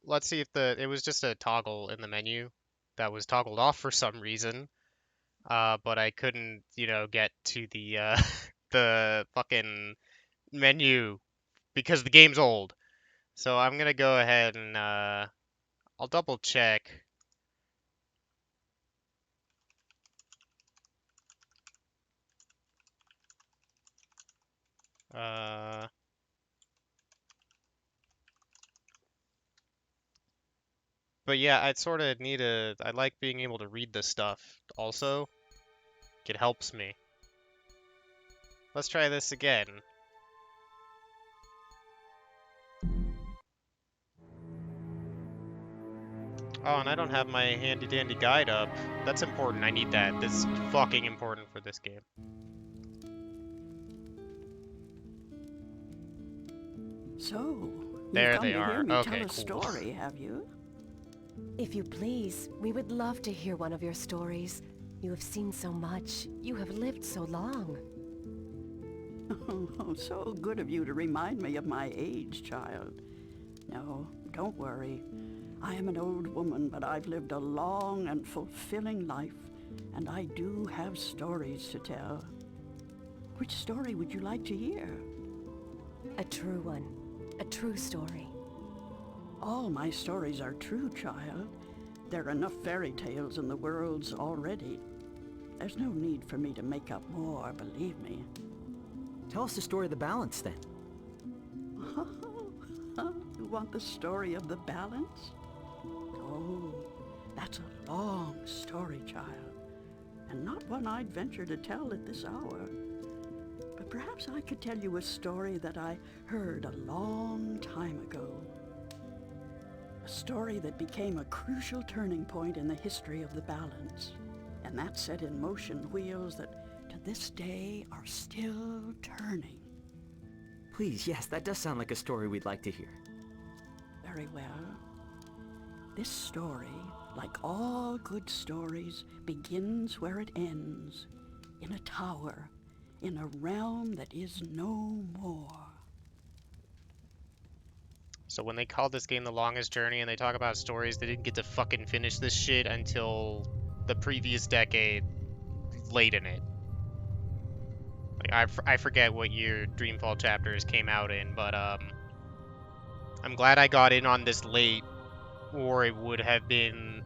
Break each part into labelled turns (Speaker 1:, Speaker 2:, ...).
Speaker 1: let's see if it was just a toggle in the menu that was toggled off for some reason. But I couldn't, get to the the fucking menu because the game's old. So I'm gonna go ahead and I'll double check. Uh, but yeah, I'd sort of need I like being able to read this stuff also. It helps me. Let's try this again. Oh, and I don't have my handy dandy guide up. That's important. I need that. This is fucking important for this game.
Speaker 2: So,
Speaker 1: There
Speaker 2: you've come
Speaker 1: they
Speaker 2: to hear
Speaker 1: are.
Speaker 2: me
Speaker 1: Okay,
Speaker 2: tell a
Speaker 1: cool.
Speaker 2: story, have you?
Speaker 3: If you please, we would love to hear one of your stories. You have seen so much. You have lived so long.
Speaker 2: Oh, so good of you to remind me of my age, child. No, don't worry. I am an old woman, but I've lived a long and fulfilling life, and I do have stories to tell. Which story would you like to hear?
Speaker 3: A true one. A true story.
Speaker 2: All my stories are true, child. There are enough fairy tales in the worlds already. There's no need for me to make up more, believe me.
Speaker 4: Tell us the story of the balance, then.
Speaker 2: You want the story of the balance? Oh, that's a long story, child, and not one I'd venture to tell at this hour. But perhaps I could tell you a story that I heard a long time ago. A story that became a crucial turning point in the history of the balance, and that set in motion wheels that to this day are still turning.
Speaker 4: Please, yes, that does sound like a story we'd like to hear.
Speaker 2: Very well. This story, like all good stories, begins where it ends, in a tower, in a realm that is no more.
Speaker 1: So when they called this game The Longest Journey and they talk about stories, they didn't get to fucking finish this shit until the previous decade, late in it. Like I forget what year Dreamfall Chapters came out in, but I'm glad I got in on this late, or it would have been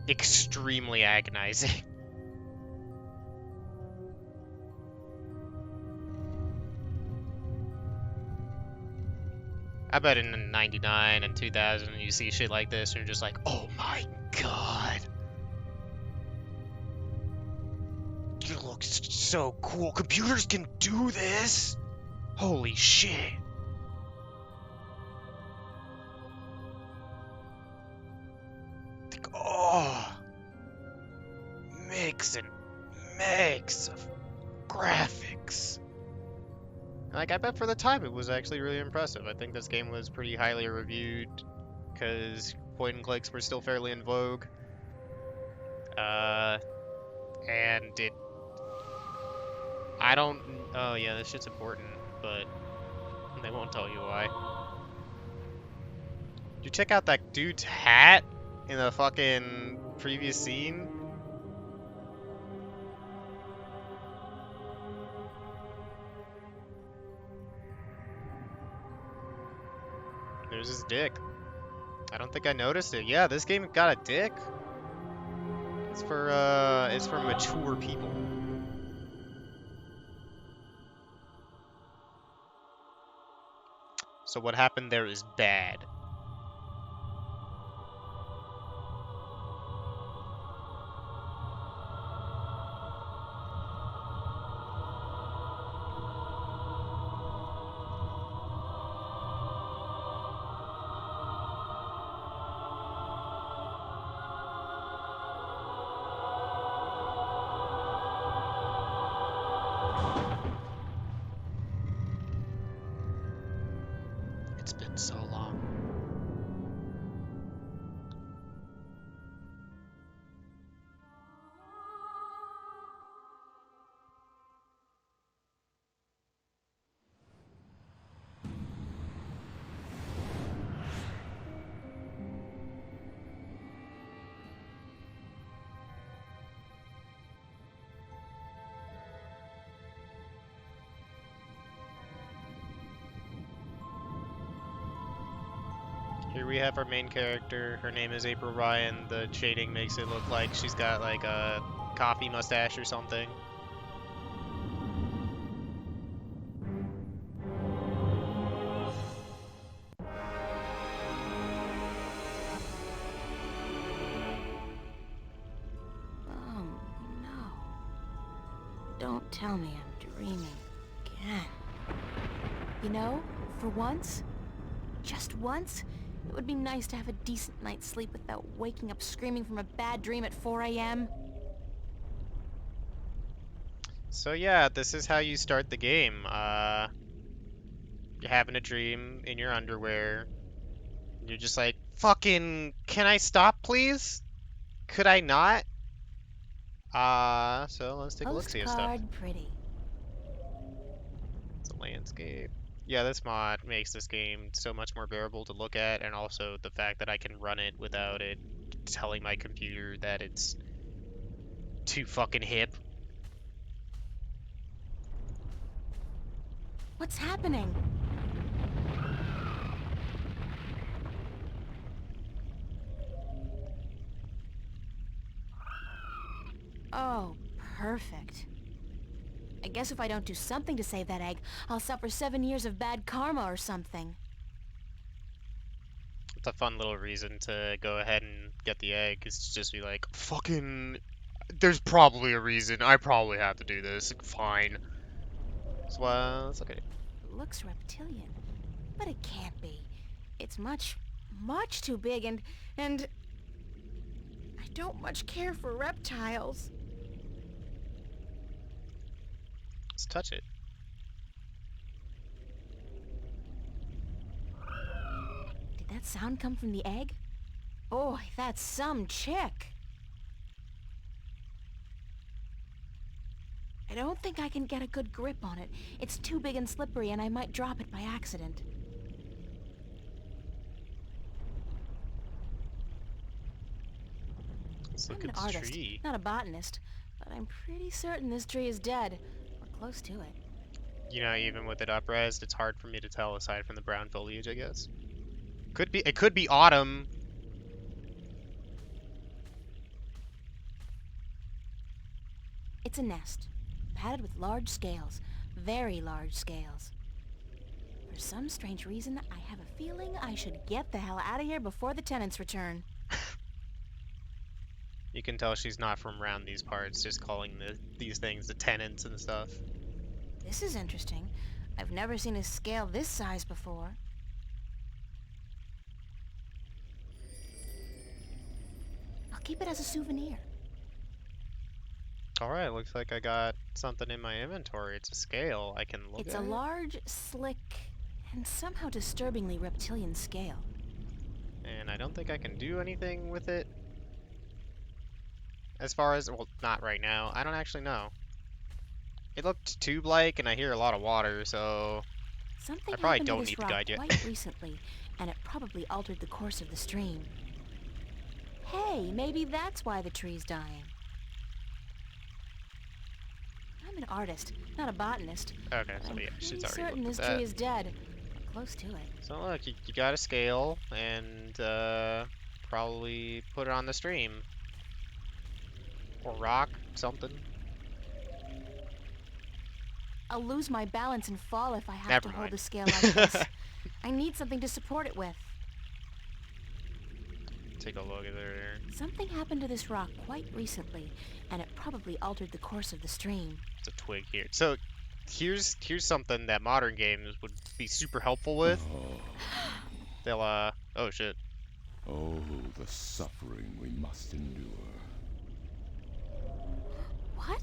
Speaker 1: extremely agonizing. I bet in 99 and 2000 you see shit like this and you're just like, oh my god. You look so cool. Computers can do this? Holy shit. Like, oh. Mix and mix of graphics. Like, I bet for the time it was actually really impressive. I think this game was pretty highly reviewed because point and clicks were still fairly in vogue. And it... I don't... Oh, yeah, this shit's important, but they won't tell you why. Did you check out that dude's hat in the fucking previous scene? There's his dick. I don't think I noticed it. Yeah, this game got a dick. It's for mature people. So what happened there is bad. It's been so long. Here we have our main character. Her name is April Ryan. The shading makes it look like she's got like a coffee mustache or something.
Speaker 5: Oh, no. Don't tell me I'm dreaming again.
Speaker 3: You know, for once, just once, it would be nice to have a decent night's sleep without waking up screaming from a bad dream at 4 a.m.
Speaker 1: So yeah, this is how you start the game. You're having a dream in your underwear. You're just like, fucking, can I stop, please? Could I not? So let's take a look-see at stuff.
Speaker 3: Postcard pretty.
Speaker 1: It's a landscape. Yeah, this mod makes this game so much more bearable to look at, and also the fact that I can run it without it telling my computer that it's too fucking hip.
Speaker 3: What's happening? Oh, perfect. I guess if I don't do something to save that egg, I'll suffer 7 years of bad karma or something.
Speaker 1: It's a fun little reason to go ahead and get the egg, is to just be like, fucking, there's probably a reason. I probably have to do this. Fine. So, let's look at it.
Speaker 3: It looks reptilian, but it can't be. It's much, much too big and I don't much care for reptiles.
Speaker 1: Let's touch it.
Speaker 3: Did that sound come from the egg? Boy, that's some chick. I don't think I can get a good grip on it. It's too big and slippery and I might drop it by accident.
Speaker 1: Let's look
Speaker 3: I'm an
Speaker 1: at this
Speaker 3: artist,
Speaker 1: tree.
Speaker 3: not a botanist, but I'm pretty certain this tree is dead, or close to it.
Speaker 1: You know, even with it upres, it's hard for me to tell aside from the brown foliage, I guess. It could be autumn.
Speaker 3: It's a nest, padded with large scales, very large scales. For some strange reason, I have a feeling I should get the hell out of here before the tenants return.
Speaker 1: You can tell she's not from around these parts, just calling these things the tenants and stuff.
Speaker 3: This is interesting. I've never seen a scale this size before. I'll keep it as a souvenir.
Speaker 1: Alright, looks like I got something in my inventory. It's a scale. I can look
Speaker 3: It's
Speaker 1: at
Speaker 3: a
Speaker 1: it.
Speaker 3: large, slick, and somehow disturbingly reptilian scale.
Speaker 1: And I don't think I can do anything with it. As far as, well, not right now. I don't actually know. It looked tube-like, and I hear a lot of water, so
Speaker 3: Something
Speaker 1: I probably
Speaker 3: happened
Speaker 1: don't
Speaker 3: to this
Speaker 1: need the
Speaker 3: rock
Speaker 1: guide yet.
Speaker 3: quite recently, and it probably altered the course of the stream. Hey, maybe that's why the tree's dying. I'm an artist, not a botanist.
Speaker 1: Okay,
Speaker 3: but
Speaker 1: so
Speaker 3: I'm
Speaker 1: yeah,
Speaker 3: pretty
Speaker 1: she's already
Speaker 3: certain
Speaker 1: looked
Speaker 3: this
Speaker 1: at
Speaker 3: tree
Speaker 1: that.
Speaker 3: is dead, or close to it.
Speaker 1: So look, you got a scale, and probably put it on the stream. Or rock, something.
Speaker 3: I'll lose my balance and fall if I have
Speaker 1: Never
Speaker 3: to hold
Speaker 1: mind.
Speaker 3: a scale like this. I need something to support it with.
Speaker 1: Take a look at there.
Speaker 3: Something happened to this rock quite recently, and it probably altered the course of the stream.
Speaker 1: It's a twig here. So here's something that modern games would be super helpful with. They'll oh shit.
Speaker 6: Oh, the suffering we must endure.
Speaker 3: What?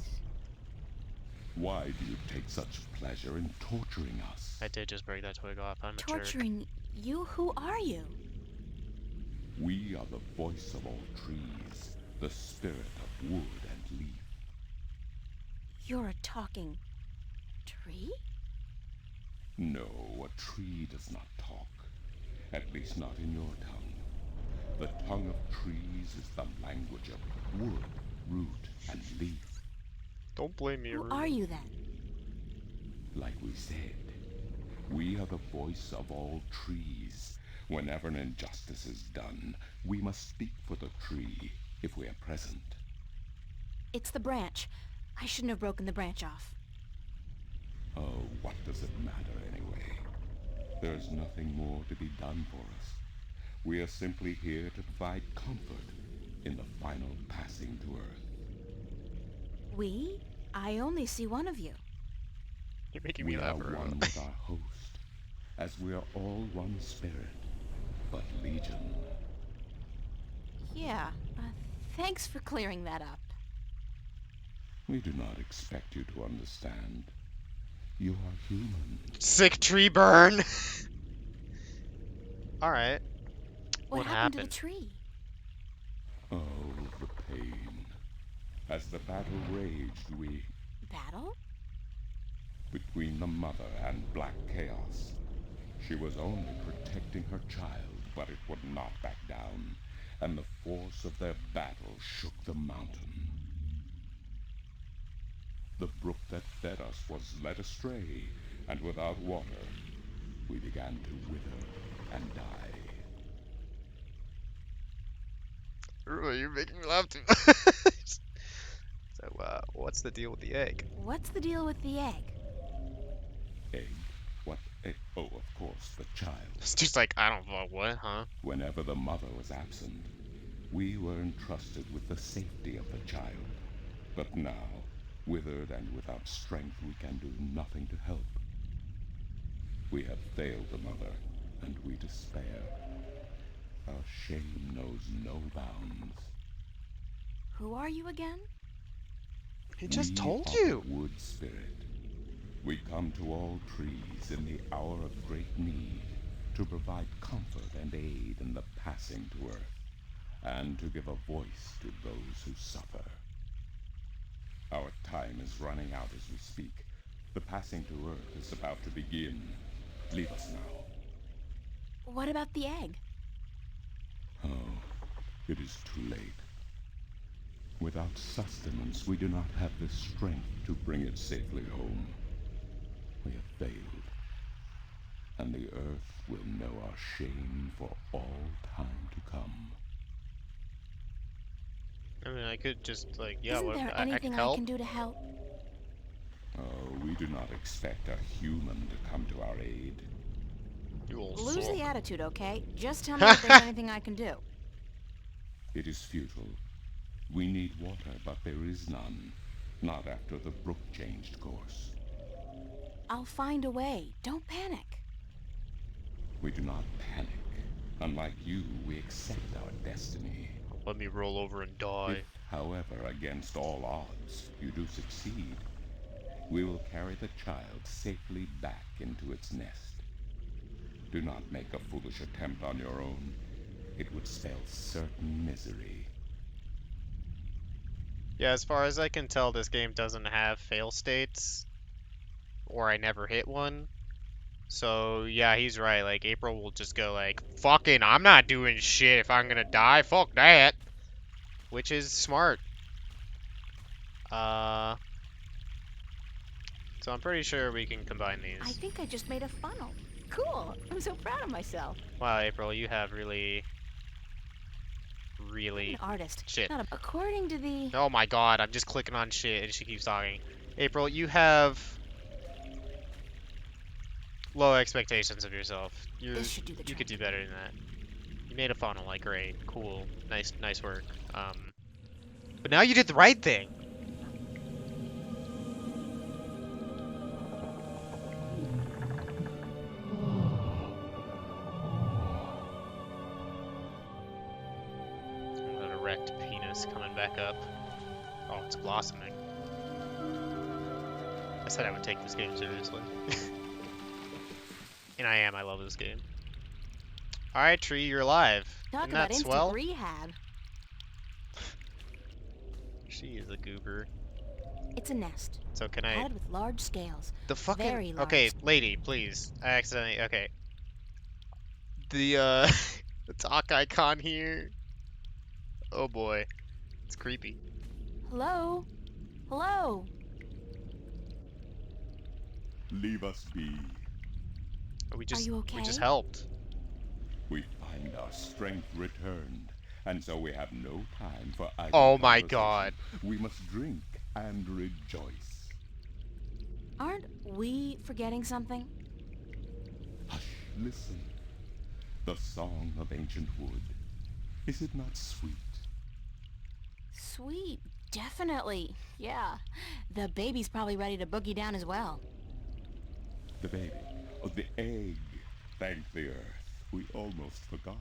Speaker 6: Why do you take such pleasure in torturing us?
Speaker 1: I did just break that twig off. I'm a jerk.
Speaker 3: Torturing you? Who are you?
Speaker 6: We are the voice of all trees, the spirit of wood and leaf.
Speaker 3: You're a talking tree?
Speaker 6: No, a tree does not talk. At least not in your tongue. The tongue of trees is the language of wood, root, and leaf.
Speaker 1: Don't blame me.
Speaker 3: Who are you then?
Speaker 6: Like we said, we are the voice of all trees. Whenever an injustice is done, we must speak for the tree if we are present.
Speaker 3: It's the branch. I shouldn't have broken the branch off.
Speaker 6: Oh, what does it matter anyway? There's nothing more to be done for us. We are simply here to provide comfort in the final passing to Earth.
Speaker 3: We? I only see one of you.
Speaker 1: You're making
Speaker 6: We
Speaker 1: me
Speaker 6: are
Speaker 1: laugh, bro.
Speaker 6: one with our host, as we are all one spirit, but legion.
Speaker 3: Yeah, thanks for clearing that up.
Speaker 6: We do not expect you to understand. You are human.
Speaker 1: Sick tree burn. All right.
Speaker 3: What happened to the tree?
Speaker 6: Oh, the pain. As the battle raged, we...
Speaker 3: Battle?
Speaker 6: Between the Mother and Black Chaos. She was only protecting her child, but it would not back down, and the force of their battle shook the mountain. The brook that fed us was led astray, and without water, we began to wither and die.
Speaker 1: You're making me laugh too. So, what's the deal with the egg?
Speaker 3: What's the deal with the egg?
Speaker 6: Egg? What egg? Oh, of course, the child.
Speaker 1: It's just like, I don't know, what, huh?
Speaker 6: Whenever the mother was absent, we were entrusted with the safety of the child. But now, withered and without strength, we can do nothing to help. We have failed the mother, and we despair. Our shame knows no bounds.
Speaker 3: Who are you again?
Speaker 1: He just told
Speaker 6: are
Speaker 1: you.
Speaker 6: The wood spirit. We come to all trees in the hour of great need to provide comfort and aid in the passing to Earth, and to give a voice to those who suffer. Our time is running out as we speak. The passing to Earth is about to begin. Leave us now.
Speaker 3: What about the egg?
Speaker 6: Oh, it is too late. Without sustenance, we do not have the strength to bring it safely home. We have failed, and the Earth will know our shame for all time to come.
Speaker 1: I mean, I could just, like, yeah,
Speaker 3: Isn't
Speaker 1: what,
Speaker 3: there
Speaker 1: I
Speaker 3: anything
Speaker 1: can
Speaker 3: I
Speaker 1: help.
Speaker 3: can do to help?
Speaker 6: Oh, we do not expect a human to come to our aid.
Speaker 1: You will
Speaker 3: Lose
Speaker 1: suck.
Speaker 3: the attitude, okay? Just tell me if there's anything I can do.
Speaker 6: It is futile. We need water, but there is none. Not after the brook changed course.
Speaker 3: I'll find a way. Don't panic.
Speaker 6: We do not panic. Unlike you, we accept our destiny.
Speaker 1: Let me roll over and die.
Speaker 6: If, however, against all odds, you do succeed, we will carry the child safely back into its nest. Do not make a foolish attempt on your own. It would spell certain misery.
Speaker 1: Yeah, as far as I can tell, this game doesn't have fail states, or I never hit one. So yeah, he's right. Like April will just go like, "Fucking, I'm not doing shit if I'm gonna die. Fuck that," which is smart. So I'm pretty sure we can combine
Speaker 3: I
Speaker 1: these.
Speaker 3: think I just made a funnel. Cool. I'm so proud of myself.
Speaker 1: Wow, April, you have really
Speaker 3: An artist.
Speaker 1: shit.
Speaker 3: Not according to the...
Speaker 1: Oh my god, I'm just clicking on shit and she keeps talking. April, you have low expectations of yourself.
Speaker 3: This should do the
Speaker 1: You
Speaker 3: trick.
Speaker 1: could do better than that. You made a funnel, like great, cool, nice work. But now you did the right thing. An erect penis coming back up. Oh, it's blossoming. I said I would take this game seriously. And I am. I love this game. Alright, Tree, you're alive.
Speaker 3: Talk
Speaker 1: Isn't
Speaker 3: about
Speaker 1: that
Speaker 3: instant
Speaker 1: swell?
Speaker 3: rehab.
Speaker 1: She is a goober.
Speaker 3: It's a nest.
Speaker 1: So can I...
Speaker 3: Padded with large scales.
Speaker 1: The fucking...
Speaker 3: Very large.
Speaker 1: Okay, lady, please. I accidentally... Okay. The, the talk icon here. Oh boy. It's creepy.
Speaker 3: Hello? Hello?
Speaker 6: Leave us be.
Speaker 1: We just...
Speaker 3: you okay?
Speaker 1: We just helped.
Speaker 6: We our strength returned, and so we have no time for idle
Speaker 1: Oh my
Speaker 6: conversation.
Speaker 1: god.
Speaker 6: We must drink and rejoice.
Speaker 3: Aren't we forgetting something?
Speaker 6: Hush, listen. The song of ancient wood. Is it not sweet?
Speaker 3: Sweet, definitely. Yeah. The baby's probably ready to boogie down as well.
Speaker 6: The baby. Oh, the egg. Thank the earth. We almost forgot.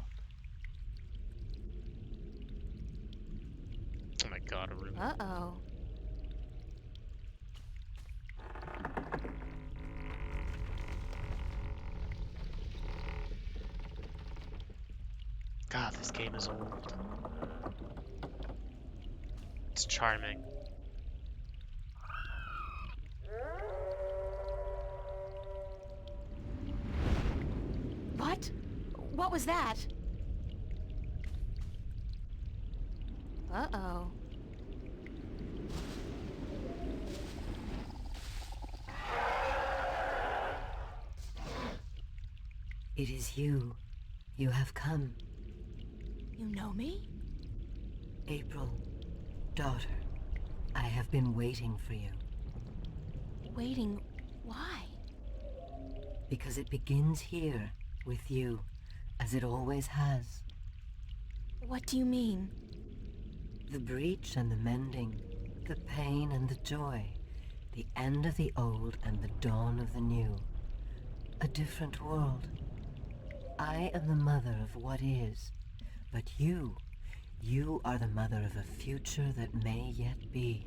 Speaker 1: Oh my god, Aruna.
Speaker 3: Uh-oh.
Speaker 1: God, this game is old. It's charming.
Speaker 3: What? What was that? Uh-oh.
Speaker 7: It is you. You have come.
Speaker 3: You know me?
Speaker 7: April, daughter, I have been waiting for you.
Speaker 3: Waiting. Why?
Speaker 7: Because it begins here, with you, as it always has.
Speaker 3: What do you mean?
Speaker 7: The breach and the mending, the pain and the joy, the end of the old and the dawn of the new. A different world. I am the mother of what is, but you are the mother of a future that may yet be.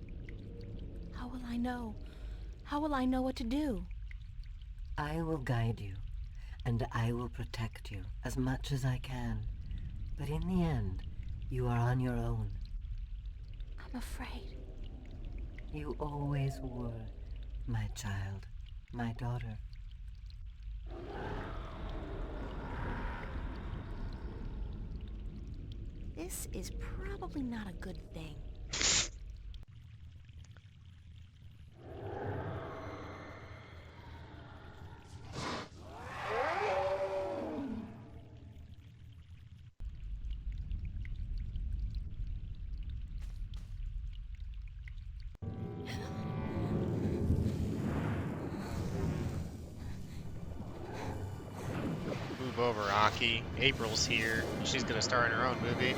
Speaker 3: How will I know? How will I know what to do?
Speaker 7: I will guide you, and I will protect you as much as I can. But in the end, you are on your own.
Speaker 3: I'm afraid.
Speaker 7: You always were, my child, my daughter.
Speaker 3: This is probably not a good thing.
Speaker 1: Move over, Aki. April's here. She's gonna star in her own movie.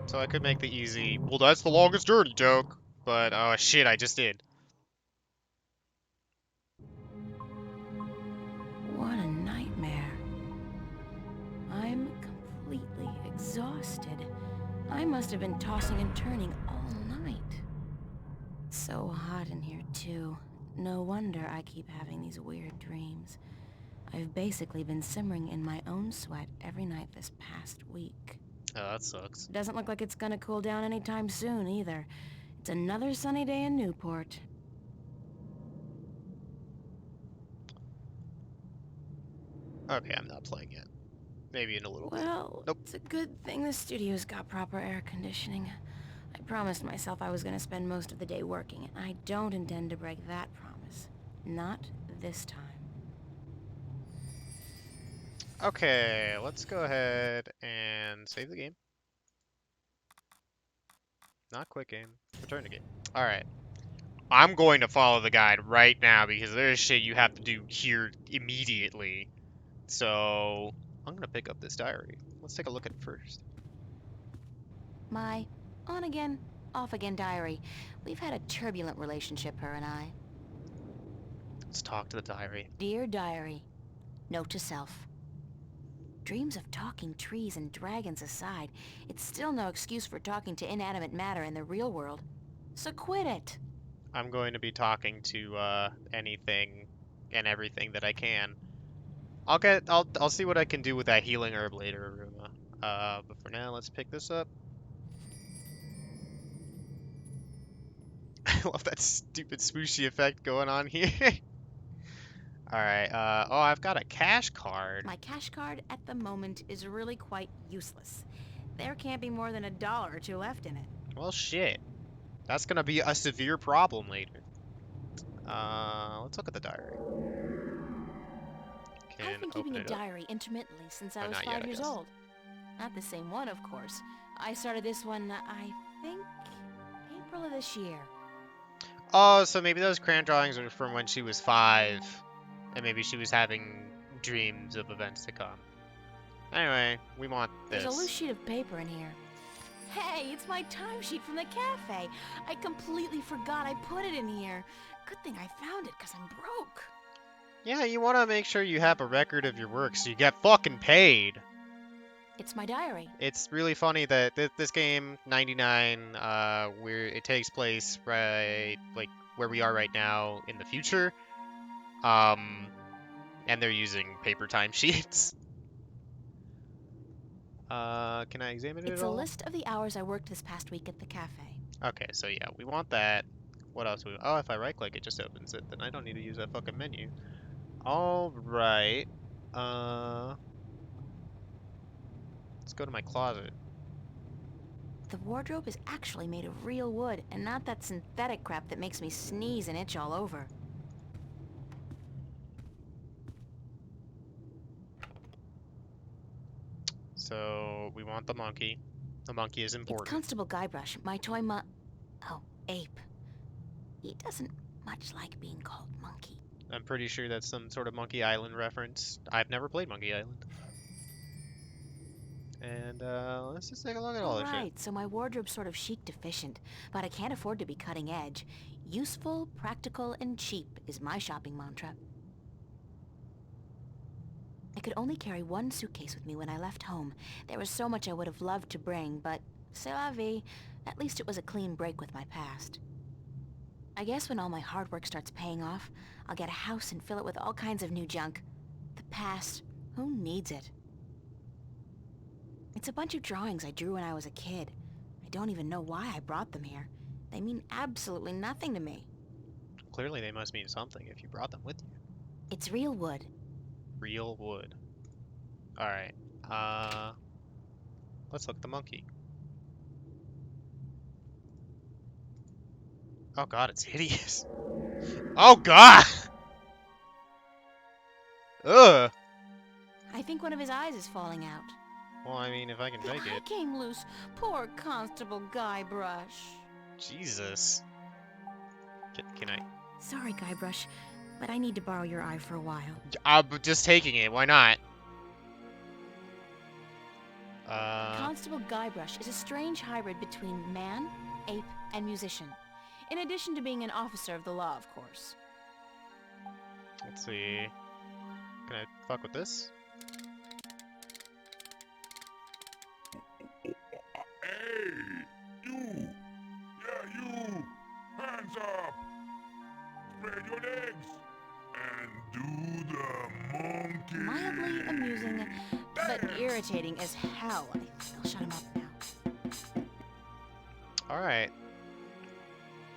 Speaker 1: So I could make the easy, well, that's the longest journey joke. But, oh shit, I just did.
Speaker 3: What a nightmare. I'm completely exhausted. I must have been tossing and turning all night. It's so hot in here, too. No wonder I keep having these weird dreams. I've basically been simmering in my own sweat every night this past week.
Speaker 1: Oh, that sucks.
Speaker 3: Doesn't look like it's gonna cool down anytime soon, either. It's another sunny day in Newport.
Speaker 1: Okay, I'm not playing yet. Maybe in a little bit.
Speaker 3: Well,
Speaker 1: Nope.
Speaker 3: it's a good thing the studio's got proper air conditioning. I promised myself I was gonna spend most of the day working, and I don't intend to break that promise. Not this time.
Speaker 1: Okay, let's go ahead and save the game. Not quit game. Return to game. Alright. I'm going to follow the guide right now because there's shit you have to do here immediately. So, I'm gonna pick up this diary. Let's take a look at it first.
Speaker 3: My on-again, off-again diary. We've had a turbulent relationship, her and I.
Speaker 1: Let's talk to the diary.
Speaker 3: Dear diary, note to self. Dreams of talking trees and dragons aside, it's still no excuse for talking to inanimate matter in the real world. So quit it.
Speaker 1: I'm going to be talking to anything and everything that I can. I'll see what I can do with that healing herb later, Aruma. But for now, let's pick this up. I love that stupid swooshy effect going on here. Alright, oh, I've got a cash card.
Speaker 3: My cash card at the moment is really quite useless. There can't be more than $1 or $2 left in it.
Speaker 1: Well, shit. That's gonna be a severe problem later. Let's look at the diary.
Speaker 3: I've
Speaker 1: Can
Speaker 3: been
Speaker 1: open
Speaker 3: keeping a
Speaker 1: it up.
Speaker 3: diary intermittently since I
Speaker 1: Oh,
Speaker 3: was
Speaker 1: not yet,
Speaker 3: 5
Speaker 1: I
Speaker 3: years
Speaker 1: guess.
Speaker 3: old. Not the same one, of course. I started this one, I think, April of this year.
Speaker 1: Oh, so maybe those crayon drawings are from when she was 5, and maybe she was having dreams of events to come. Anyway, we want
Speaker 3: There's a loose
Speaker 1: this.
Speaker 3: sheet of paper in here. Hey, it's my timesheet from the cafe. I completely forgot I put it in here. Good thing I found it, because I'm broke.
Speaker 1: Yeah, you want to make sure you have a record of your work so you get fucking paid.
Speaker 3: It's my diary.
Speaker 1: It's really funny that this game 99, where it takes place right like where we are right now in the future, and they're using paper timesheets. Can I examine it
Speaker 3: It's
Speaker 1: at
Speaker 3: a
Speaker 1: all?
Speaker 3: list of the hours I worked this past week at the cafe.
Speaker 1: Okay, so yeah, we want that. What else? Oh, if I right-click, it just opens it. Then I don't need to use that fucking menu. All right. Uh, let's go to my closet.
Speaker 3: The wardrobe is actually made of real wood, and not that synthetic crap that makes me sneeze and itch all over.
Speaker 1: So we want the monkey. The monkey is
Speaker 3: It's
Speaker 1: important.
Speaker 3: Constable Guybrush, my toy Oh, ape. He doesn't much like being called monkey.
Speaker 1: I'm pretty sure that's some sort of Monkey Island reference. I've never played Monkey Island. And let's just take a look at all this shit.
Speaker 3: Alright, so my wardrobe's sort of chic deficient, but I can't afford to be cutting edge. Useful, practical, and cheap is my shopping mantra. I could only carry one suitcase with me when I left home. There was so much I would have loved to bring, but c'est la vie. At least it was a clean break with my past. I guess when all my hard work starts paying off, I'll get a house and fill it with all kinds of new junk. The past, who needs it? It's a bunch of drawings I drew when I was a kid. I don't even know why I brought them here. They mean absolutely nothing to me.
Speaker 1: Clearly they must mean something if you brought them with you.
Speaker 3: It's real wood.
Speaker 1: Real wood. Alright. Let's look at the monkey. Oh god, it's hideous. Oh god! Ugh!
Speaker 3: I think one of his eyes is falling out.
Speaker 1: Well, I mean, if I can
Speaker 3: The
Speaker 1: make
Speaker 3: eye
Speaker 1: it.
Speaker 3: came loose. Poor Constable Guybrush.
Speaker 1: Jesus. Can I?
Speaker 3: Sorry, Guybrush, but I need to borrow your eye for a while.
Speaker 1: I'm just taking it, why not?
Speaker 3: Constable Guybrush is a strange hybrid between man, ape, and musician. In addition to being an officer of the law, of course.
Speaker 1: Let's see. Can I fuck with this?
Speaker 6: Hey! You! Yeah, you! Hands up! Spread your legs! And do the monkey!
Speaker 3: Mildly amusing, but irritating as hell. I'll shut him up now.
Speaker 1: Alright.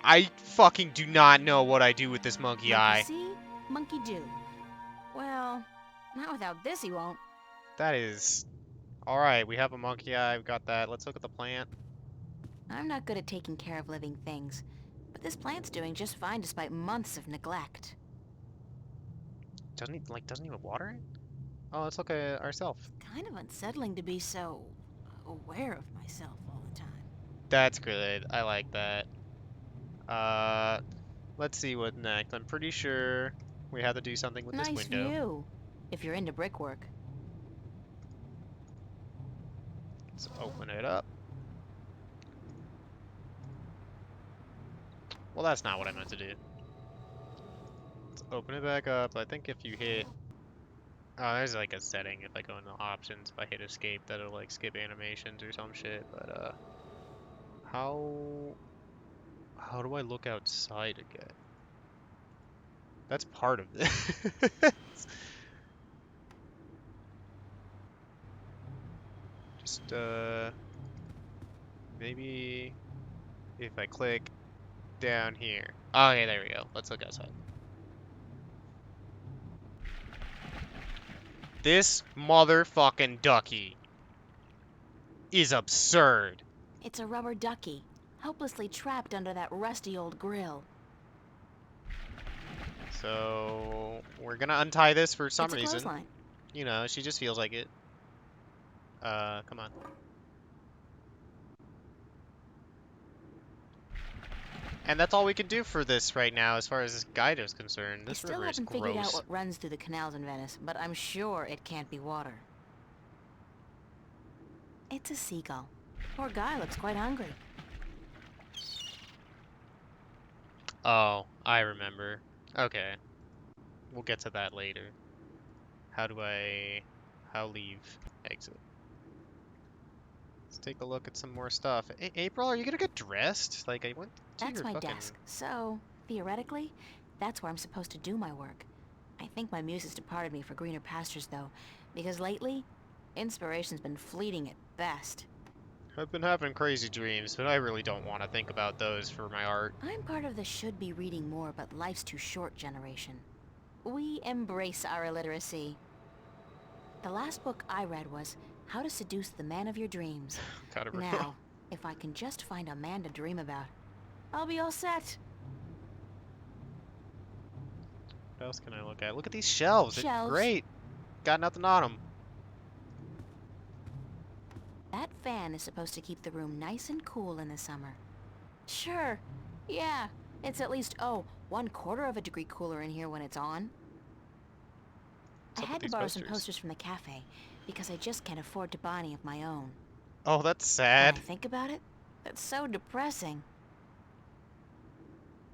Speaker 1: I fucking do not know what I do with this monkey eye.
Speaker 3: See? Monkey do. Well, not without this he won't.
Speaker 1: That is... Alright, we have a monkey eye, we've got that. Let's look at the plant.
Speaker 3: I'm not good at taking care of living things, but this plant's doing just fine despite months of neglect.
Speaker 1: Doesn't even water it? Oh, let's look at ourselves.
Speaker 3: Kind of unsettling to be so aware of myself all the time.
Speaker 1: That's good. I like that. Let's see what next. I'm pretty sure we have to do something with this
Speaker 3: Nice
Speaker 1: window.
Speaker 3: view, if you're into brickwork.
Speaker 1: Let's open it up. Well, that's not what I meant to do. Let's open it back up. I think if you hit... Oh, there's like a setting if I go into options, if I hit escape, that'll like skip animations or some shit, but how do I look outside again? That's part of this. Just maybe if I click down here. Oh, okay, there we go. Let's look outside. This motherfucking ducky is absurd.
Speaker 3: It's a rubber ducky. helplessly trapped under that rusty old grill.
Speaker 1: So we're gonna untie this for some
Speaker 3: It's a
Speaker 1: reason.
Speaker 3: clothesline.
Speaker 1: You know, she just feels like it. Come on. And that's all we can do for this right now as far as this guide is concerned.
Speaker 3: I
Speaker 1: This
Speaker 3: still
Speaker 1: river is
Speaker 3: haven't figured out
Speaker 1: gross.
Speaker 3: what runs through the canals in Venice, but I'm sure it can't be water. It's a seagull. Poor guy looks quite hungry.
Speaker 1: Oh, I remember. Okay. We'll get to that later. How leave? Exit. Let's take a look at some more stuff. April, are you gonna get dressed? Like, I went to
Speaker 3: That's
Speaker 1: your
Speaker 3: my
Speaker 1: fucking...
Speaker 3: desk. So, theoretically, that's where I'm supposed to do my work. I think my muse has departed me for greener pastures, though, because lately, inspiration's been fleeting at best.
Speaker 1: I've been having crazy dreams, but I really don't want to think about those for my art.
Speaker 3: I'm part of the should be reading more but life's too short generation. We embrace our illiteracy. The last book I read was How to Seduce the Man of Your Dreams.
Speaker 1: Gotta
Speaker 3: Now, if I can just find a man to dream about, I'll be all set.
Speaker 1: What else can I look at? Look at these shelves. They're
Speaker 3: Shelves.
Speaker 1: great. Got nothing on them.
Speaker 3: That fan is supposed to keep the room nice and cool in the summer. Sure. Yeah. It's at least, 1/4 of a degree cooler in here when it's on. I had to borrow some posters from the cafe, because I just can't afford to buy any of my own.
Speaker 1: Oh, that's
Speaker 3: When
Speaker 1: sad.
Speaker 3: I think about it, that's so depressing.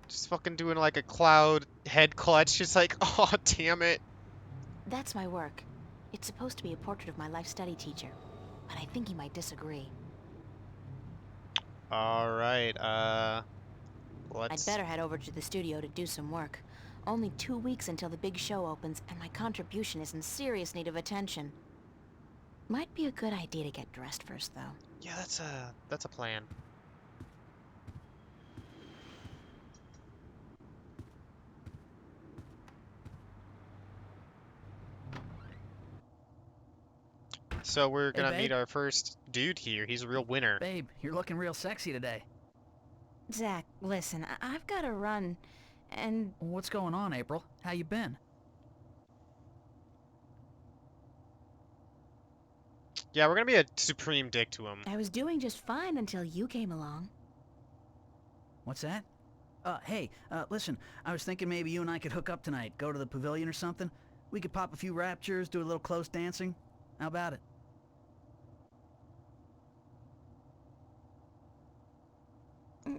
Speaker 1: Just fucking doing like a cloud head clutch. Just like, oh, damn it.
Speaker 3: That's my work. It's supposed to be a portrait of my life study teacher, but I think he might disagree.
Speaker 1: Alright,
Speaker 3: I'd
Speaker 1: let's...
Speaker 3: better head over to the studio to do some work. Only 2 weeks until the big show opens, and my contribution is in serious need of attention. Might be a good idea to get dressed first, though.
Speaker 1: Yeah, that's a plan. So we're
Speaker 8: Hey,
Speaker 1: gonna
Speaker 8: babe.
Speaker 1: meet our first dude here. He's a real winner.
Speaker 8: Babe, you're looking real sexy today.
Speaker 3: Zach, listen, I've got to run, and...
Speaker 8: What's going on, April? How you been?
Speaker 1: Yeah, we're gonna be a supreme dick to him.
Speaker 3: I was doing just fine until you came along.
Speaker 8: What's that? Hey, listen, I was thinking maybe you and I could hook up tonight, go to the pavilion or something. We could pop a few raptures, do a little close dancing. How about it?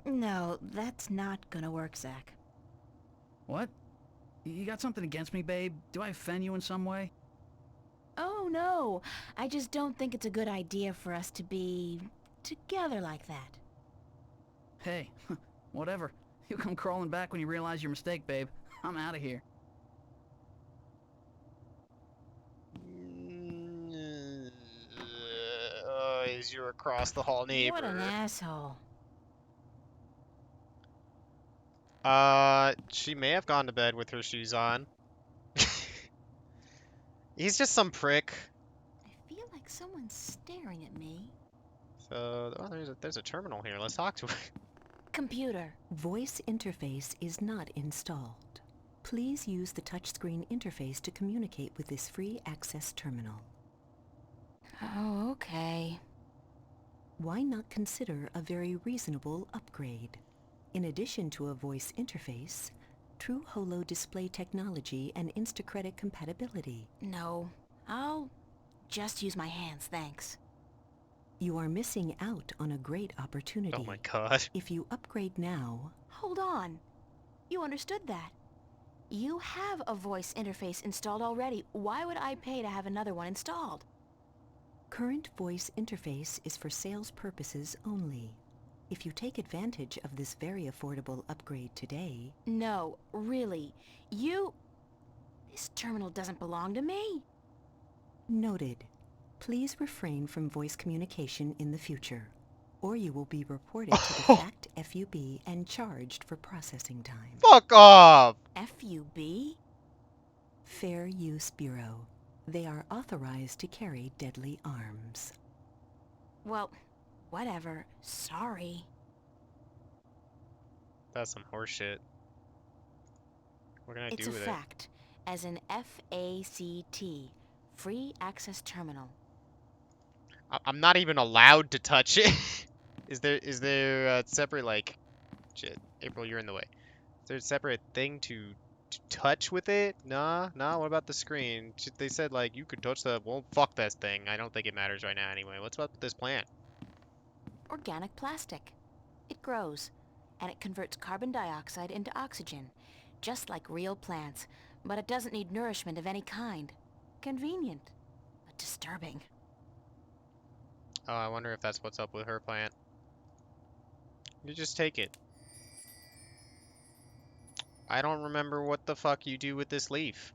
Speaker 3: No, that's not gonna work, Zach.
Speaker 8: What? You got something against me, babe? Do I offend you in some way?
Speaker 3: Oh, no. I just don't think it's a good idea for us to be together like that.
Speaker 8: Hey, whatever. You come crawling back when you realize your mistake, babe. I'm out of here.
Speaker 1: Oh, he's your across the hall neighbor.
Speaker 3: What an asshole.
Speaker 1: She may have gone to bed with her shoes on. He's just some prick.
Speaker 3: I feel like someone's staring at me.
Speaker 1: So, oh, there's a terminal here. Let's talk to her.
Speaker 3: Computer.
Speaker 7: Voice interface is not installed. Please use the touchscreen interface to communicate with this free access terminal.
Speaker 3: Oh, okay.
Speaker 7: Why not consider a very reasonable upgrade? In addition to a voice interface, true holo display technology and Instacredit compatibility.
Speaker 3: No, I'll just use my hands, thanks.
Speaker 7: You are missing out on a great opportunity.
Speaker 1: Oh my god.
Speaker 7: If you upgrade now,
Speaker 3: Hold on. You understood that. You have a voice interface installed already. Why would I pay to have another one installed?
Speaker 7: current voice interface is for sales purposes only. If you take advantage of this very affordable upgrade today...
Speaker 3: No, really. This terminal doesn't belong to me.
Speaker 7: Noted. Please refrain from voice communication in the future, or you will be reported to the FACT FUB and charged for processing time.
Speaker 1: Fuck off!
Speaker 3: FUB?
Speaker 7: Fair Use Bureau. They are authorized to carry deadly arms.
Speaker 3: Well, whatever. Sorry.
Speaker 1: That's some horse shit. What can I
Speaker 3: It's
Speaker 1: do
Speaker 3: a
Speaker 1: with
Speaker 3: fact, as in FACT, Free Access Terminal.
Speaker 1: it? I'm not even allowed to touch it. Is there a separate, like, shit, April, you're in the way. Is there a separate thing to touch with it? Nah, what about the screen? They said, like, you could touch the, well, fuck this thing. I don't think it matters right now anyway. What's up with this plant?
Speaker 3: Organic plastic. It grows, and it converts carbon dioxide into oxygen, just like real plants, but it doesn't need nourishment of any kind. Convenient, but disturbing.
Speaker 1: Oh, I wonder if that's what's up with her plant. You just take it. I don't remember what the fuck you do with this leaf.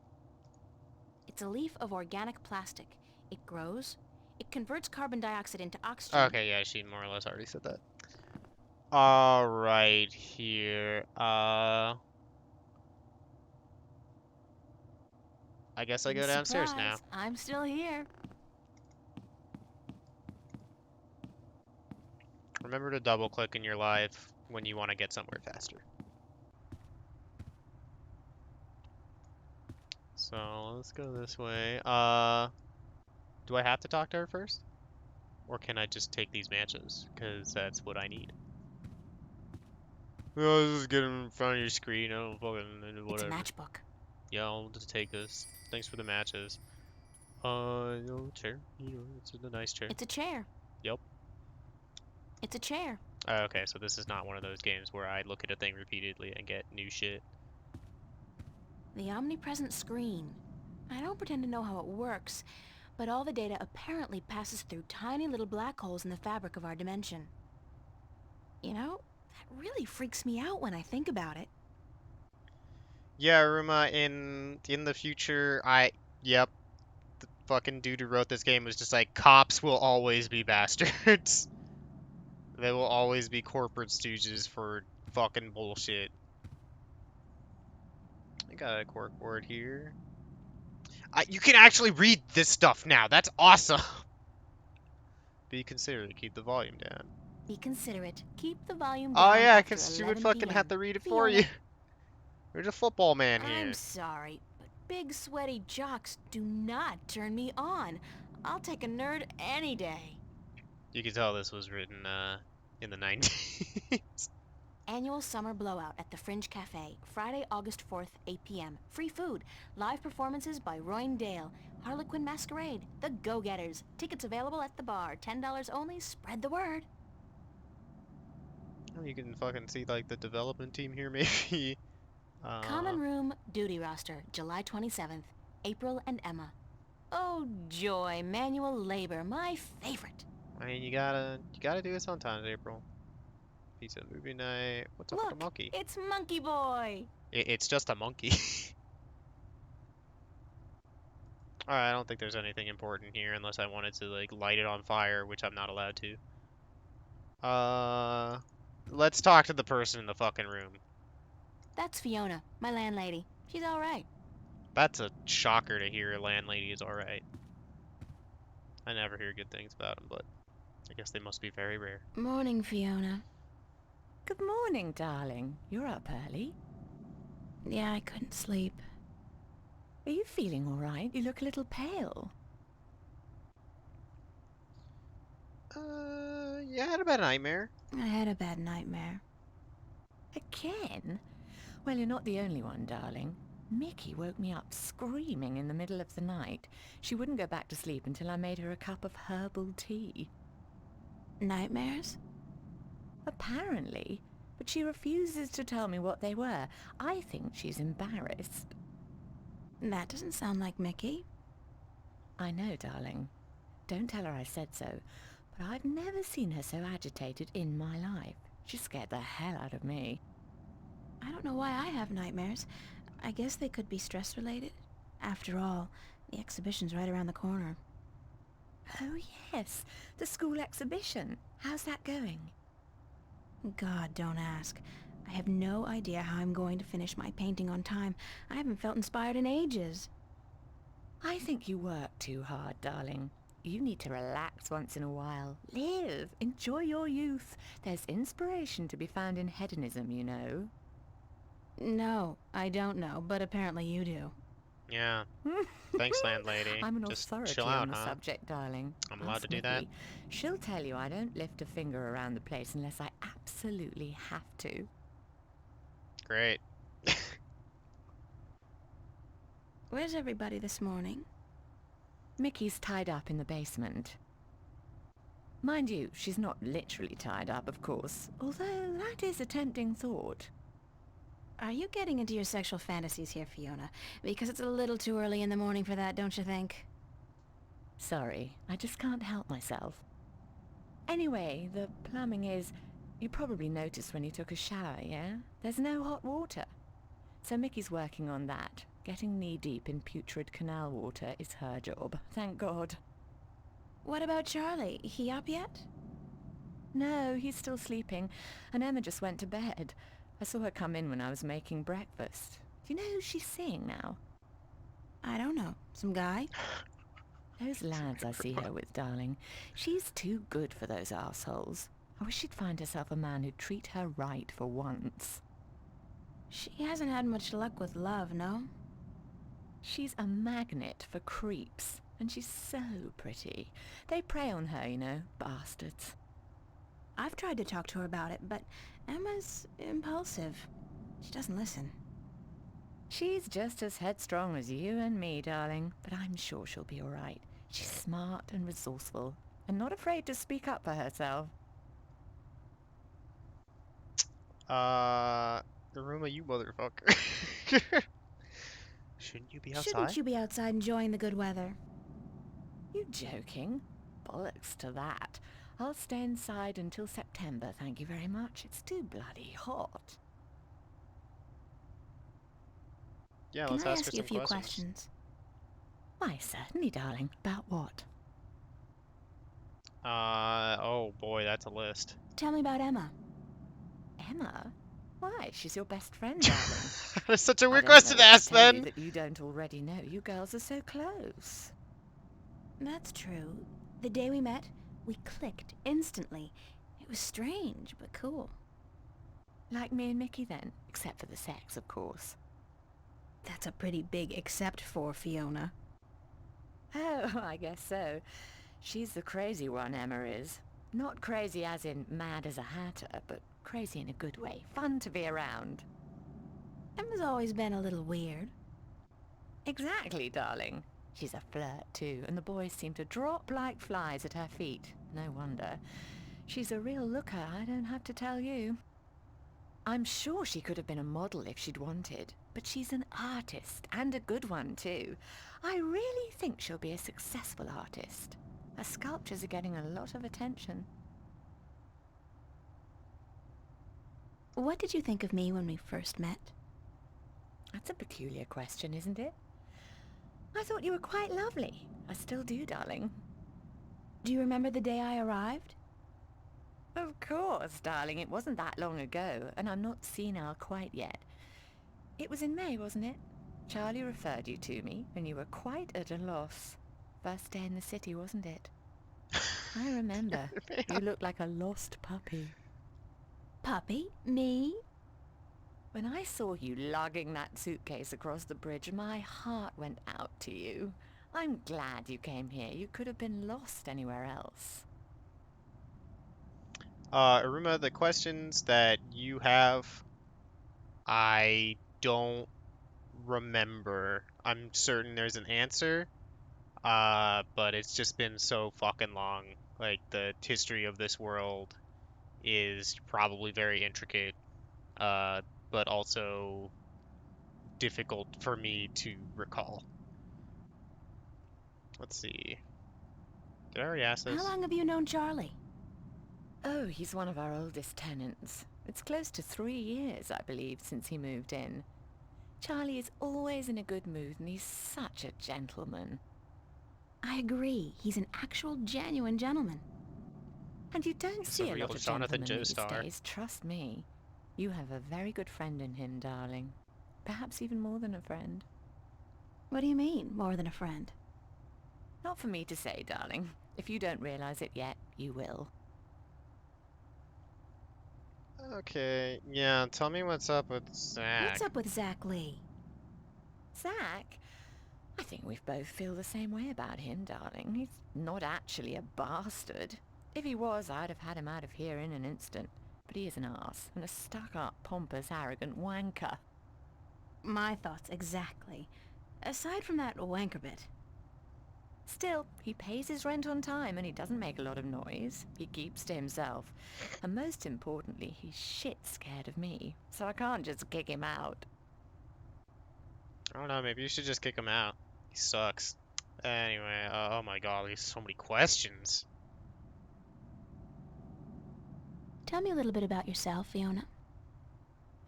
Speaker 3: It's a leaf of organic plastic. It grows, it converts carbon dioxide into oxygen.
Speaker 1: Okay, yeah, she more or less already said that. Alright, here. I guess I go downstairs now.
Speaker 3: Surprise, I'm still here.
Speaker 1: Remember to double click in your live when you want to get somewhere faster. So let's go this way. Do I have to talk to her first? Or can I just take these matches? Because that's what I need. Oh, just get in front of your screen. I don't fucking whatever.
Speaker 3: It's a matchbook.
Speaker 1: Yeah, I'll just take this. Thanks for the matches. No chair. You know, it's a nice chair.
Speaker 3: It's a chair.
Speaker 1: Yep.
Speaker 3: It's a chair.
Speaker 1: Okay, so this is not one of those games where I look at a thing repeatedly and get new shit.
Speaker 3: The omnipresent screen. I don't pretend to know how it works, but all the data apparently passes through tiny little black holes in the fabric of our dimension. You know, that really freaks me out when I think about it.
Speaker 1: Yeah, Ruma, in the future, yep, the fucking dude who wrote this game was just like, cops will always be bastards. They will always be corporate stooges for fucking bullshit. I got a cork board here. You can actually read this stuff now. That's awesome. Be considerate. Keep the volume down.
Speaker 3: Be considerate. Keep the volume
Speaker 1: Oh
Speaker 3: down
Speaker 1: yeah,
Speaker 3: after
Speaker 1: because she
Speaker 3: 11
Speaker 1: would fucking
Speaker 3: PM.
Speaker 1: have to read it for
Speaker 3: Fiona,
Speaker 1: you. There's a football man here.
Speaker 3: I'm sorry, but big sweaty jocks do not turn me on. I'll take a nerd any day.
Speaker 1: You can tell this was written in the 90s.
Speaker 3: Annual summer blowout at the Fringe Cafe, Friday, August 4th, 8 p.m. Free food, live performances by Royne Dale, Harlequin Masquerade, The Go-Getters. Tickets available at the bar, $10 only. Spread the word.
Speaker 1: You can fucking see like the development team here, maybe.
Speaker 3: Common Room Duty Roster, July 27th. April and Emma. Oh joy, manual labor, my favorite.
Speaker 1: I mean, you gotta do it sometimes, April. Pizza movie night. What's up with
Speaker 3: Look,
Speaker 1: the monkey?
Speaker 3: it's Monkey Boy.
Speaker 1: It's just a monkey. Alright, I don't think there's anything important here unless I wanted to like light it on fire, which I'm not allowed to. Let's talk to the person in the fucking room.
Speaker 3: That's Fiona, my landlady. She's all right.
Speaker 1: That's a shocker to hear a landlady is alright. I never hear good things about them, but I guess they must be very rare.
Speaker 3: Morning, Fiona.
Speaker 9: Good morning, darling. You're up early.
Speaker 3: Yeah, I couldn't sleep.
Speaker 9: Are you feeling all right? You look a little pale.
Speaker 1: Yeah, I had a bad nightmare.
Speaker 3: I had a bad nightmare.
Speaker 9: Again? Well, you're not the only one, darling. Mickey woke me up screaming in the middle of the night. She wouldn't go back to sleep until I made her a cup of herbal tea.
Speaker 3: Nightmares?
Speaker 9: Apparently, but she refuses to tell me what they were. I think she's embarrassed.
Speaker 3: That doesn't sound like Mickey.
Speaker 9: I know, darling. Don't tell her I said so, but I've never seen her so agitated in my life. She scared the hell out of me.
Speaker 3: I don't know why I have nightmares. I guess they could be stress-related. After all, the exhibition's right around the corner.
Speaker 9: Oh yes, the school exhibition. How's that going?
Speaker 3: God, don't ask. I have no idea how I'm going to finish my painting on time. I haven't felt inspired in ages.
Speaker 9: I think you work too hard, darling. You need to relax once in a while. Live. Enjoy your youth. There's inspiration to be found in hedonism, you know.
Speaker 3: No, I don't know, but apparently you do.
Speaker 1: Yeah. Thanks, landlady.
Speaker 9: I'm an
Speaker 1: Just
Speaker 9: authority
Speaker 1: chill
Speaker 9: on
Speaker 1: out,
Speaker 9: the
Speaker 1: huh?
Speaker 9: subject, darling.
Speaker 1: I'm allowed to
Speaker 9: Ask
Speaker 1: do that?
Speaker 9: Mickey. She'll tell you I don't lift a finger around the place unless I absolutely have to.
Speaker 1: Great.
Speaker 3: Where's everybody this morning?
Speaker 9: Mickey's tied up in the basement. Mind you, she's not literally tied up, of course, although that is a tempting thought.
Speaker 3: Are you getting into your sexual fantasies here, Fiona? Because it's a little too early in the morning for that, don't you think?
Speaker 9: Sorry, I just can't help myself. Anyway, the plumbing is... You probably noticed when you took a shower, yeah? There's no hot water. So Mickey's working on that. Getting knee-deep in putrid canal water is her job, thank God.
Speaker 3: What about Charlie? He up yet?
Speaker 9: No, he's still sleeping, and Emma just went to bed. I saw her come in when I was making breakfast. Do you know who she's seeing now?
Speaker 3: I don't know. Some guy?
Speaker 9: Those lads I see her with, darling. She's too good for those arseholes. I wish she'd find herself a man who'd treat her right for once.
Speaker 3: She hasn't had much luck with love, no?
Speaker 9: She's a magnet for creeps, and she's so pretty. They prey on her, you know, bastards.
Speaker 3: I've tried to talk to her about it, but Emma's impulsive. She doesn't listen.
Speaker 9: She's just as headstrong as you and me, darling, but I'm sure she'll be all right. She's smart and resourceful, and not afraid to speak up for herself.
Speaker 1: Aruma, you motherfucker. Shouldn't you be outside?
Speaker 3: Shouldn't you be outside enjoying the good weather?
Speaker 9: You joking? Bollocks to that. I'll stay inside until September, thank you very much. It's too bloody hot.
Speaker 1: Yeah,
Speaker 3: Can
Speaker 1: let's
Speaker 3: I
Speaker 1: ask her
Speaker 3: ask you
Speaker 1: some
Speaker 3: a few
Speaker 1: questions.
Speaker 3: questions?
Speaker 9: Why, certainly, darling. About what?
Speaker 1: Oh boy, that's a list.
Speaker 3: Tell me about Emma.
Speaker 9: Emma? Why, she's your best friend, darling.
Speaker 1: That's such a
Speaker 9: I
Speaker 1: weird
Speaker 9: don't know
Speaker 1: question to
Speaker 9: what
Speaker 1: ask
Speaker 9: tell you
Speaker 1: then.
Speaker 9: that you don't already know. You girls are so close.
Speaker 3: That's true. The day we met, we clicked instantly. It was strange, but cool.
Speaker 9: Like me and Mickey then, except for the sex, of course.
Speaker 3: That's a pretty big except for, Fiona.
Speaker 9: Oh, I guess so. She's the crazy one, Emma is. Not crazy as in mad as a hatter, but crazy in a good way. Fun to be around.
Speaker 3: Emma's always been a little weird.
Speaker 9: Exactly, darling. She's a flirt, too, and the boys seem to drop like flies at her feet. No wonder. She's a real looker, I don't have to tell you. I'm sure she could have been a model if she'd wanted, but she's an artist, and a good one, too. I really think she'll be a successful artist. Her sculptures are getting a lot of attention.
Speaker 3: What did you think of me when we first met?
Speaker 9: That's a peculiar question, isn't it? I thought you were quite lovely. I still do, darling.
Speaker 3: Do you remember the day I arrived?
Speaker 9: Of course, darling. It wasn't that long ago, and I'm not senile quite yet. It was in May, wasn't it? Charlie referred you to me, and you were quite at a loss. First day in the city, wasn't it? I remember. You looked like a lost puppy.
Speaker 3: Puppy? Me?
Speaker 9: When I saw you lugging that suitcase across the bridge, my heart went out to you. I'm glad you came here. You could have been lost anywhere else.
Speaker 1: Aruma, the questions that you have, I don't remember. I'm certain there's an answer, but it's just been so fucking long. Like, the history of this world is probably very intricate, but also difficult for me to recall. Let's see. Did I already ask this?
Speaker 3: How long have you known Charlie?
Speaker 9: Oh, he's one of our oldest tenants. It's close to 3 years, I believe, since he moved in. Charlie is always in a good mood, and he's such a gentleman.
Speaker 3: I agree. He's an actual, genuine gentleman.
Speaker 9: And you don't
Speaker 1: He's
Speaker 9: see
Speaker 1: a
Speaker 9: a
Speaker 1: real
Speaker 9: lot of
Speaker 1: Jonathan
Speaker 9: gentlemen these
Speaker 1: Joestar.
Speaker 9: days, trust me. You have a very good friend in him, darling. Perhaps even more than a friend.
Speaker 3: What do you mean, more than a friend?
Speaker 9: Not for me to say, darling. If you don't realize it yet, you will.
Speaker 1: Okay, yeah, tell me what's up with Zach.
Speaker 3: What's up with Zach Lee?
Speaker 9: Zach? I think we both feel the same way about him, darling. He's not actually a bastard. If he was, I'd have had him out of here in an instant. But he is an arse, and a stuck-up, pompous, arrogant wanker.
Speaker 3: My thoughts exactly. Aside from that wanker bit.
Speaker 9: Still, he pays his rent on time and he doesn't make a lot of noise. He keeps to himself. And most importantly, he's shit scared of me. So I can't just kick him out.
Speaker 1: I don't know, maybe you should just kick him out. He sucks. Anyway, oh my god, there's so many questions.
Speaker 3: Tell me a little bit about yourself, Fiona.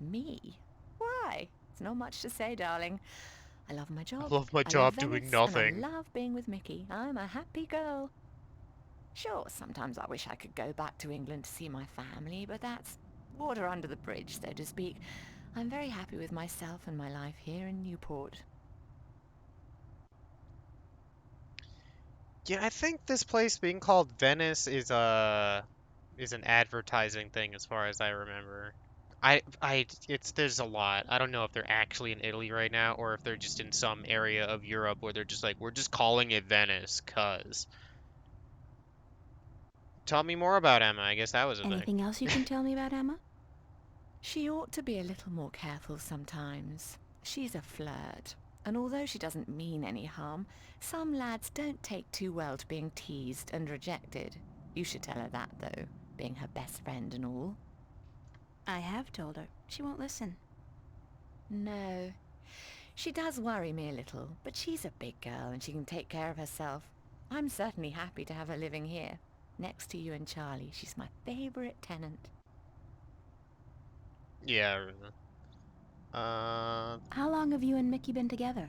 Speaker 9: Me? Why? It's not much to say, darling. I love my job.
Speaker 1: I love my
Speaker 9: I
Speaker 1: job
Speaker 9: love
Speaker 1: doing
Speaker 9: Venice,
Speaker 1: nothing.
Speaker 9: And I love being with Mickey. I'm a happy girl. Sure, sometimes I wish I could go back to England to see my family, but that's water under the bridge, so to speak. I'm very happy with myself and my life here in Newport.
Speaker 1: Yeah, I think this place being called Venice is an advertising thing as far as I remember. There's a lot. I don't know if they're actually in Italy right now or if they're just in some area of Europe where they're just like, we're just calling it Venice, cuz. Tell me more about Emma. I guess that was a thing.
Speaker 3: Anything else you can tell me about Emma?
Speaker 9: She ought to be a little more careful sometimes. She's a flirt, and although she doesn't mean any harm, some lads don't take too well to being teased and rejected. You should tell her that, though, being her best friend and all.
Speaker 3: I have told her. She won't listen.
Speaker 9: No. She does worry me a little, but she's a big girl and she can take care of herself. I'm certainly happy to have her living here. Next to you and Charlie, she's my favorite tenant.
Speaker 1: Yeah.
Speaker 3: How long have you and Mickey been together?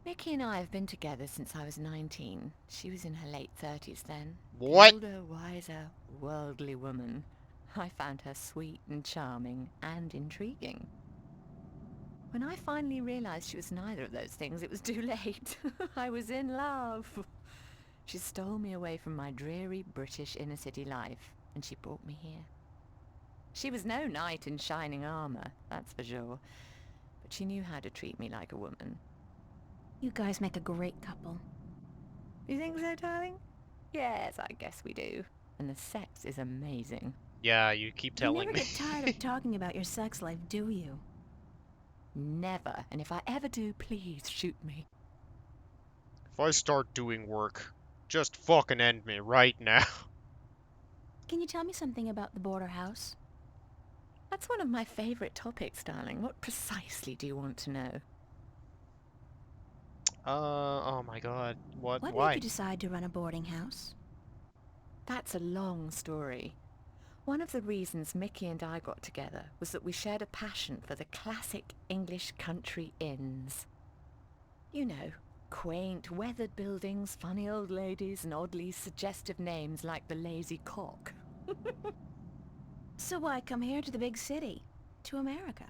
Speaker 9: Mickey and I have been together since I was 19. She was in her late 30s then.
Speaker 1: What?
Speaker 9: Older, wiser, worldly woman. I found her sweet and charming and intriguing. When I finally realized she was neither of those things, it was too late. I was in love. She stole me away from my dreary British inner-city life, and she brought me here. She was no knight in shining armor, that's for sure, but she knew how to treat me like a woman.
Speaker 3: You guys make a great couple.
Speaker 9: You think so, darling? Yes, I guess we do. And the sex is amazing.
Speaker 1: Yeah, you keep
Speaker 3: You
Speaker 1: telling
Speaker 3: never
Speaker 1: me.
Speaker 3: get tired of talking about your sex life, do you?
Speaker 9: Never. And if I ever do, please shoot me.
Speaker 1: If I start doing work, just fucking end me right now.
Speaker 3: Can you tell me something about the border house?
Speaker 9: That's one of my favorite topics, darling. What precisely do you want to know?
Speaker 1: Oh my god.
Speaker 3: What
Speaker 1: Why?
Speaker 3: made you decide to run a boarding house?
Speaker 9: That's a long story. One of the reasons Mickey and I got together was that we shared a passion for the classic English country inns. You know, quaint, weathered buildings, funny old ladies, and oddly suggestive names like the Lazy Cock.
Speaker 3: So why come here to the big city? To America?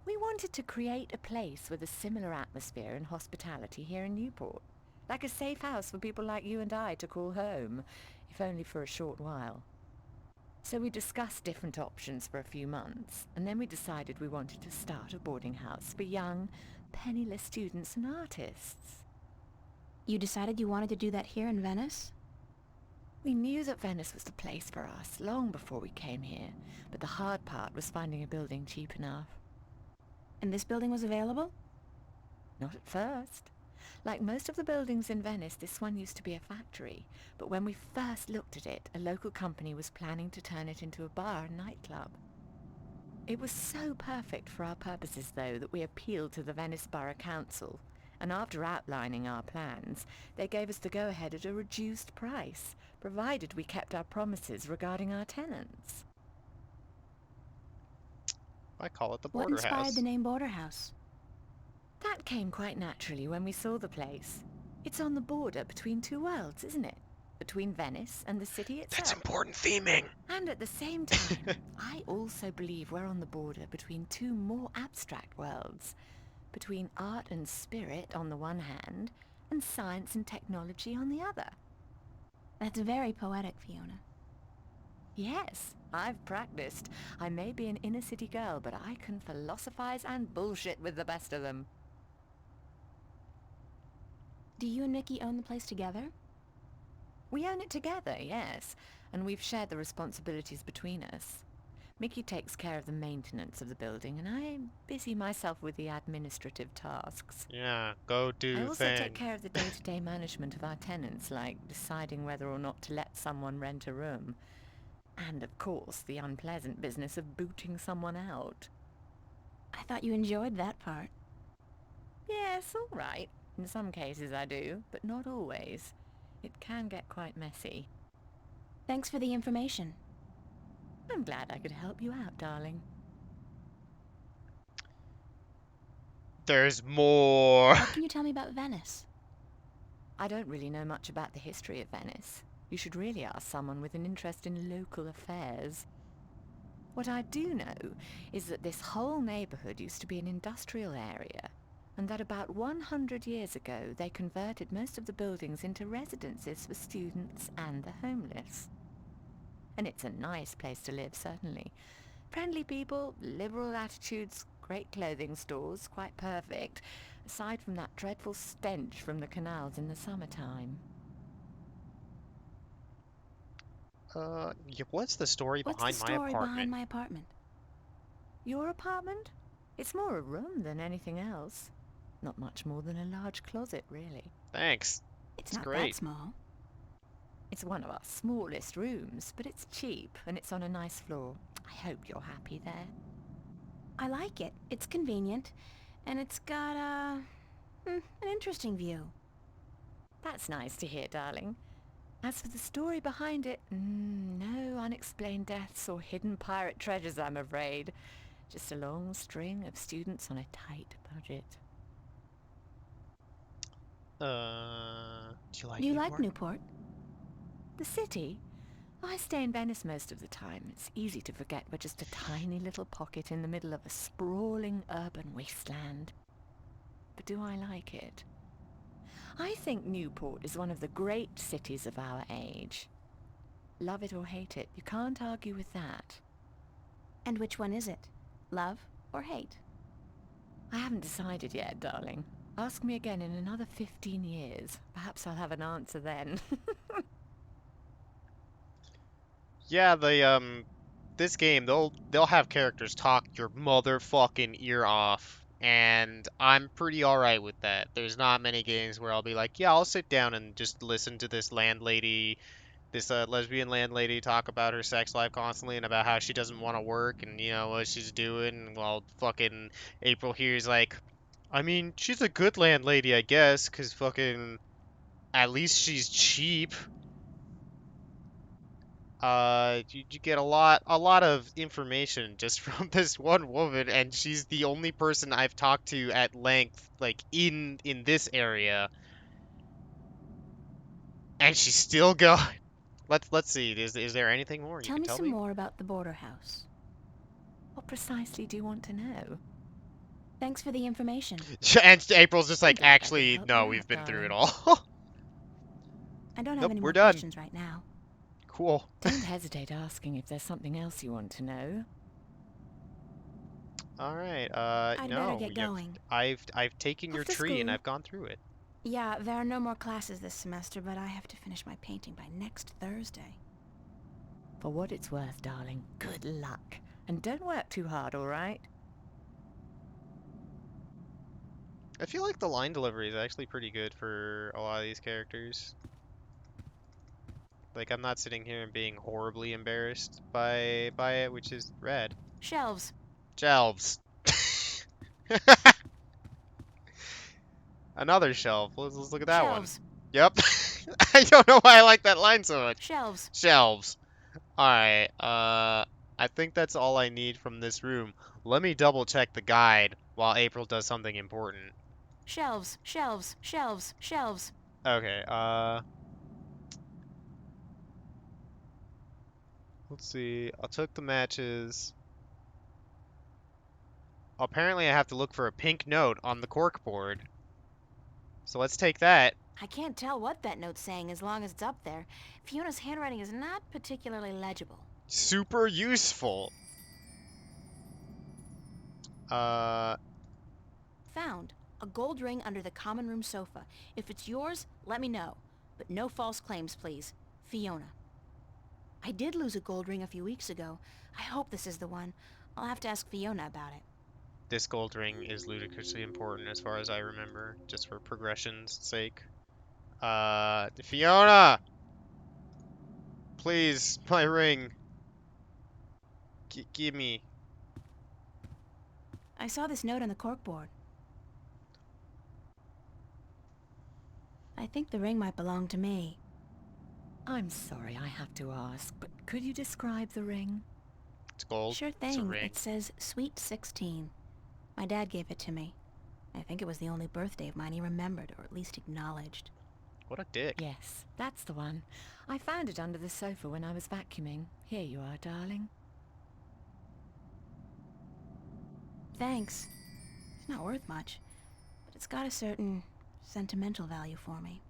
Speaker 9: We wanted to create a place with a similar atmosphere and hospitality here in Newport. Like a safe house for people like you and I to call home, if only for a short while. So we discussed different options for a few months, and then we decided we wanted to start a boarding house for young, penniless students and artists.
Speaker 3: You decided you wanted to do that here in Venice?
Speaker 9: We knew that Venice was the place for us long before we came here, but the hard part was finding a building cheap enough.
Speaker 3: And this building was available?
Speaker 9: Not at first. Like most of the buildings in Venice, this one used to be a factory, but when we first looked at it, a local company was planning to turn it into a bar and nightclub. It was so perfect for our purposes, though, that we appealed to the Venice Borough Council, and after outlining our plans, they gave us the go-ahead at a reduced price, provided we kept our promises regarding our tenants.
Speaker 1: I call it the
Speaker 3: What
Speaker 1: border
Speaker 3: inspired
Speaker 1: house.
Speaker 3: the name Border House?
Speaker 9: That came quite naturally when we saw the place. It's on the border between two worlds, isn't it? Between Venice and the city itself.
Speaker 1: That's important theming.
Speaker 9: And at the same time, I also believe we're on the border between two more abstract worlds. Between art and spirit on the one hand, and science and technology on the other.
Speaker 3: That's very poetic, Fiona.
Speaker 9: Yes, I've practiced. I may be an inner city girl, but I can philosophize and bullshit with the best of them.
Speaker 3: Do you and Mickey own the place together?
Speaker 9: We own it together, yes, and we've shared the responsibilities between us. Mickey takes care of the maintenance of the building, and I busy myself with the administrative tasks.
Speaker 1: Yeah, go
Speaker 9: I
Speaker 1: do
Speaker 9: also
Speaker 1: thing.
Speaker 9: take care of the day-to-day management of our tenants, like deciding whether or not to let someone rent a room. And, of course, the unpleasant business of booting someone out.
Speaker 3: I thought you enjoyed that part.
Speaker 9: Yes, all right. In some cases I do, but not always. It can get quite messy.
Speaker 3: Thanks for the information.
Speaker 9: I'm glad I could help you out, darling.
Speaker 1: There's more.
Speaker 3: What can you tell me about Venice?
Speaker 9: I don't really know much about the history of Venice. You should really ask someone with an interest in local affairs. What I do know is that this whole neighborhood used to be an industrial area, and that about 100 years ago they converted most of the buildings into residences for students and the homeless. And it's a nice place to live, certainly. Friendly people, liberal attitudes, great clothing stores, quite perfect, aside from that dreadful stench from the canals in the summertime.
Speaker 1: Yeah, what's the story
Speaker 3: What's
Speaker 1: behind
Speaker 3: the
Speaker 1: my
Speaker 3: story
Speaker 1: apartment?
Speaker 3: behind my apartment?
Speaker 9: Your apartment? It's more a room than anything else. Not much more than a large closet, really.
Speaker 1: Thanks.
Speaker 3: It's not
Speaker 1: great.
Speaker 3: that small.
Speaker 9: It's one of our smallest rooms, but it's cheap and it's on a nice floor. I hope you're happy there.
Speaker 3: I like it. It's convenient. And it's got, an interesting view.
Speaker 9: That's nice to hear, darling. As for the story behind it, no unexplained deaths or hidden pirate treasures, I'm afraid. Just a long string of students on a tight budget.
Speaker 1: Do you like
Speaker 3: Do you
Speaker 1: Newport?
Speaker 3: like Newport?
Speaker 9: The city? I stay in Venice most of the time. It's easy to forget we're just a tiny little pocket in the middle of a sprawling urban wasteland. But do I like it? I think Newport is one of the great cities of our age. Love it or hate it, you can't argue with that.
Speaker 3: And which one is it? Love or hate?
Speaker 9: I haven't decided yet, darling. Ask me again in another 15 years. Perhaps I'll have an answer then.
Speaker 1: Yeah, this game, they'll have characters talk your motherfucking ear off, and I'm pretty alright with that. There's not many games where I'll be like, yeah, I'll sit down and just listen to this landlady, this lesbian landlady talk about her sex life constantly and about how she doesn't want to work and, you know, what she's doing, while fucking April here's like, I mean, she's a good landlady, I guess, 'cause fucking at least she's cheap. You get a lot of information just from this one woman, and she's the only person I've talked to at length, like in this area, and she's still going. Let's see. Is there anything more you
Speaker 3: Tell
Speaker 1: can
Speaker 3: me
Speaker 1: tell
Speaker 3: some
Speaker 1: me?
Speaker 3: more about the border house.
Speaker 9: What precisely do you want to know?
Speaker 3: Thanks for the information.
Speaker 1: And April's just
Speaker 9: I'm
Speaker 1: like,
Speaker 9: glad I could
Speaker 1: actually,
Speaker 9: help
Speaker 1: no,
Speaker 9: you
Speaker 1: we've
Speaker 9: out,
Speaker 1: been through it
Speaker 9: darling.
Speaker 1: all.
Speaker 3: I don't have
Speaker 1: Nope,
Speaker 3: any
Speaker 1: we're
Speaker 3: more
Speaker 1: done.
Speaker 3: questions right now.
Speaker 1: Cool.
Speaker 9: Don't hesitate asking if there's something else you want to know.
Speaker 1: All right.
Speaker 3: I'd
Speaker 1: No,
Speaker 3: better get going.
Speaker 1: I've taken your
Speaker 3: Off to
Speaker 1: tree and
Speaker 3: school.
Speaker 1: I've gone through it.
Speaker 3: Yeah, there are no more classes this semester, but I have to finish my painting by next Thursday.
Speaker 9: For what it's worth, darling, good luck. And don't work too hard, all right?
Speaker 1: I feel like the line delivery is actually pretty good for a lot of these characters. Like, I'm not sitting here and being horribly embarrassed by it, which is rad.
Speaker 3: Shelves.
Speaker 1: Shelves. Another shelf. Let's look at that one.
Speaker 3: Shelves.
Speaker 1: Yep. I don't know why I like that line so much.
Speaker 3: Shelves.
Speaker 1: Shelves. Alright, I think that's all I need from this room. Let me double check the guide while April does something important.
Speaker 3: Shelves. Shelves. Shelves. Shelves.
Speaker 1: Okay, let's see. I took the matches. Apparently I have to look for a pink note on the cork board. So let's take that.
Speaker 3: I can't tell what that note's saying as long as it's up there. Fiona's handwriting is not particularly legible.
Speaker 1: Super useful.
Speaker 3: Found. A gold ring under the common room sofa. If it's yours, let me know. But no false claims, please. Fiona. I did lose a gold ring a few weeks ago. I hope this is the one. I'll have to ask Fiona about it.
Speaker 1: This gold ring is ludicrously important as far as I remember, just for progression's sake. Fiona! Please, my ring. Give me.
Speaker 3: I saw this note on the corkboard. I think the ring might belong to me.
Speaker 9: I'm sorry I have to ask, but could you describe the ring?
Speaker 1: It's gold.
Speaker 3: Sure
Speaker 1: It's a
Speaker 3: thing.
Speaker 1: ring.
Speaker 3: It says Sweet 16. My dad gave it to me. I think it was the only birthday of mine he remembered, or at least acknowledged.
Speaker 1: What a dick.
Speaker 9: Yes, that's the one. I found it under the sofa when I was vacuuming. Here you are, darling.
Speaker 3: Thanks. It's not worth much, but it's got a certain sentimental value for me.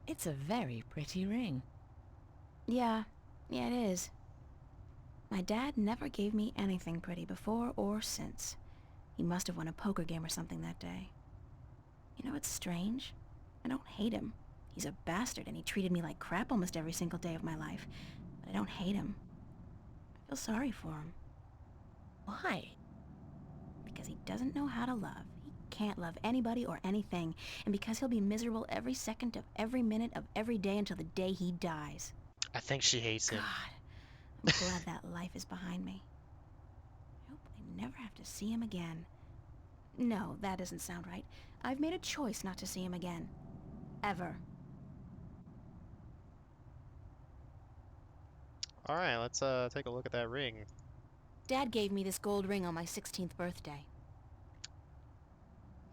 Speaker 9: It's a very pretty ring.
Speaker 3: Yeah, it is. My dad never gave me anything pretty before or since. He must have won a poker game or something that day. You know, it's strange. I don't hate him. He's a bastard and he treated me like crap almost every single day of my life. But I don't hate him. I feel sorry for him.
Speaker 9: Why?
Speaker 3: Because he doesn't know how to love. He can't love anybody or anything. And because he'll be miserable every second of every minute of every day until the day he dies.
Speaker 1: I think she hates him.
Speaker 3: God, I'm glad that life is behind me. I hope I never have to see him again. No, that doesn't sound right. I've made a choice not to see him again. Ever.
Speaker 1: Alright, let's take a look at that ring.
Speaker 3: Dad gave me this gold ring on my 16th birthday.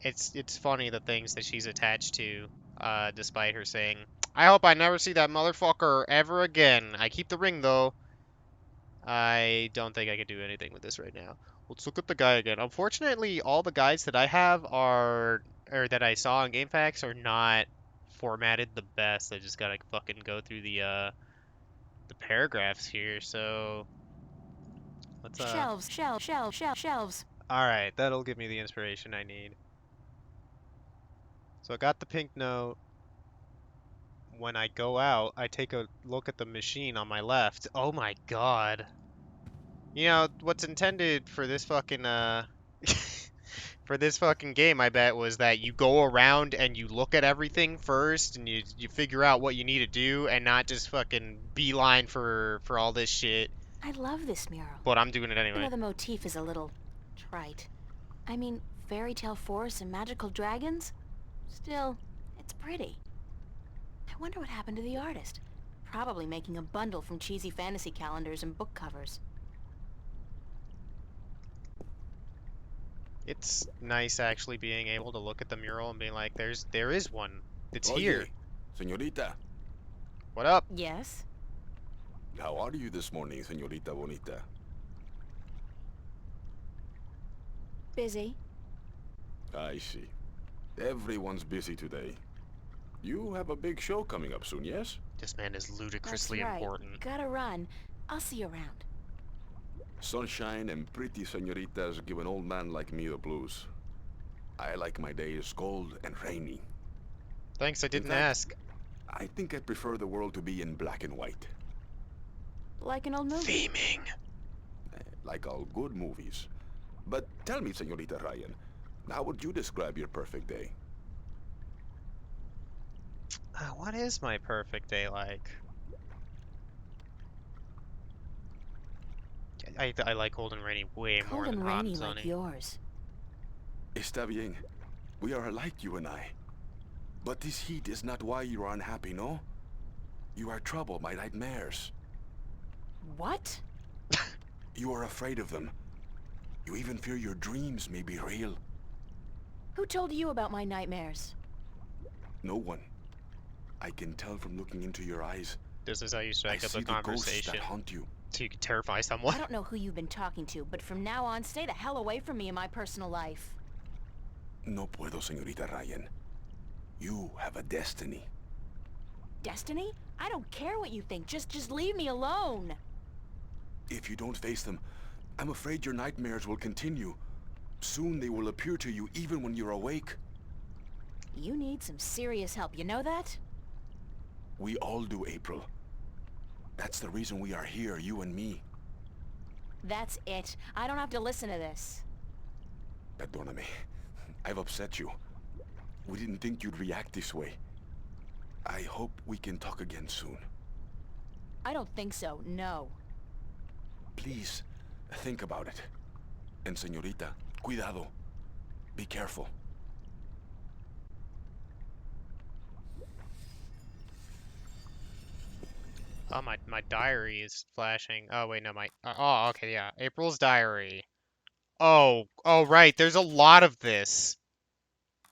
Speaker 1: It's funny the things that she's attached to, despite her saying, I hope I never see that motherfucker ever again. I keep the ring though. I don't think I could do anything with this right now. Let's look at the guy again. Unfortunately, all the guides that I have or that I saw on GameFAQs are not formatted the best. I just gotta fucking go through the paragraphs here, so let's
Speaker 3: Shelves.
Speaker 1: Alright, that'll give me the inspiration I need. So I got the pink note. When I go out, I take a look at the machine on my left. Oh my god. You know, what's intended for this fucking, for this fucking game, I bet, was that you go around and you look at everything first and you figure out what you need to do and not just fucking beeline for all this shit.
Speaker 3: I love this mural.
Speaker 1: But I'm doing it
Speaker 3: I
Speaker 1: anyway.
Speaker 3: know the motif is a little trite. I mean, fairy tale forests and magical dragons? Still, it's pretty. I wonder what happened to the artist. Probably making a bundle from cheesy fantasy calendars and book covers.
Speaker 1: It's nice actually being able to look at the mural and being like, there is one. It's
Speaker 10: Oye,
Speaker 1: here.
Speaker 10: Señorita,
Speaker 1: What up?
Speaker 3: Yes?
Speaker 10: how are you this morning, Señorita Bonita?
Speaker 3: Busy.
Speaker 10: I see. Everyone's busy today. You have a big show coming up soon, yes?
Speaker 1: This man is
Speaker 3: That's
Speaker 1: ludicrously
Speaker 3: right.
Speaker 1: important.
Speaker 3: Gotta run. I'll see you around.
Speaker 10: Sunshine and pretty señoritas give an old man like me the blues. I like my days cold and rainy.
Speaker 1: Thanks, I didn't
Speaker 10: fact-
Speaker 1: ask.
Speaker 10: I think I prefer the world to be in black and white.
Speaker 3: Like an old movie.
Speaker 1: Theming.
Speaker 10: Like all good movies. But tell me, Señorita Ryan, how would you describe your perfect day?
Speaker 1: What is my perfect day like? I like cold and rainy way more
Speaker 3: Cold
Speaker 1: than
Speaker 3: and
Speaker 1: hot
Speaker 3: rainy
Speaker 1: and sunny.
Speaker 3: like yours.
Speaker 10: Está bien. We are alike, you and I. But this heat is not why you are unhappy, no? You are troubled by nightmares.
Speaker 3: What?
Speaker 10: You are afraid of them. You even fear your dreams may be real.
Speaker 3: Who told you about my nightmares?
Speaker 10: No one. I can tell from looking into your eyes.
Speaker 1: This is how you
Speaker 10: I
Speaker 1: strike up
Speaker 10: see
Speaker 1: a
Speaker 10: the ghosts
Speaker 1: conversation
Speaker 10: that haunt you.
Speaker 1: so you can terrify
Speaker 3: I
Speaker 1: someone.
Speaker 3: don't know who you've been talking to, but from now on, stay the hell away from me in my personal life.
Speaker 10: No puedo, señorita Ryan. You have a destiny.
Speaker 3: Destiny? I don't care what you think. Just leave me alone.
Speaker 10: If you don't face them, I'm afraid your nightmares will continue. Soon they will appear to you even when you're awake.
Speaker 3: You need some serious help, you know that?
Speaker 10: We all do, April. That's the reason we are here, you and me.
Speaker 3: That's it. I don't have to listen to this.
Speaker 10: Perdóname. I've upset you. We didn't think you'd react this way. I hope we can talk again soon.
Speaker 3: I don't think so, no.
Speaker 10: Please, think about it. And señorita, cuidado. Be careful.
Speaker 1: Oh, my diary is flashing. Oh, wait, no, oh, okay, yeah. April's diary. Oh, right, there's a lot of this.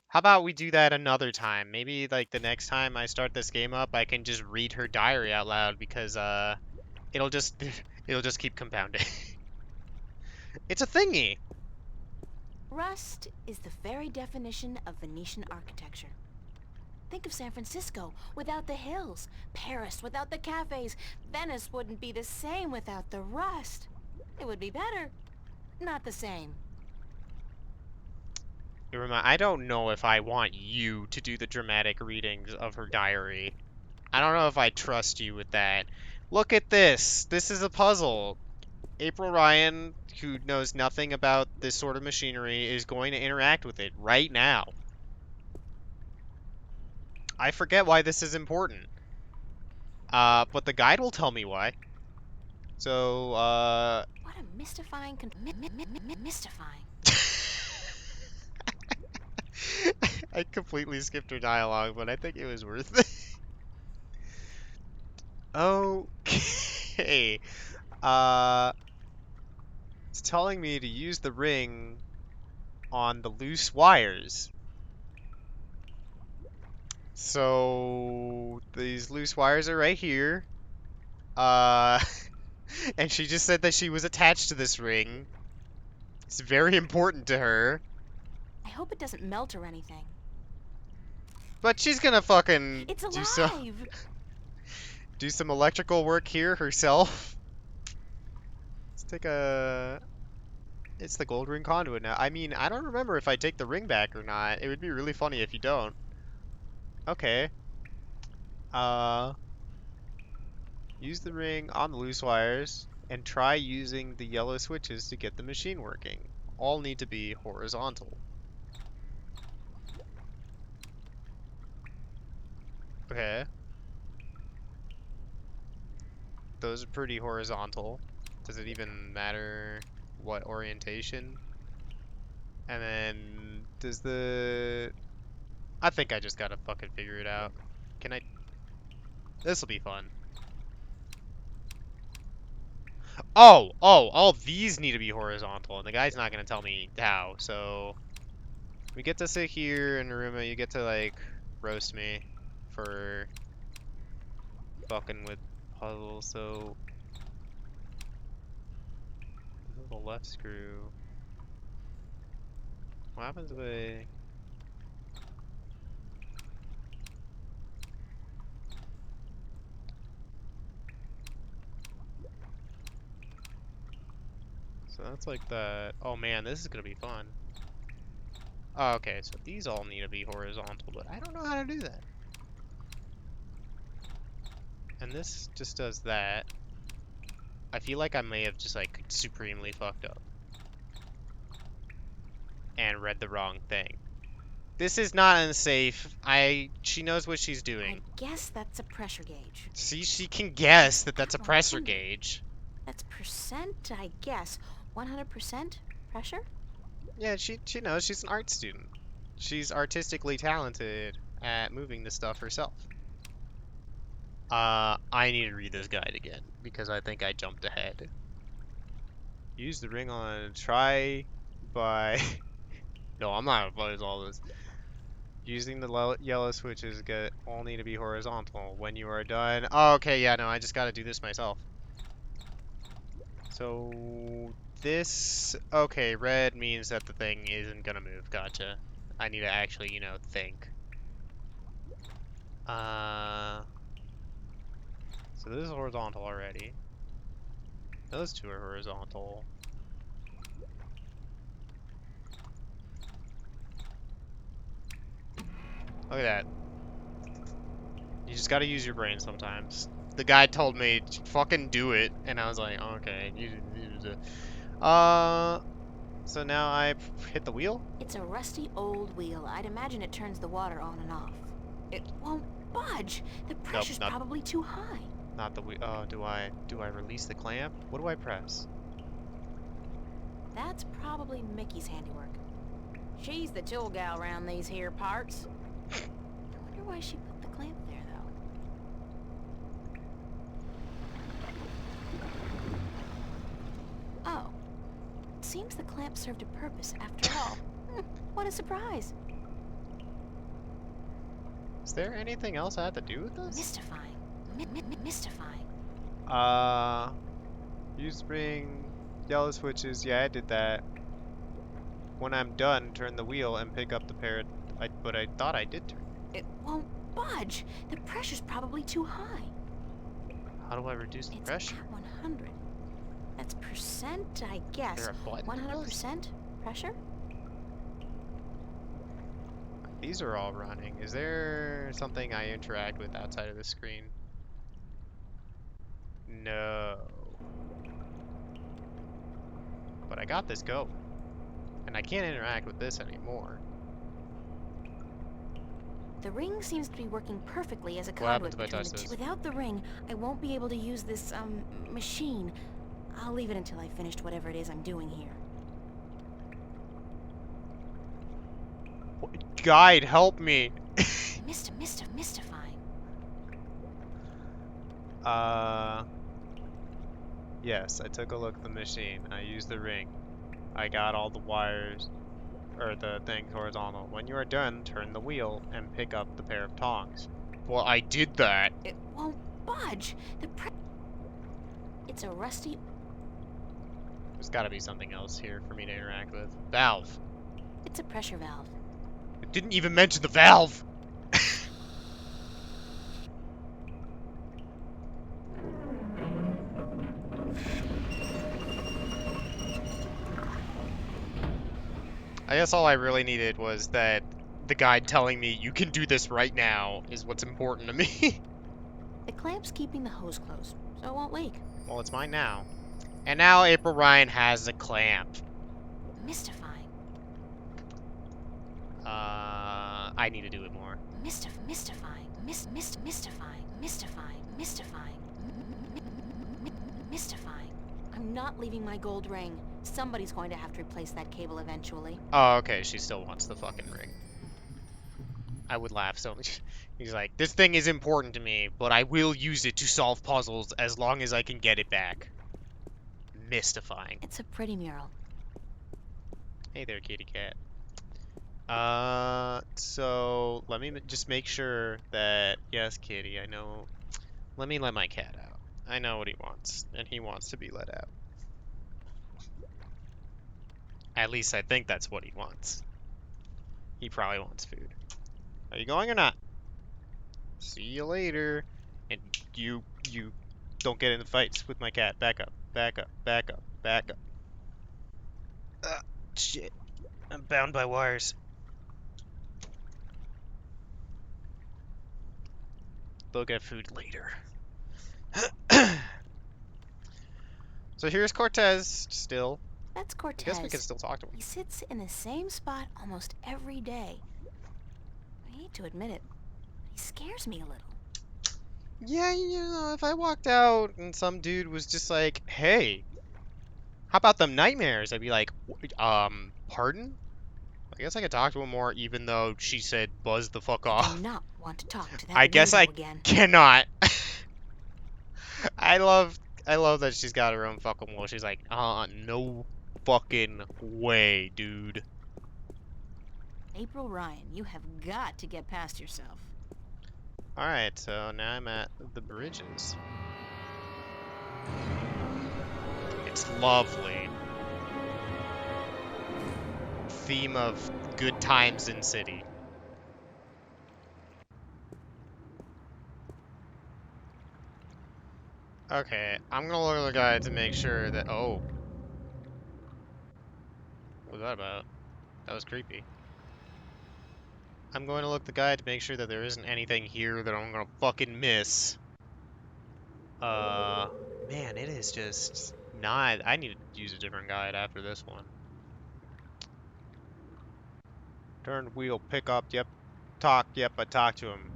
Speaker 1: How about we do that another time? Maybe, like, the next time I start this game up, I can just read her diary out loud because, it'll just, it'll just keep compounding. It's a thingy!
Speaker 3: Rust is the very definition of Venetian architecture. Think of San Francisco without the hills, Paris without the cafes. Venice wouldn't be the same without the rust. It would be better, not the same.
Speaker 1: I don't know if I want you to do the dramatic readings of her diary. I don't know if I trust you with that. Look at this! This is a puzzle. April Ryan, who knows nothing about this sort of machinery, is going to interact with it right now. I forget why this is important. But the guide will tell me why. So,
Speaker 3: What a mystifying, mystifying.
Speaker 1: I completely skipped her dialogue, but I think it was worth it. Okay. Uh, it's telling me to use the ring on the loose wires. So, these loose wires are right here. Uh, and she just said that she was attached to this ring. It's very important to her.
Speaker 3: I hope it doesn't melt or anything.
Speaker 1: But she's gonna fucking
Speaker 3: It's
Speaker 1: do
Speaker 3: alive!
Speaker 1: some electrical work here herself. Let's take a... It's the gold ring conduit now. I mean, I don't remember if I take the ring back or not. It would be really funny if you don't. Okay. Use the ring on the loose wires and try using the yellow switches to get the machine working. All need to be horizontal. Okay. Those are pretty horizontal. Does it even matter what orientation? And then does the... I think I just gotta fucking figure it out. Can I... This'll be fun. Oh, all these need to be horizontal, and the guy's not gonna tell me how, so... We get to sit here, and Naruma, you get to, like, roast me for fucking with puzzles, so... This is the left screw. What happens if I... So that's like that. Oh man, this is gonna be fun. Oh, okay, so these all need to be horizontal, but I don't know how to do that. And this just does that. I feel like I may have just like supremely fucked up. And read the wrong thing. This is not unsafe. She knows what she's doing.
Speaker 3: I guess that's a pressure gauge.
Speaker 1: See, she can guess that that's a
Speaker 3: Oh,
Speaker 1: pressure gauge.
Speaker 3: That's percent, I guess. 100% pressure?
Speaker 1: Yeah, she knows. She's an art student. She's artistically talented at moving the stuff herself. I need to read this guide again because I think I jumped ahead. Use the ring on try by... No, I'm not opposed to all this. Using the yellow switches all need to be horizontal. When you are done... Oh, okay, yeah, no, I just gotta do this myself. So... This... Okay, red means that the thing isn't gonna move. Gotcha. I need to actually, think. So this is horizontal already. Those two are horizontal. Look at that. You just gotta use your brain sometimes. The guy told me, fucking do it, and I was like, okay. So now I hit the wheel?
Speaker 3: It's a rusty old wheel. I'd imagine it turns the water on and off. It won't budge. The pressure's
Speaker 1: not,
Speaker 3: probably too high.
Speaker 1: not the wheel. Oh, do I release the clamp? What do I press?
Speaker 3: That's probably Mickey's handiwork. She's the tool gal around these here parts. I wonder why she put the clamp there, though. Oh. Seems the clamp served a purpose after all. What a surprise.
Speaker 1: Is there anything else I have to do with this?
Speaker 3: Mystifying. Mystifying.
Speaker 1: Use spring, yellow switches. Yeah, I did that. When I'm done, turn the wheel and pick up the parrot. But I thought I did turn.
Speaker 3: It won't budge. The pressure's probably too high.
Speaker 1: How do I reduce the pressure?
Speaker 3: It's at 100. That's percent, I guess.
Speaker 1: Is there a button for this?
Speaker 3: 100% pressure?
Speaker 1: These are all running. Is there something I interact with outside of the screen? No. But I got this going. And I can't interact with this anymore.
Speaker 3: The ring seems to be working perfectly as a
Speaker 1: What
Speaker 3: conduit
Speaker 1: happens if I
Speaker 3: between
Speaker 1: touch
Speaker 3: the two.
Speaker 1: this?
Speaker 3: Without the ring, I won't be able to use this, machine. I'll leave it until I've finished whatever it is I'm doing here.
Speaker 1: Guide, help me!
Speaker 3: Mystifying.
Speaker 1: Yes, I took a look at the machine. I used the ring. I got all the wires, or the thing horizontal. When you are done, turn the wheel and pick up the pair of tongs. Well, I did that.
Speaker 3: It won't budge. It's a rusty...
Speaker 1: There's gotta be something else here for me to interact with. Valve.
Speaker 3: It's a pressure valve.
Speaker 1: It didn't even mention the valve! I guess all I really needed was that the guide telling me you can do this right now is what's important to me.
Speaker 3: The clamp's keeping the hose closed, so it won't leak.
Speaker 1: Well, it's mine now. And now April Ryan has a clamp.
Speaker 3: Mystifying.
Speaker 1: I need to do it more.
Speaker 3: Mystifying. Mystifying. I'm not leaving my gold ring. Somebody's going to have to replace that cable eventually.
Speaker 1: Oh, okay, she still wants the fucking ring. I would laugh so much. He's like, this thing is important to me, but I will use it to solve puzzles as long as I can get it back. Mystifying.
Speaker 3: It's a pretty mural.
Speaker 1: Hey there, kitty cat. So let me just make sure that, yes, kitty, I know. Let me let my cat out. I know what he wants, and he wants to be let out. At least I think that's what he wants. He probably wants food. Are you going or not? See you later. And you don't get into fights with my cat. Back up, back up, back up, back up. Shit. I'm bound by wires. They'll get food later. So here's Cortez still.
Speaker 3: That's
Speaker 1: I
Speaker 3: Cortez.
Speaker 1: guess we can still talk to him.
Speaker 3: He sits in the same spot almost every day. I hate to admit it, but he scares me a little.
Speaker 1: Yeah, you know, if I walked out and some dude was just like, hey, how about them nightmares? I'd be like, pardon? I guess I could talk to him more even though she said buzz the fuck
Speaker 3: I
Speaker 1: off.
Speaker 3: do not want to talk to that
Speaker 1: I guess I
Speaker 3: weirdo again.
Speaker 1: cannot. I love that she's got her own fucking wall. She's like, no fucking way, dude.
Speaker 3: April Ryan, you have got to get past yourself.
Speaker 1: Alright, so now I'm at the bridges. It's lovely. Theme of good times in city. Okay, I'm gonna look at the guide to make sure that. Oh, what was that about? That was creepy. I'm going to look at the guide to make sure that there isn't anything here that I'm gonna fucking miss. Man, it is just not. I need to use a different guide after this one. Turn wheel, pick up. Yep. Talk. Yep. I talked to him.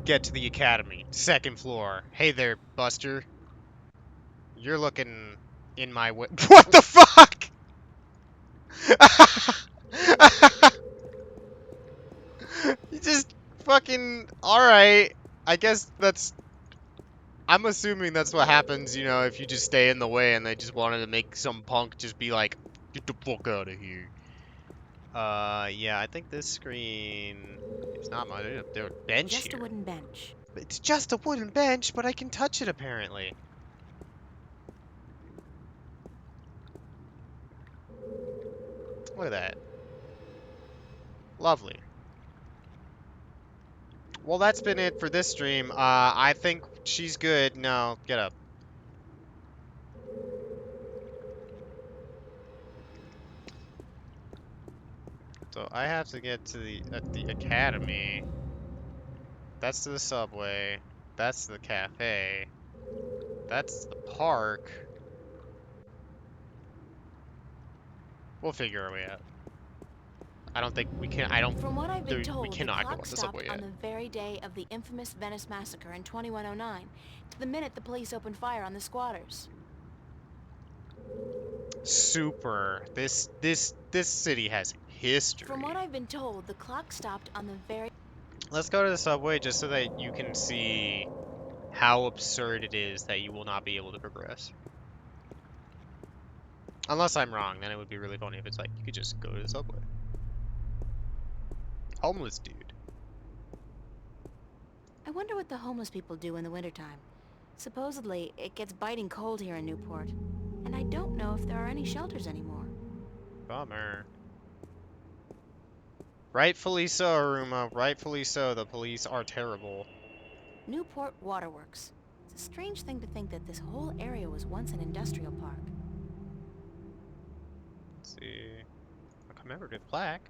Speaker 1: Get to the academy. Second floor. Hey there, Buster. You're looking in my way. What the fuck? You just fucking. Alright. I guess that's. I'm assuming that's what happens, you know, if you just stay in the way and they just wanted to make some punk just be like, get the fuck out of here. Yeah, I think this screen. It's not my. There's a bench
Speaker 3: Just a
Speaker 1: here.
Speaker 3: wooden bench.
Speaker 1: It's just a wooden bench, but I can touch it apparently. Look at that. Lovely. Well, that's been it for this stream. I think she's good. No, get up. So I have to get to the academy. That's to the subway. That's the cafe. That's the park. We'll figure our way out. I don't think we can. I don't.
Speaker 3: From what I've been
Speaker 1: We
Speaker 3: told, the
Speaker 1: cannot go
Speaker 3: clock
Speaker 1: on the
Speaker 3: stopped
Speaker 1: subway
Speaker 3: on
Speaker 1: yet.
Speaker 3: the very day of the infamous Venice massacre in 2109, to the minute the police opened fire on the squatters.
Speaker 1: Super. This city has history.
Speaker 3: From what I've been told, the clock stopped on the very...
Speaker 1: Let's go to the subway just so that you can see how absurd it is that you will not be able to progress. Unless I'm wrong, then it would be really funny if it's like, you could just go to the subway. Homeless dude.
Speaker 3: I wonder what the homeless people do in the wintertime. Supposedly, it gets biting cold here in Newport, and I don't know if there are any shelters anymore.
Speaker 1: Bummer. Rightfully so, Aruma. Rightfully so. The police are terrible.
Speaker 3: Newport Waterworks. It's a strange thing to think that this whole area was once an industrial park.
Speaker 1: Let's see. A commemorative plaque.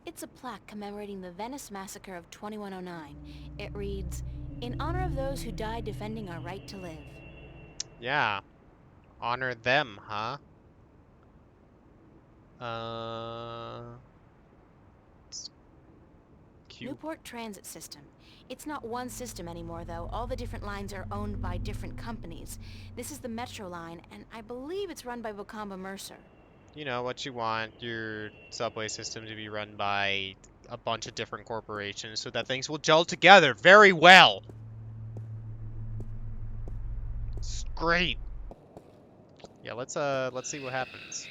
Speaker 3: It's a plaque commemorating the Venice massacre of 2109. It reads, "In honor of those who died defending our right to live."
Speaker 1: Yeah. Honor them, huh? It's cute.
Speaker 3: Newport Transit System. It's not one system anymore, though. All the different lines are owned by different companies. This is the Metro line, and I believe it's run by Vocamba Mercer.
Speaker 1: You know what you want your subway system to be run by a bunch of different corporations so that things will gel together very well. It's great. Yeah, let's see what happens.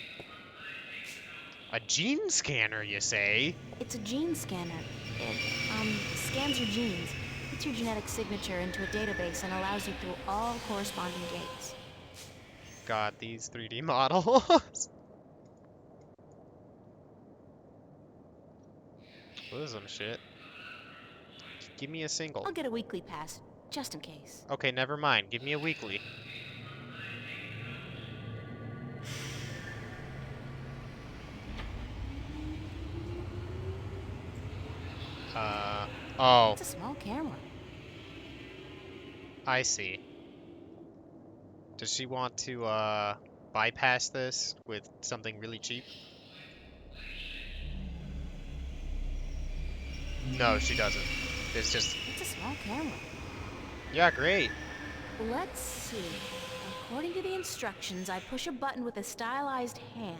Speaker 1: A gene scanner, you say?
Speaker 3: It's a gene scanner. It, scans your genes, puts your genetic signature into a database, and allows you through all corresponding gates.
Speaker 1: God, these 3D models. This is some shit. Give me a single.
Speaker 3: I'll get a weekly pass, just in case.
Speaker 1: Okay, never mind. Give me a weekly. Oh.
Speaker 3: It's a small camera.
Speaker 1: I see. Does she want to, bypass this with something really cheap? No, she doesn't. It's just...
Speaker 3: It's a small camera.
Speaker 1: Yeah, great.
Speaker 3: Let's see. According to the instructions, I push a button with a stylized hand,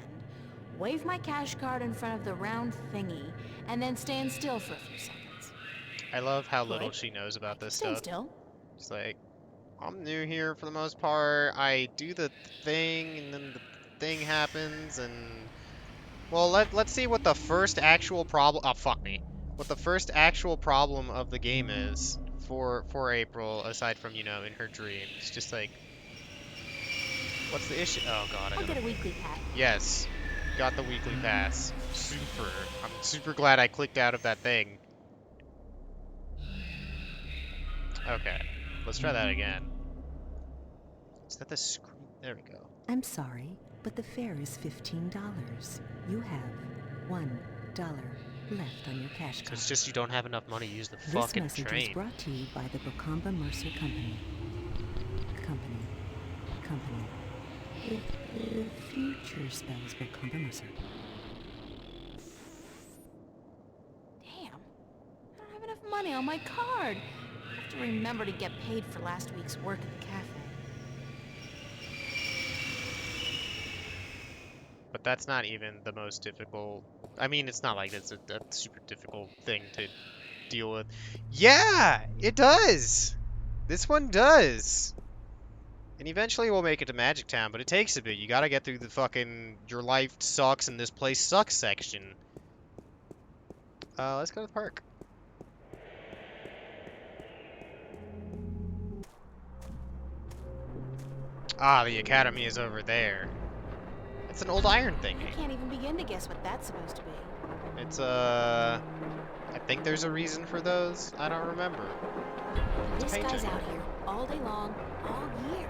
Speaker 3: wave my cash card in front of the round thingy, and then stand still for a few seconds.
Speaker 1: I love how little she knows about this
Speaker 3: Stand
Speaker 1: stuff.
Speaker 3: still.
Speaker 1: She's like, I'm new here for the most part. I do the thing, and then the thing happens, and... Well, let's see what the first actual problem... Oh, fuck me. What the first actual problem of the game is for April, aside from, you know, in her dreams. Just like... What's the issue? Oh, God.
Speaker 3: I'll get a weekly pass.
Speaker 1: Yes. Got the weekly pass. Super. I'm super glad I clicked out of that thing. Okay, let's try that again. Is that the screen? There we go.
Speaker 7: I'm sorry, but the fare is $15. You have $1 left on your cash
Speaker 1: So
Speaker 7: card.
Speaker 1: it's just you don't have enough money to use the
Speaker 7: This
Speaker 1: fucking
Speaker 7: message was
Speaker 1: train.
Speaker 7: brought to you by the Bocamba Mercer Company. Company. The future spells Bocamba Mercer.
Speaker 3: Damn. I don't have enough money on my card. I have to remember to get paid for last week's work at the cafe.
Speaker 1: But that's not even the most difficult. I mean, it's not like it's a super difficult thing to deal with. Yeah, it does. This one does. And eventually we'll make it to Magic Town, but it takes a bit. You gotta get through the fucking your life sucks and this place sucks section. Let's go to the park. Ah, the academy is over there. It's an old iron
Speaker 3: I
Speaker 1: thingy.
Speaker 3: can't even begin to guess what that's supposed to be.
Speaker 1: It's I think there's a reason for those. I don't remember.
Speaker 3: This
Speaker 1: painting.
Speaker 3: guy's out here all day long, all year.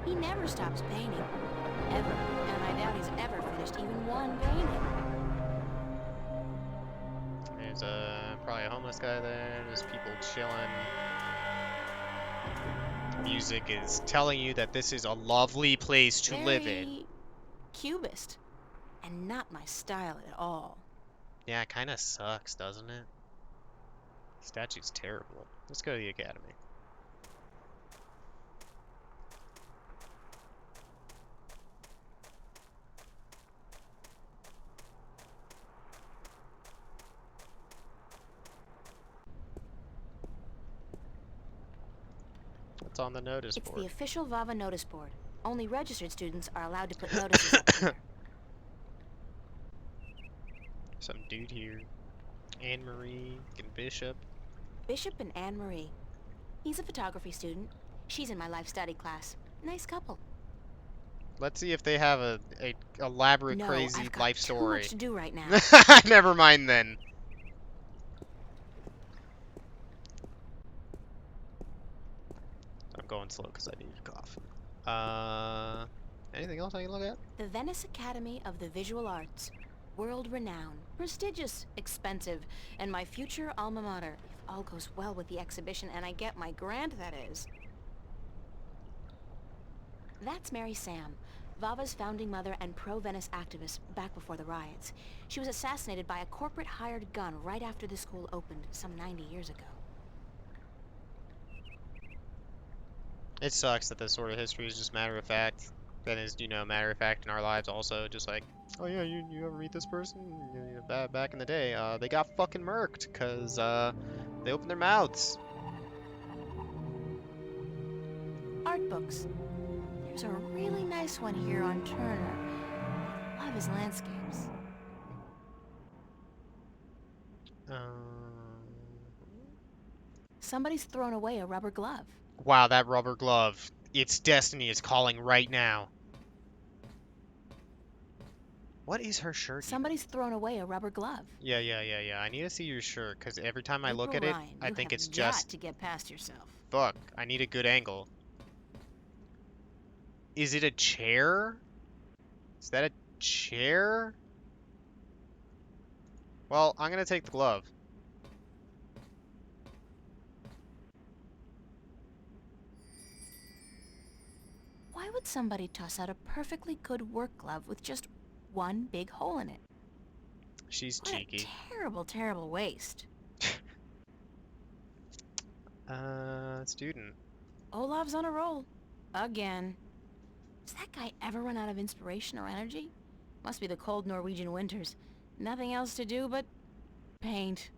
Speaker 3: He never stops painting. Ever. And I doubt he's ever finished even one painting.
Speaker 1: There's probably a homeless guy there. There's people chilling. The music is telling you that this is a lovely place to live in.
Speaker 3: Very cubist. And not my style at all.
Speaker 1: Yeah, it kind of sucks, doesn't it? Statue's terrible. Let's go to the academy. What's on the notice
Speaker 3: It's
Speaker 1: board?
Speaker 3: the official VAVA notice board. Only registered students are allowed to put notices up there.
Speaker 1: Some dude here. Anne-Marie and Bishop.
Speaker 3: Bishop and Anne-Marie. He's a photography student. She's in my life study class. Nice couple.
Speaker 1: Let's see if they have a elaborate,
Speaker 3: No,
Speaker 1: crazy
Speaker 3: I've got
Speaker 1: life
Speaker 3: too
Speaker 1: story.
Speaker 3: much to do right now.
Speaker 1: Never mind then. I'm going slow because I need to cough. Anything else I can look at?
Speaker 3: The Venice Academy of the Visual Arts. World renowned, prestigious, expensive, and my future alma mater. If all goes well with the exhibition and I get my grant, that is. That's Mary Sam, VAVA's founding mother and pro-Venice activist back before the riots. She was assassinated by a corporate hired gun right after the school opened some 90 years ago.
Speaker 1: It sucks that this sort of history is just matter of fact. That is, you know, matter of fact in our lives also. Just like, oh yeah, you ever meet this person? Back in the day, they got fucking murked because they opened their mouths.
Speaker 3: Art books. There's a really nice one here on Turner. I love his landscapes. Somebody's thrown away a rubber glove.
Speaker 1: Wow, that rubber glove. Its destiny is calling right now. What is her shirt?
Speaker 3: Somebody's thrown away a rubber glove.
Speaker 1: Yeah. I need to see your shirt, because every time I look at
Speaker 3: April
Speaker 1: it,
Speaker 3: Ryan,
Speaker 1: I
Speaker 3: you
Speaker 1: think
Speaker 3: have
Speaker 1: it's
Speaker 3: got
Speaker 1: just...
Speaker 3: to get past yourself.
Speaker 1: Fuck, I need a good angle. Is it a chair? Is that a chair? Well, I'm gonna take the glove.
Speaker 3: Why would somebody toss out a perfectly good work glove with just one big hole in it?
Speaker 1: She's
Speaker 3: What
Speaker 1: cheeky.
Speaker 3: a terrible, terrible waste.
Speaker 1: Student.
Speaker 3: Olav's on a roll. Again. Does that guy ever run out of inspiration or energy? Must be the cold Norwegian winters. Nothing else to do but paint.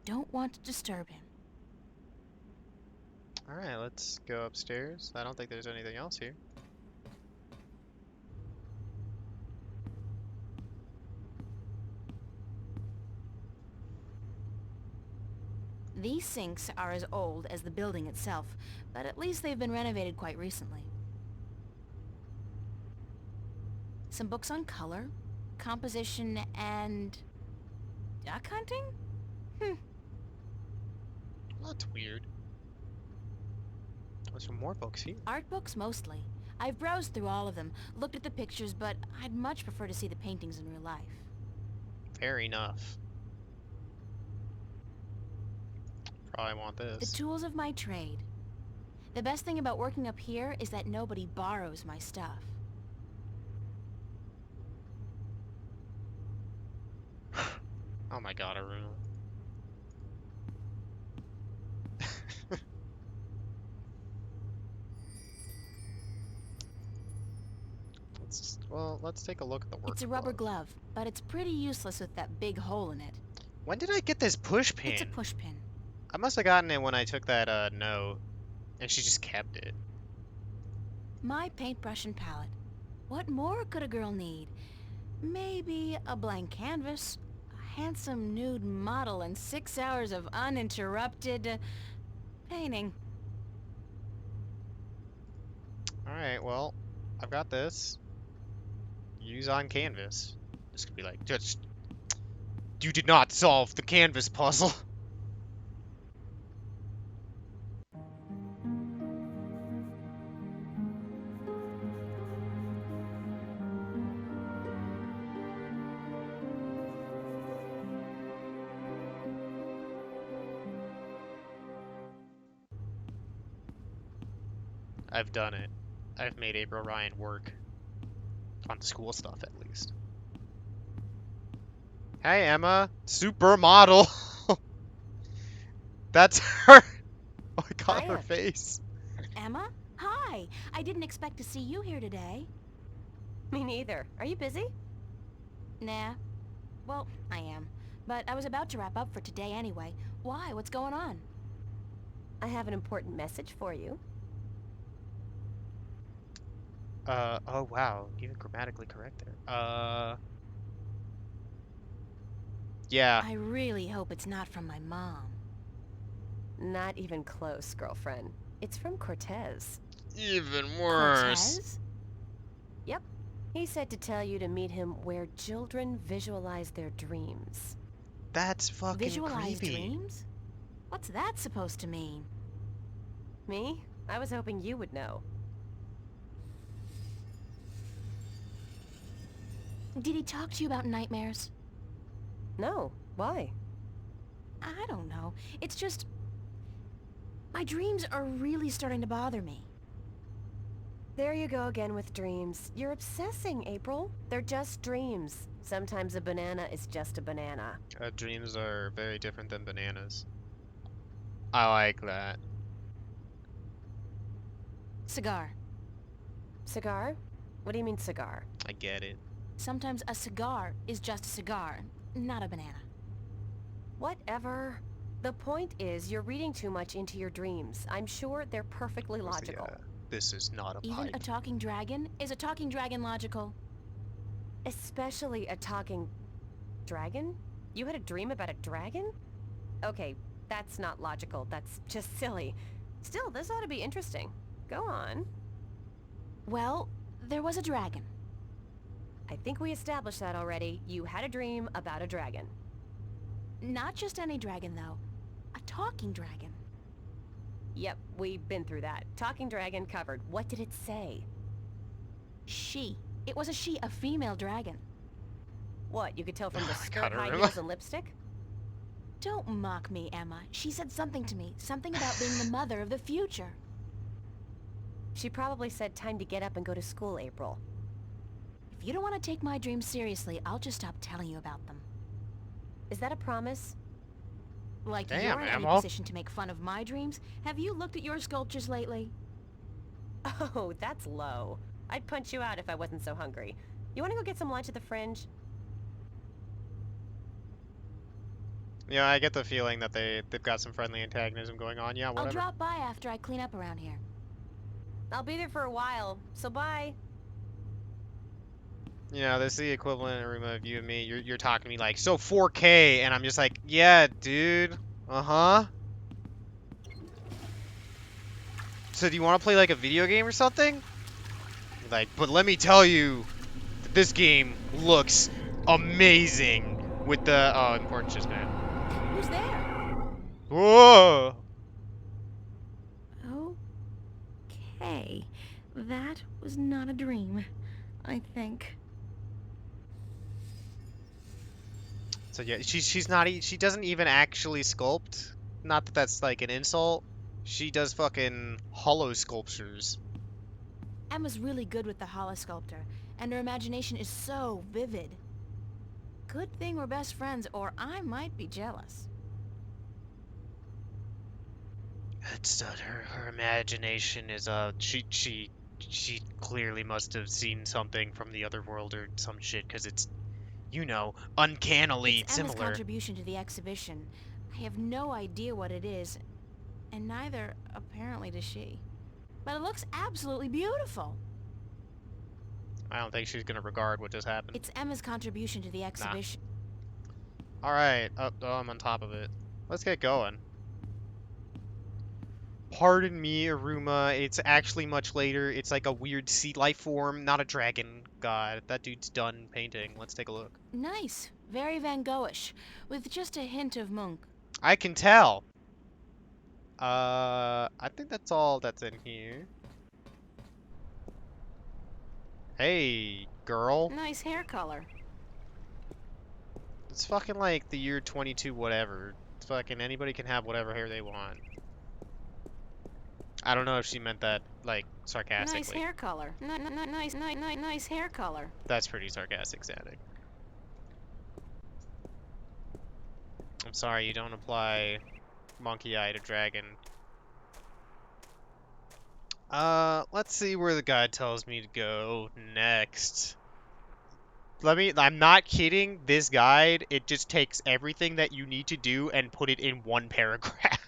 Speaker 3: Don't want to disturb him.
Speaker 1: Alright, let's go upstairs. I don't think there's anything else here.
Speaker 3: These sinks are as old as the building itself, but at least they've been renovated quite recently. Some books on color, composition, and duck hunting?
Speaker 1: That's weird. There's some more books here.
Speaker 3: Art books, mostly. I've browsed through all of them, looked at the pictures, but I'd much prefer to see the paintings in real life.
Speaker 1: Fair enough. Probably want
Speaker 3: The
Speaker 1: this.
Speaker 3: tools of my trade. The best thing about working up here is that nobody borrows my stuff.
Speaker 1: Oh my god, Aruna. Let's take a look at the work
Speaker 3: It's a rubber
Speaker 1: glove.
Speaker 3: glove, but it's pretty useless with that big hole in it.
Speaker 1: When did I get this push pin?
Speaker 3: It's a push pin.
Speaker 1: I must have gotten it when I took that note, and she just kept it.
Speaker 3: My paintbrush and palette. What more could a girl need? Maybe a blank canvas, a handsome nude model, and 6 hours of uninterrupted painting.
Speaker 1: Alright, well, I've got this. Use on canvas. This could be like, just... You did not solve the canvas puzzle. I've done it. I've made April Ryan work. On school stuff, at least. Hey, Emma. Supermodel. That's her. Oh, I got her
Speaker 3: Hiya.
Speaker 1: face.
Speaker 3: Emma? Hi! I didn't expect to see you here today.
Speaker 11: Me neither. Are you busy?
Speaker 3: Nah. Well, I am. But I was about to wrap up for today anyway. Why? What's going on?
Speaker 11: I have an important message for you.
Speaker 1: Oh wow, even grammatically correct there. Yeah.
Speaker 3: I really hope it's not from my mom.
Speaker 11: Not even close, girlfriend. It's from Cortez.
Speaker 1: Even worse.
Speaker 3: Cortez?
Speaker 11: Yep. He said to tell you to meet him where children visualize their dreams.
Speaker 1: That's fucking
Speaker 3: Visualize
Speaker 1: creepy.
Speaker 3: dreams? What's that supposed to mean?
Speaker 11: Me? I was hoping you would know.
Speaker 3: Did he talk to you about nightmares?
Speaker 11: No. Why?
Speaker 3: I don't know. It's just... my dreams are really starting to bother me.
Speaker 11: There you go again with dreams. You're obsessing, April. They're just dreams. Sometimes a banana is just a banana.
Speaker 1: Dreams are very different than bananas. I like that.
Speaker 3: Cigar.
Speaker 11: Cigar? What do you mean cigar?
Speaker 1: I get it.
Speaker 3: Sometimes a cigar is just a cigar, not a banana.
Speaker 11: Whatever. The point is, you're reading too much into your dreams. I'm sure they're perfectly logical.
Speaker 1: This is not a
Speaker 3: Even
Speaker 1: pipe.
Speaker 3: a talking dragon? Is a talking dragon logical?
Speaker 11: Especially a talking... dragon? You had a dream about a dragon? Okay, that's not logical. That's just silly. Still, this ought to be interesting. Go on.
Speaker 3: Well, there was a dragon.
Speaker 11: I think we established that already. You had a dream about a dragon.
Speaker 3: Not just any dragon, though. A talking dragon.
Speaker 11: Yep, we've been through that. Talking dragon covered. What did it say?
Speaker 3: She. It was a she, a female dragon.
Speaker 11: What, you could tell from the skirt,
Speaker 1: gotta
Speaker 11: high
Speaker 1: remember.
Speaker 11: heels, and lipstick?
Speaker 3: Don't mock me, Emma. She said something to me. Something about being the mother of the future.
Speaker 11: She probably said time to get up and go to school, April.
Speaker 3: If you don't want to take my dreams seriously, I'll just stop telling you about them.
Speaker 11: Is that a promise?
Speaker 3: Like
Speaker 1: Damn,
Speaker 3: you're in any
Speaker 1: Emma.
Speaker 3: position to make fun of my dreams? Have you looked at your sculptures lately?
Speaker 11: Oh, that's low. I'd punch you out if I wasn't so hungry. You want to go get some lunch at the Fringe?
Speaker 1: Yeah, I get the feeling that they've got some friendly antagonism going on. Yeah, whatever.
Speaker 3: I'll drop by after I clean up around here.
Speaker 11: I'll be there for a while, so bye.
Speaker 1: You know, this is the equivalent in a room of you and me. You're talking to me like, so 4K, and I'm just like, yeah, dude. Uh-huh. So do you want to play like a video game or something? Like, but let me tell you that this game looks amazing with the important just man.
Speaker 3: Who's there?
Speaker 1: Whoa!
Speaker 5: Okay, that was not a dream, I think.
Speaker 1: So yeah, she's not she doesn't even actually sculpt. Not that that's like an insult. She does fucking hollow sculptures.
Speaker 3: Emma's really good with the holosculptor, and her imagination is so vivid. Good thing we're best friends, or I might be jealous.
Speaker 1: It's her imagination is she clearly must have seen something from the other world or some shit, because it's, you know, uncannily
Speaker 3: It's Emma's
Speaker 1: similar.
Speaker 3: contribution to the exhibition. I have no idea what it is, and neither, apparently, does she. But it looks absolutely beautiful.
Speaker 1: I don't think she's gonna regard what just happened.
Speaker 3: It's Emma's contribution to the exhibition.
Speaker 1: Alright, oh, I'm on top of it. Let's get going. Pardon me, Aruma. It's actually much later. It's like a weird sea life form, not a dragon god. That dude's done painting. Let's take a look.
Speaker 3: Nice. Very Van Goghish, with just a hint of Munch.
Speaker 1: I can tell. I think that's all that's in here. Hey, girl.
Speaker 3: Nice hair color.
Speaker 1: It's fucking like the year 22 whatever. It's fucking anybody can have whatever hair they want. I don't know if she meant that, like, sarcastically.
Speaker 3: Nice hair color. Nice hair color.
Speaker 1: That's pretty sarcastic sounding. I'm sorry, you don't apply monkey eye to dragon. Let's see where the guide tells me to go next. I'm not kidding, this guide, it just takes everything that you need to do and put it in one paragraph.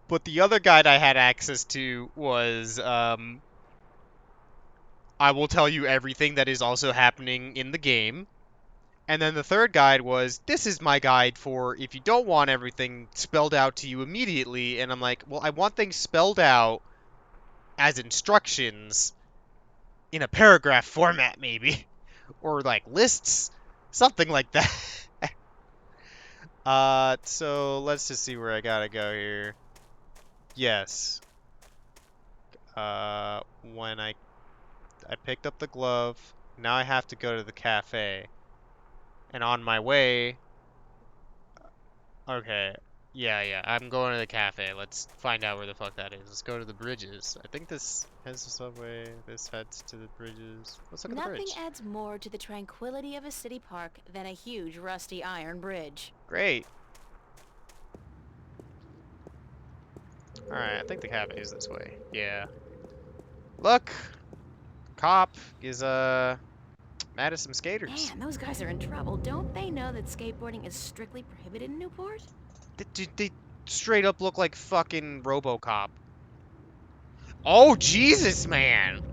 Speaker 1: But the other guide I had access to was, I will tell you everything that is also happening in the game. And then the third guide was, this is my guide for if you don't want everything spelled out to you immediately. And I'm like, well, I want things spelled out as instructions in a paragraph format, maybe. Or like lists, something like that. So let's just see where I gotta go here. Yes. When I picked up the glove, now I have to go to the cafe. And on my way, okay, yeah, I'm going to the cafe. Let's find out where the fuck that is. Let's go to the bridges. I think this heads to subway. This heads to the bridges. Let's look at the bridge.
Speaker 3: Nothing adds more to the tranquility of a city park than a huge rusty iron bridge.
Speaker 1: Great. Alright, I think the cafe is this way. Yeah. Look! Cop is, mad at some skaters.
Speaker 3: Man, those guys are in trouble. Don't they know that skateboarding is strictly prohibited in Newport?
Speaker 1: They straight up look like fucking RoboCop. Oh, Jesus, man!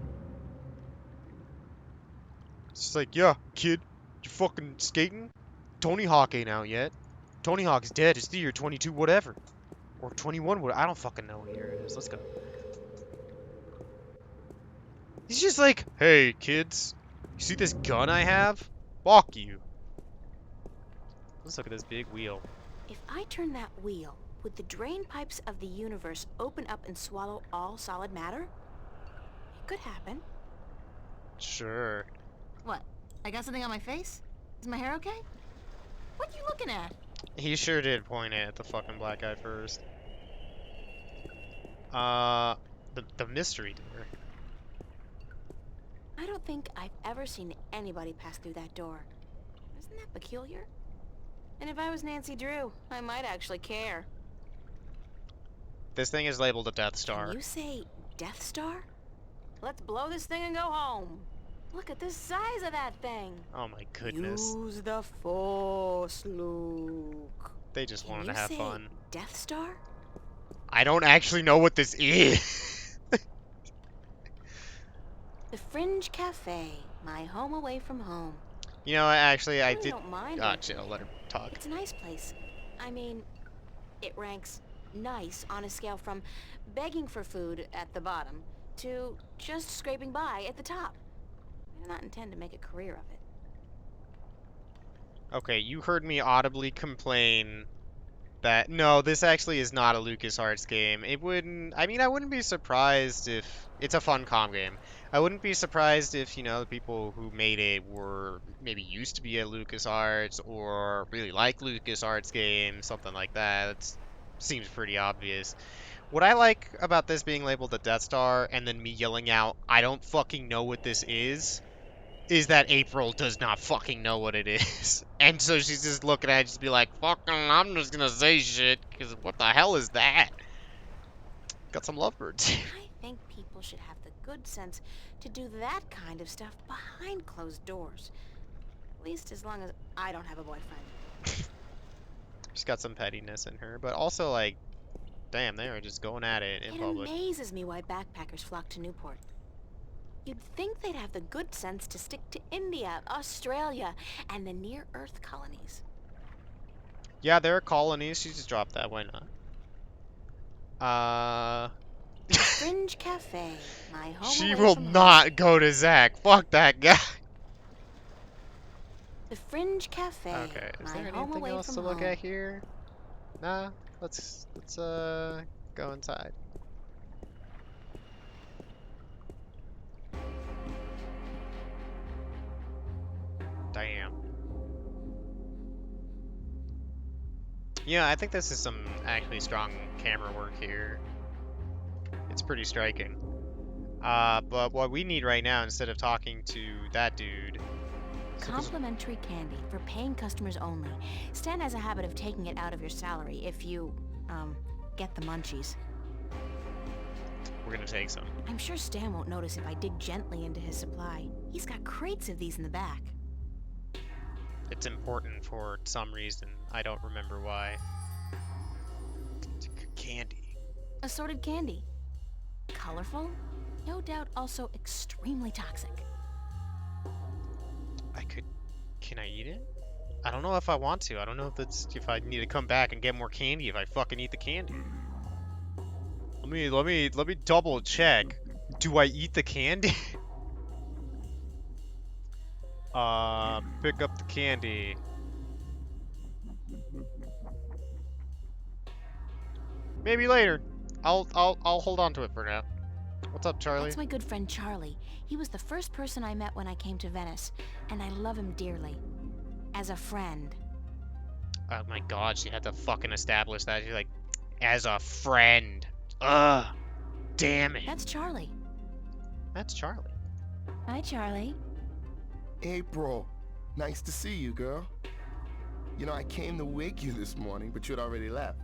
Speaker 1: It's just like, yeah, kid, you fucking skating? Tony Hawk ain't out yet. Tony Hawk's dead. It's the year 22 whatever. Or 21 whatever. I don't fucking know what year it is. Let's go. He's just like, hey, kids. You see this gun I have? Fuck you. Let's look at this big wheel.
Speaker 3: If I turn that wheel, would the drain pipes of the universe open up and swallow all solid matter? It could happen.
Speaker 1: Sure.
Speaker 3: What? I got something on my face? Is my hair okay? What are you looking at?
Speaker 1: He sure did point it at the fucking black guy first. The mystery door.
Speaker 3: I don't think I've ever seen anybody pass through that door. Isn't that peculiar? And if I was Nancy Drew, I might actually care.
Speaker 1: This thing is labeled a Death Star.
Speaker 3: Can you say Death Star? Let's blow this thing and go home. Look at the size of that thing.
Speaker 1: Oh my goodness.
Speaker 2: Use the Force, Luke.
Speaker 1: They just wanted to have fun.
Speaker 3: Death Star?
Speaker 1: I don't actually know what this is.
Speaker 3: The Fringe Cafe, my home away from home.
Speaker 1: You know, actually, I did.
Speaker 3: Don't mind
Speaker 1: Ah,
Speaker 3: it.
Speaker 1: chill. Let her talk.
Speaker 3: It's a nice place. I mean, it ranks nice on a scale from begging for food at the bottom to just scraping by at the top. I do not intend to make a career of it.
Speaker 1: Okay, you heard me audibly complain that no, this actually is not a LucasArts game. It wouldn't. I mean, I wouldn't be surprised if it's a Funcom game. I wouldn't be surprised if, you know, the people who made it were maybe used to be at LucasArts or really like LucasArts games, something like that. It seems pretty obvious. What I like about this being labeled a Death Star and then me yelling out, "I don't fucking know what this is that April does not fucking know what it is." And so she's just looking at it, just be like, fucking, I'm just gonna say shit, because what the hell is that? Got some lovebirds.
Speaker 3: I think people should have the good sense to do that kind of stuff behind closed doors. At least as long as I don't have a boyfriend.
Speaker 1: She's got some pettiness in her, but also, like, damn, they are just going at it in
Speaker 3: It
Speaker 1: public.
Speaker 3: amazes me why backpackers flock to Newport. You'd think they'd have the good sense to stick to India, Australia, and the near-Earth colonies.
Speaker 1: Yeah, there are colonies. She just dropped that. Why not?
Speaker 3: Fringe Cafe, my home
Speaker 1: She
Speaker 3: away
Speaker 1: will
Speaker 3: from
Speaker 1: not
Speaker 3: home.
Speaker 1: go to Zach. Fuck that guy.
Speaker 3: The Fringe Cafe,
Speaker 1: Okay, is
Speaker 3: my
Speaker 1: there
Speaker 3: home
Speaker 1: anything
Speaker 3: away
Speaker 1: else
Speaker 3: from
Speaker 1: to look
Speaker 3: home.
Speaker 1: at here? Nah, let's go inside. Damn. Yeah, I think this is some actually strong camera work here. It's pretty striking. But what we need right now, instead of talking to that dude...
Speaker 3: Complimentary candy for paying customers only. Stan has a habit of taking it out of your salary if you, get the munchies.
Speaker 1: We're gonna take some.
Speaker 3: I'm sure Stan won't notice if I dig gently into his supply. He's got crates of these in the back.
Speaker 1: It's important for some reason. I don't remember why. It's candy.
Speaker 3: Assorted candy. Colorful, no doubt also extremely toxic.
Speaker 1: Can I eat it? I don't know if I want to. I don't know if I need to come back and get more candy if I fucking eat the candy. Let me double check. Do I eat the candy? Pick up the candy. Maybe later. I'll hold on to it for now. What's up, Charlie?
Speaker 3: That's my good friend Charlie. He was the first person I met when I came to Venice, and I love him dearly. As a friend.
Speaker 1: Oh my god, she had to fucking establish that. She's like, as a friend. Ugh. Damn it.
Speaker 3: That's Charlie.
Speaker 1: That's Charlie.
Speaker 3: Hi, Charlie.
Speaker 12: April, nice to see you, girl. You know, I came to wake you this morning, but you'd already left.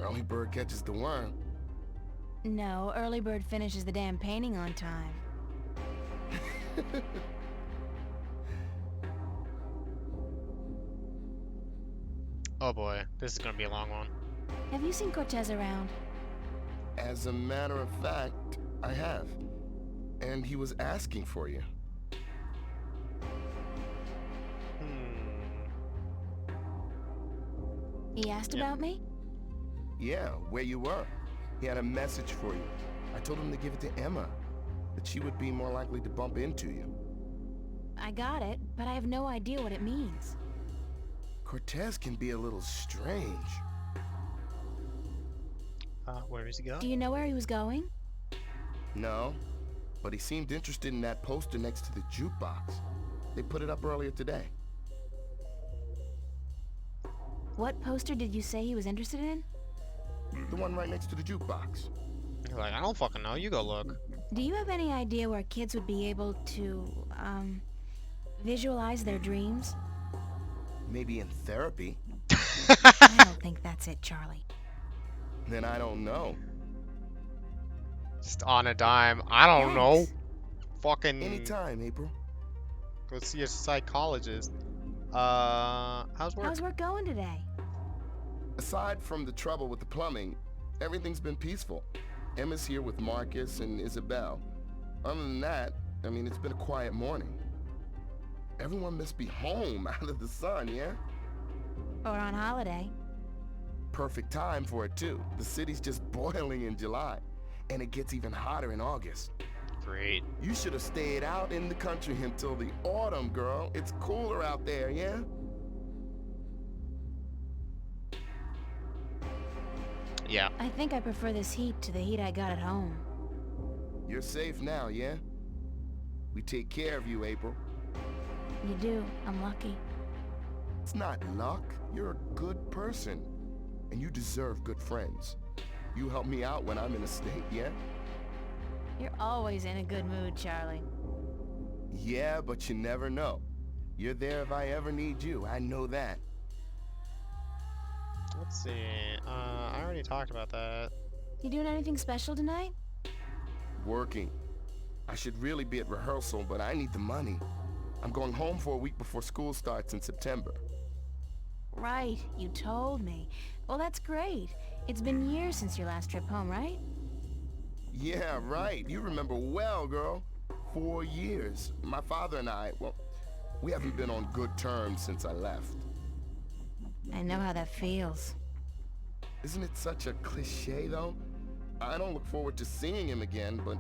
Speaker 12: Early bird catches the worm.
Speaker 3: No, early bird finishes the damn painting on time.
Speaker 1: Oh boy, this is gonna be a long one.
Speaker 3: Have you seen Cortez around?
Speaker 12: As a matter of fact, I have. And he was asking for you.
Speaker 3: He asked about me?
Speaker 12: Yeah, where you were. He had a message for you. I told him to give it to Emma, that she would be more likely to bump into you.
Speaker 3: I got it, but I have no idea what it means.
Speaker 12: Cortez can be a little strange.
Speaker 1: Where is he going?
Speaker 3: Do you know where he was going?
Speaker 12: No, but he seemed interested in that poster next to the jukebox. They put it up earlier today.
Speaker 3: What poster did you say he was interested in?
Speaker 12: The one right next to the jukebox.
Speaker 1: You're like, I don't fucking know. You go look.
Speaker 3: Do you have any idea where kids would be able to, visualize their dreams?
Speaker 12: Maybe in therapy.
Speaker 3: I don't think that's it, Charlie.
Speaker 12: Then I don't know.
Speaker 1: Just on a dime. I don't know. Fucking.
Speaker 12: Anytime, April.
Speaker 1: Go see a psychologist. How's work?
Speaker 3: How's work going today?
Speaker 12: Aside from the trouble with the plumbing, everything's been peaceful. Emma's here with Marcus and Isabel. Other than that, I mean, it's been a quiet morning. Everyone must be home out of the sun, yeah?
Speaker 3: Or on holiday.
Speaker 12: Perfect time for it, too. The city's just boiling in July, and it gets even hotter in August.
Speaker 1: Great.
Speaker 12: You should have stayed out in the country until the autumn, girl. It's cooler out there, yeah?
Speaker 1: Yeah.
Speaker 3: I think I prefer this heat to the heat I got at home.
Speaker 12: You're safe now, yeah? We take care of you, April.
Speaker 3: You do. I'm lucky.
Speaker 12: It's not luck. You're a good person. And you deserve good friends. You help me out when I'm in a state, yeah?
Speaker 3: You're always in a good mood, Charlie.
Speaker 12: Yeah, but you never know. You're there if I ever need you. I know that.
Speaker 1: Let's see. I already talked about that.
Speaker 3: You doing anything special tonight?
Speaker 12: Working. I should really be at rehearsal, but I need the money. I'm going home for a week before school starts in September.
Speaker 3: Right, you told me. Well, that's great. It's been years since your last trip home, right?
Speaker 12: Yeah, right. You remember well, girl. 4 years. My father and I, well, we haven't been on good terms since I left.
Speaker 3: I know how that feels.
Speaker 12: Isn't it such a cliche, though? I don't look forward to seeing him again, but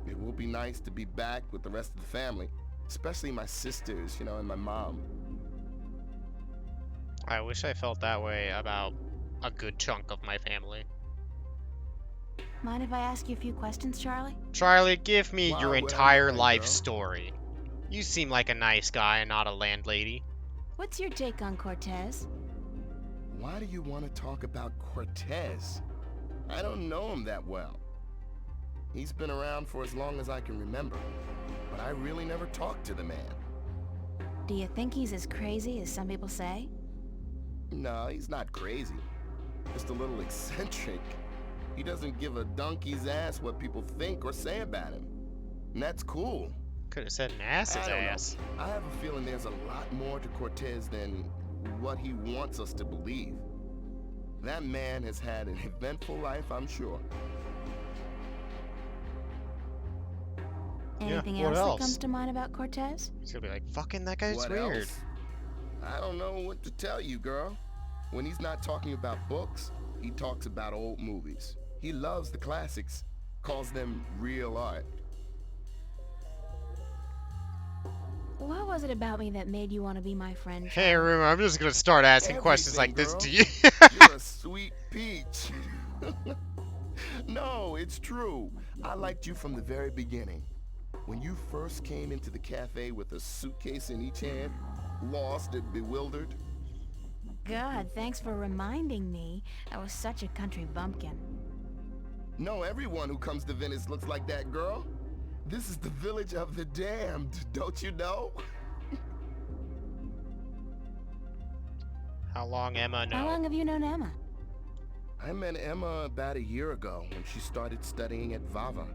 Speaker 12: it will be nice to be back with the rest of the family. Especially my sisters, you know, and my mom.
Speaker 1: I wish I felt that way about a good chunk of my family.
Speaker 3: Mind if I ask you a few questions, Charlie?
Speaker 1: Charlie, give me
Speaker 12: Why
Speaker 1: your
Speaker 12: would I
Speaker 1: entire
Speaker 12: mind,
Speaker 1: life
Speaker 12: girl?
Speaker 1: story. You seem like a nice guy and not a landlady.
Speaker 3: What's your take on Cortez?
Speaker 12: Why do you want to talk about Cortez? I don't know him that well. He's been around for as long as I can remember, but I really never talked to the man.
Speaker 3: Do you think he's as crazy as some people say?
Speaker 12: No, he's not crazy. Just a little eccentric. He doesn't give a donkey's ass what people think or say about him. And that's cool.
Speaker 1: Could have said an ass's
Speaker 12: I don't
Speaker 1: ass.
Speaker 12: know. I have a feeling there's a lot more to Cortez than what he wants us to believe. That man has had an eventful life, I'm sure.
Speaker 3: Anything
Speaker 1: Yeah, what
Speaker 3: else that
Speaker 1: else?
Speaker 3: comes to mind about Cortez?
Speaker 1: He's gonna be like, fucking that guy's
Speaker 12: What
Speaker 1: weird.
Speaker 12: else? I don't know what to tell you, girl. When he's not talking about books, he talks about old movies. He loves the classics, calls them real art.
Speaker 3: What was it about me that made you want to be my friend,
Speaker 1: Hey,
Speaker 3: Charlie?
Speaker 1: Ruma, I'm just gonna start asking questions like this
Speaker 12: Everything,
Speaker 1: to you.
Speaker 12: You're a sweet peach. No, it's true. I liked you from the very beginning. When you first came into the cafe with a suitcase in each hand, lost and bewildered.
Speaker 3: God, thanks for reminding me. I was such a country bumpkin.
Speaker 12: No, everyone who comes to Venice looks like that, girl. This is the village of the damned, don't you know?
Speaker 1: How long, Emma?
Speaker 3: How
Speaker 1: No.
Speaker 3: long have you known Emma?
Speaker 12: I met Emma about a year ago when she started studying at Vava.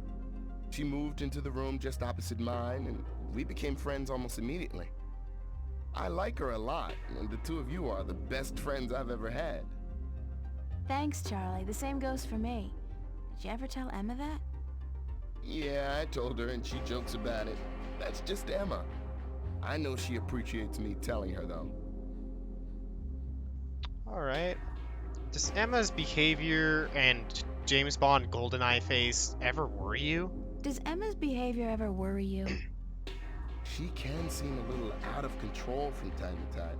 Speaker 12: She moved into the room just opposite mine, and we became friends almost immediately. I like her a lot, and the two of you are the best friends I've ever had.
Speaker 3: Thanks, Charlie. The same goes for me. Did you ever tell Emma that?
Speaker 12: Yeah, I told her, and she jokes about it. That's just Emma. I know she appreciates me telling her, though.
Speaker 1: Alright. Does Emma's behavior and James Bond GoldenEye face ever worry you?
Speaker 3: Does Emma's behavior ever worry you?
Speaker 12: She can seem a little out of control from time to time,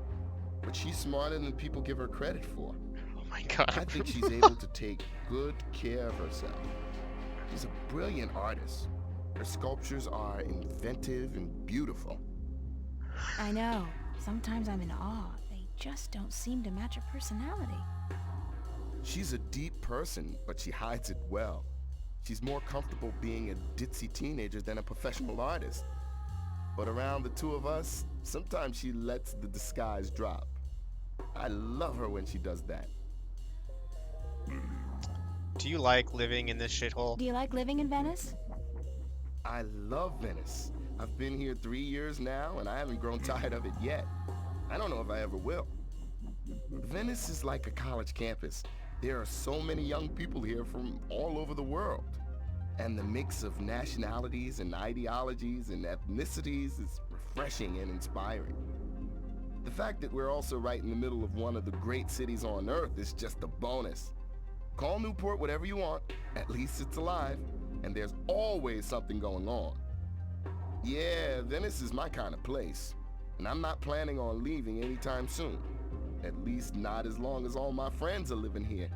Speaker 12: but she's smarter than people give her credit for.
Speaker 1: Oh my god.
Speaker 12: I think she's able to take good care of herself. She's a brilliant artist. Her sculptures are inventive and beautiful.
Speaker 3: I know. Sometimes I'm in awe. They just don't seem to match her personality.
Speaker 12: She's a deep person, but she hides it well. She's more comfortable being a ditzy teenager than a professional artist. But around the two of us, sometimes she lets the disguise drop. I love her when she does that.
Speaker 1: Do you like living in this shithole?
Speaker 3: Do you like living in Venice?
Speaker 12: I love Venice. I've been here 3 years now, and I haven't grown tired of it yet. I don't know if I ever will. Venice is like a college campus. There are so many young people here from all over the world. And the mix of nationalities and ideologies and ethnicities is refreshing and inspiring. The fact that we're also right in the middle of one of the great cities on Earth is just a bonus. Call Newport whatever you want, at least it's alive, and there's always something going on. Yeah, Venice is my kind of place, and I'm not planning on leaving anytime soon. At least not as long as all my friends are living here.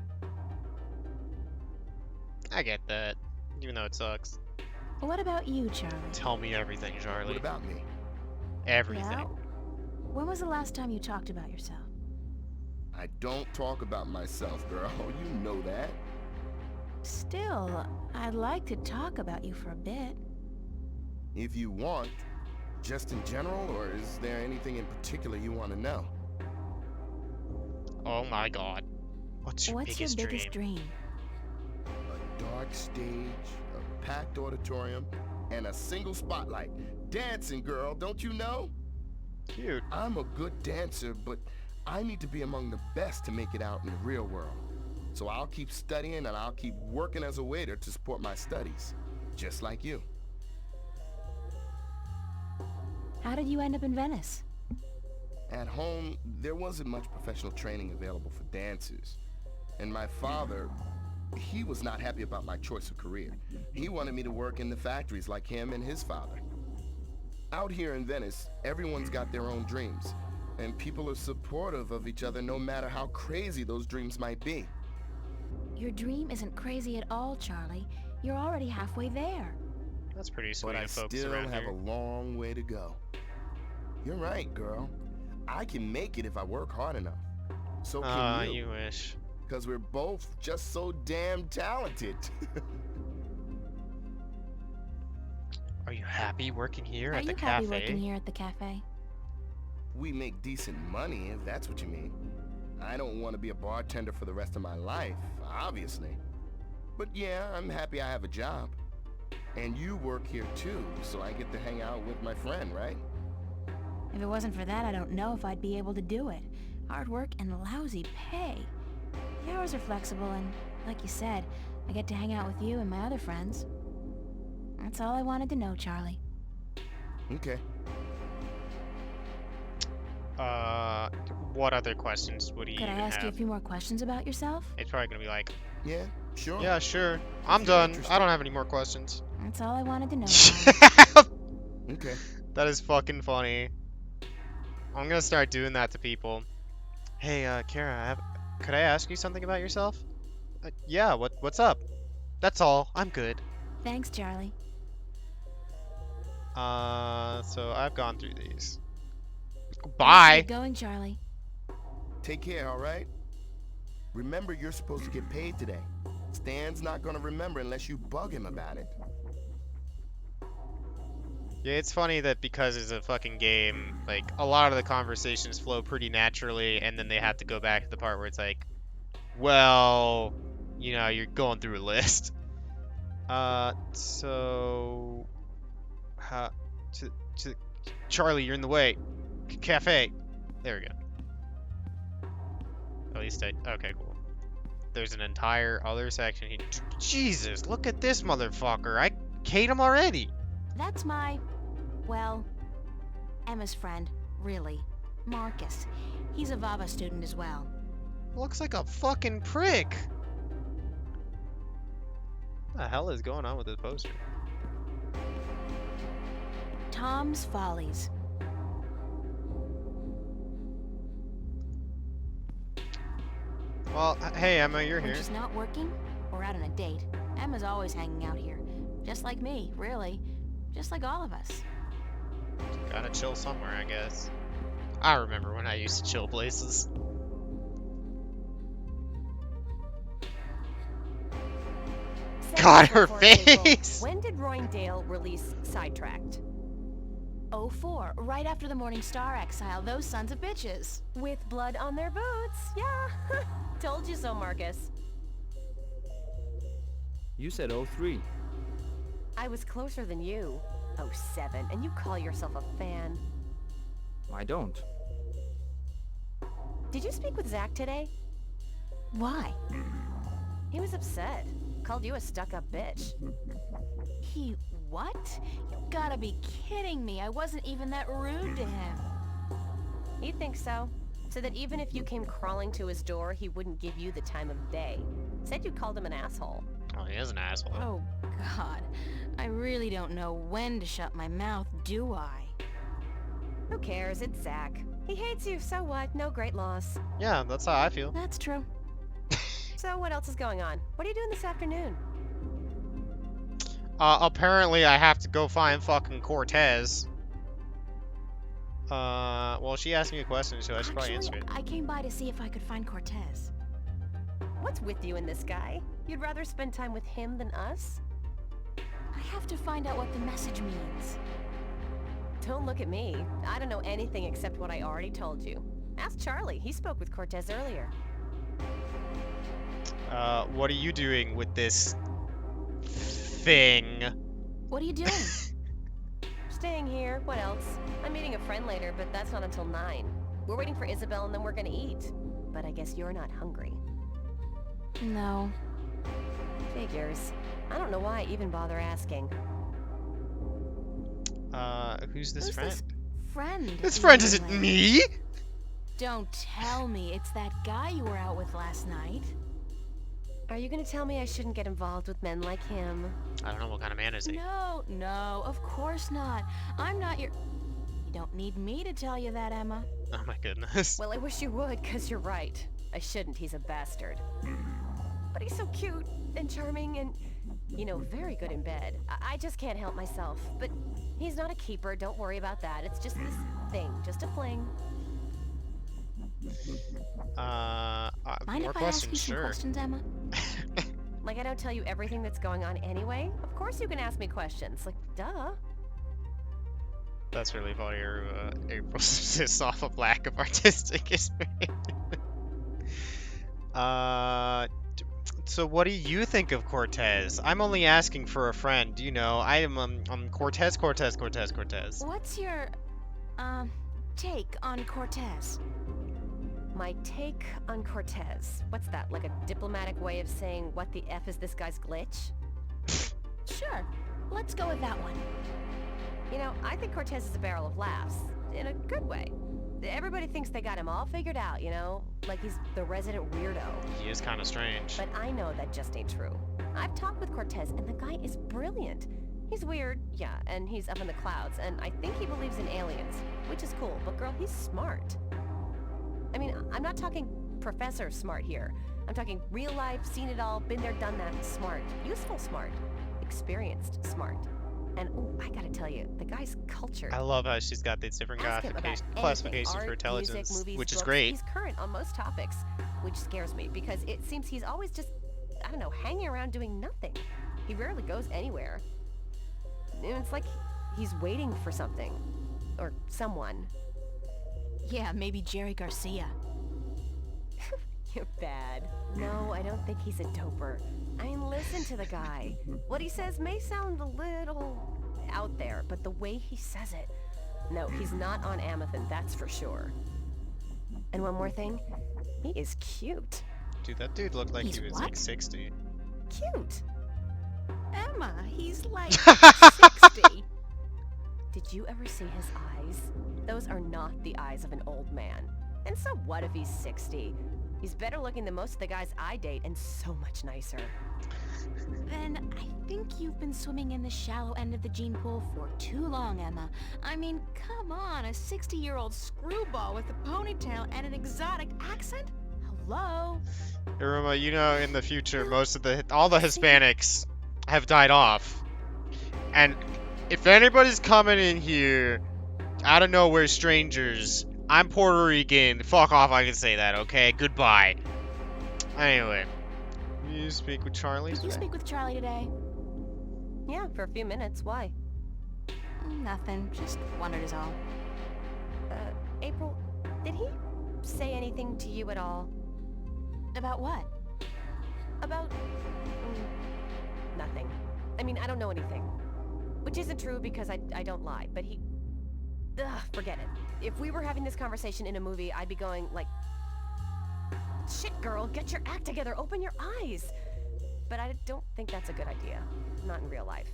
Speaker 1: I get that, even though it sucks.
Speaker 3: What about you, Charlie?
Speaker 1: Tell me everything, Charlie.
Speaker 10: What about me?
Speaker 1: Everything.
Speaker 3: Yeah? When was the last time you talked about yourself?
Speaker 12: I don't talk about myself, girl. You know that.
Speaker 3: Still, I'd like to talk about you for a bit.
Speaker 12: If you want, just in general, or is there anything in particular you want to know?
Speaker 1: Oh my god. What's your biggest
Speaker 3: dream?
Speaker 12: A dark stage, a packed auditorium, and a single spotlight. Dancing, girl, don't you know?
Speaker 1: Cute.
Speaker 12: I'm a good dancer, but I need to be among the best to make it out in the real world. So I'll keep studying and I'll keep working as a waiter to support my studies. Just like you.
Speaker 3: How did you end up in Venice?
Speaker 12: At home, there wasn't much professional training available for dancers. And my father, he was not happy about my choice of career. He wanted me to work in the factories like him and his father. Out here in Venice, everyone's got their own dreams. And people are supportive of each other no matter how crazy those dreams might be.
Speaker 3: Your dream isn't crazy at all, Charlie. You're already halfway there.
Speaker 1: That's pretty sweet
Speaker 12: But I
Speaker 1: of folks
Speaker 12: still
Speaker 1: around
Speaker 12: have
Speaker 1: here.
Speaker 12: a long way to go. You're right, girl. I can make it if I work hard enough. So can you.
Speaker 1: You wish.
Speaker 12: Because we're both just so damn talented.
Speaker 1: Are you happy working here
Speaker 3: Are
Speaker 1: at the
Speaker 3: you happy
Speaker 1: cafe?
Speaker 3: working here at the cafe?
Speaker 12: We make decent money, if that's what you mean. I don't want to be a bartender for the rest of my life, obviously. But yeah, I'm happy I have a job. And you work here too, so I get to hang out with my friend, right?
Speaker 3: If it wasn't for that, I don't know if I'd be able to do it. Hard work and lousy pay. The hours are flexible and, like you said, I get to hang out with you and my other friends. That's all I wanted to know, Charlie.
Speaker 12: Okay.
Speaker 1: What other questions would he
Speaker 3: Could I
Speaker 1: even
Speaker 3: ask you a
Speaker 1: have?
Speaker 3: few more questions about yourself?
Speaker 1: It's probably gonna be like,
Speaker 12: Yeah, sure.
Speaker 1: yeah, sure. I'm
Speaker 12: If you're
Speaker 1: done.
Speaker 12: interested.
Speaker 1: I don't have any more questions.
Speaker 3: That's all I wanted to know, Charlie.
Speaker 12: Okay.
Speaker 1: That is fucking funny. I'm gonna start doing that to people. Hey, Kara, could I ask you something about yourself? Yeah, what's up? That's all. I'm good.
Speaker 3: Thanks, Charlie.
Speaker 1: So I've gone through these.
Speaker 3: Keep
Speaker 1: Bye.
Speaker 3: going, Charlie.
Speaker 12: Take care, all right? Remember, you're supposed to get paid today. Stan's not gonna remember unless you bug him about it.
Speaker 1: Yeah, it's funny that because it's a fucking game, like, a lot of the conversations flow pretty naturally, and then they have to go back to the part where it's like, well, you know, you're going through a list. So... How... Charlie, you're in the way. Cafe. There we go. At least okay, cool. There's an entire other section here. Jesus, look at this motherfucker. I hate him already.
Speaker 3: That's my... well... Emma's friend, really. Marcus. He's a VAVA student as well.
Speaker 1: Looks like a fucking prick. What the hell is going on with this poster?
Speaker 3: Tom's Follies.
Speaker 1: Well, hey Emma, you're
Speaker 3: When
Speaker 1: here.
Speaker 3: she's not working, or out on a date, Emma's always hanging out here. Just like me, really. Just like all of us.
Speaker 1: Gotta chill somewhere, I guess. I remember when I used to chill places. God, her face!
Speaker 11: When did Roindale release Sidetracked?
Speaker 3: 04, right after the Morning Star exile, those sons of bitches.
Speaker 11: With blood on their boots, yeah. Told you so, Marcus.
Speaker 4: You said 03.
Speaker 11: I was closer than you. 07, and you call yourself a fan.
Speaker 4: I don't.
Speaker 11: Did you speak with Zach today?
Speaker 3: Why?
Speaker 11: He was upset. Called you a stuck-up bitch.
Speaker 3: He what? You gotta be kidding me. I wasn't even that rude to him.
Speaker 11: He thinks so. So that even if you came crawling to his door, he wouldn't give you the time of day. Said you called him an asshole.
Speaker 1: Oh, he is an asshole.
Speaker 3: Oh, God. I really don't know when to shut my mouth, do I?
Speaker 11: Who cares? It's Zach. He hates you, so what? No great loss.
Speaker 1: Yeah, that's how I feel.
Speaker 3: That's true.
Speaker 11: So what else is going on? What are you doing this afternoon?
Speaker 1: Apparently I have to go find fucking Cortez. Well, she asked me a question, so I should probably answer it.
Speaker 3: I came by to see if I could find Cortez.
Speaker 11: What's with you and this guy? You'd rather spend time with him than us?
Speaker 3: I have to find out what the message means.
Speaker 11: Don't look at me. I don't know anything except what I already told you. Ask Charlie. He spoke with Cortez earlier.
Speaker 1: What are you doing with this thing?
Speaker 3: What are you doing?
Speaker 11: Staying here. What else? I'm meeting a friend later, but that's not until 9. We're waiting for Isabel and then we're gonna eat. But I guess you're not hungry.
Speaker 3: No.
Speaker 11: Figures. I don't know why I even bother asking.
Speaker 1: Who's this friend?
Speaker 3: This friend?
Speaker 1: This friend isn't me!
Speaker 3: Don't tell me it's that guy you were out with last night.
Speaker 11: Are you gonna tell me I shouldn't get involved with men like him?
Speaker 1: I don't know what kind of man is he.
Speaker 3: No, of course not. I'm not your... You don't need me to tell you that, Emma.
Speaker 1: Oh my goodness.
Speaker 11: Well, I wish you would, because you're right. I shouldn't, he's a bastard. But he's so cute and charming and, you know, very good in bed. I just can't help myself. But he's not a keeper, don't worry about that. It's just this thing, just a fling.
Speaker 3: Mind
Speaker 1: more
Speaker 3: if I ask
Speaker 1: questions,
Speaker 3: you some
Speaker 1: sure.
Speaker 3: questions, Emma?
Speaker 11: Like I don't tell you everything that's going on anyway? Of course you can ask me questions, like, duh.
Speaker 1: That's really funny. April's pissed off of lack of artistic experience. So what do you think of Cortez? I'm only asking for a friend, you know. I am Cortez.
Speaker 3: What's your, take on Cortez?
Speaker 11: My take on Cortez. What's that, like a diplomatic way of saying what the F is this guy's glitch?
Speaker 3: Sure, let's go with that one.
Speaker 11: You know, I think Cortez is a barrel of laughs. In a good way. Everybody thinks they got him all figured out, you know? Like he's the resident weirdo.
Speaker 1: He is kind of strange.
Speaker 11: But I know that just ain't true. I've talked with Cortez, and the guy is brilliant. He's weird, yeah, and he's up in the clouds, and I think he believes in aliens, which is cool, but girl, he's smart. I mean, I'm not talking professor smart here. I'm talking real life, seen it all, been there, done that, smart. Useful smart. Experienced smart. And, ooh, I gotta tell you, the guy's cultured.
Speaker 1: I love how she's got these different classifications for intelligence,
Speaker 11: music, movies,
Speaker 1: which is
Speaker 11: books.
Speaker 1: great.
Speaker 11: He's current on most topics, which scares me, because it seems he's always just, I don't know, hanging around doing nothing. He rarely goes anywhere. And it's like he's waiting for something. Or someone.
Speaker 3: Yeah, maybe Jerry Garcia.
Speaker 11: You're bad. No, I don't think he's a doper. I mean, listen to the guy. What he says may sound a little out there, but the way he says it... No, he's not on Amethyst, that's for sure. And one more thing, he is cute.
Speaker 1: Dude, that dude looked like he was like 60.
Speaker 11: Cute!
Speaker 3: Emma, he's like 60.
Speaker 11: Did you ever see his eyes? Those are not the eyes of an old man. And so what if he's 60? He's better looking than most of the guys I date, and so much nicer.
Speaker 3: Then I think you've been swimming in the shallow end of the gene pool for too long, Emma. I mean, come on, a 60-year-old screwball with a ponytail and an exotic accent? Hello?
Speaker 1: Iruma, you know, in the future, all the Hispanics have died off. And if anybody's coming in here, out of nowhere, strangers, I'm Puerto Rican. Fuck off, I can say that, okay? Goodbye. Anyway. You speak with Charlie today?
Speaker 3: Did you speak with Charlie today?
Speaker 11: Yeah, for a few minutes. Why?
Speaker 3: Nothing. Just wondered is all.
Speaker 11: April, did he say anything to you at all?
Speaker 3: About what?
Speaker 11: About... nothing. I mean, I don't know anything. Which isn't true because I don't lie, but he... Ugh, forget it. If we were having this conversation in a movie, I'd be going, like... Shit, girl, get your act together, open your eyes! But I don't think that's a good idea. Not in real life.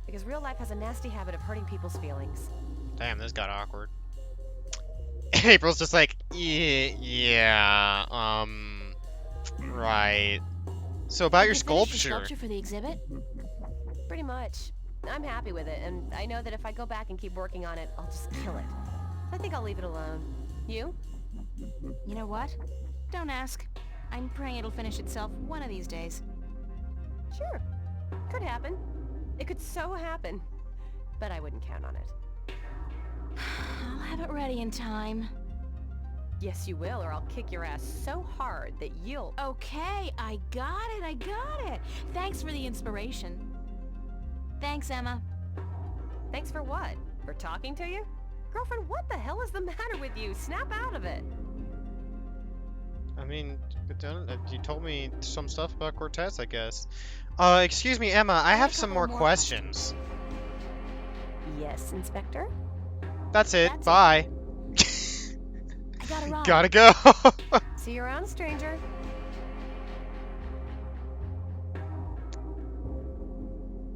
Speaker 11: Because real life has a nasty habit of hurting people's feelings.
Speaker 1: Damn, this got awkward. April's just like, yeah, right. So about your sculpture.
Speaker 3: Sculpture for the exhibit?
Speaker 11: Pretty much. I'm happy with it, and I know that if I go back and keep working on it, I'll just kill it. I think I'll leave it alone. You?
Speaker 3: You know what? Don't ask. I'm praying it'll finish itself one of these days.
Speaker 11: Sure. Could happen. It could so happen. But I wouldn't count on it.
Speaker 3: I'll have it ready in time.
Speaker 11: Yes, you will, or I'll kick your ass so hard that you'll...
Speaker 3: Okay, I got it. Thanks for the inspiration. Thanks, Emma.
Speaker 11: Thanks for what? For talking to you? Girlfriend, what the hell is the matter with you? Snap out of it.
Speaker 1: I mean, you told me some stuff about Cortez, I guess. Excuse me, Emma, I have some more questions.
Speaker 11: Yes, Inspector?
Speaker 1: That's it. Bye.
Speaker 3: I gotta run.
Speaker 1: Gotta go.
Speaker 11: See you around, stranger.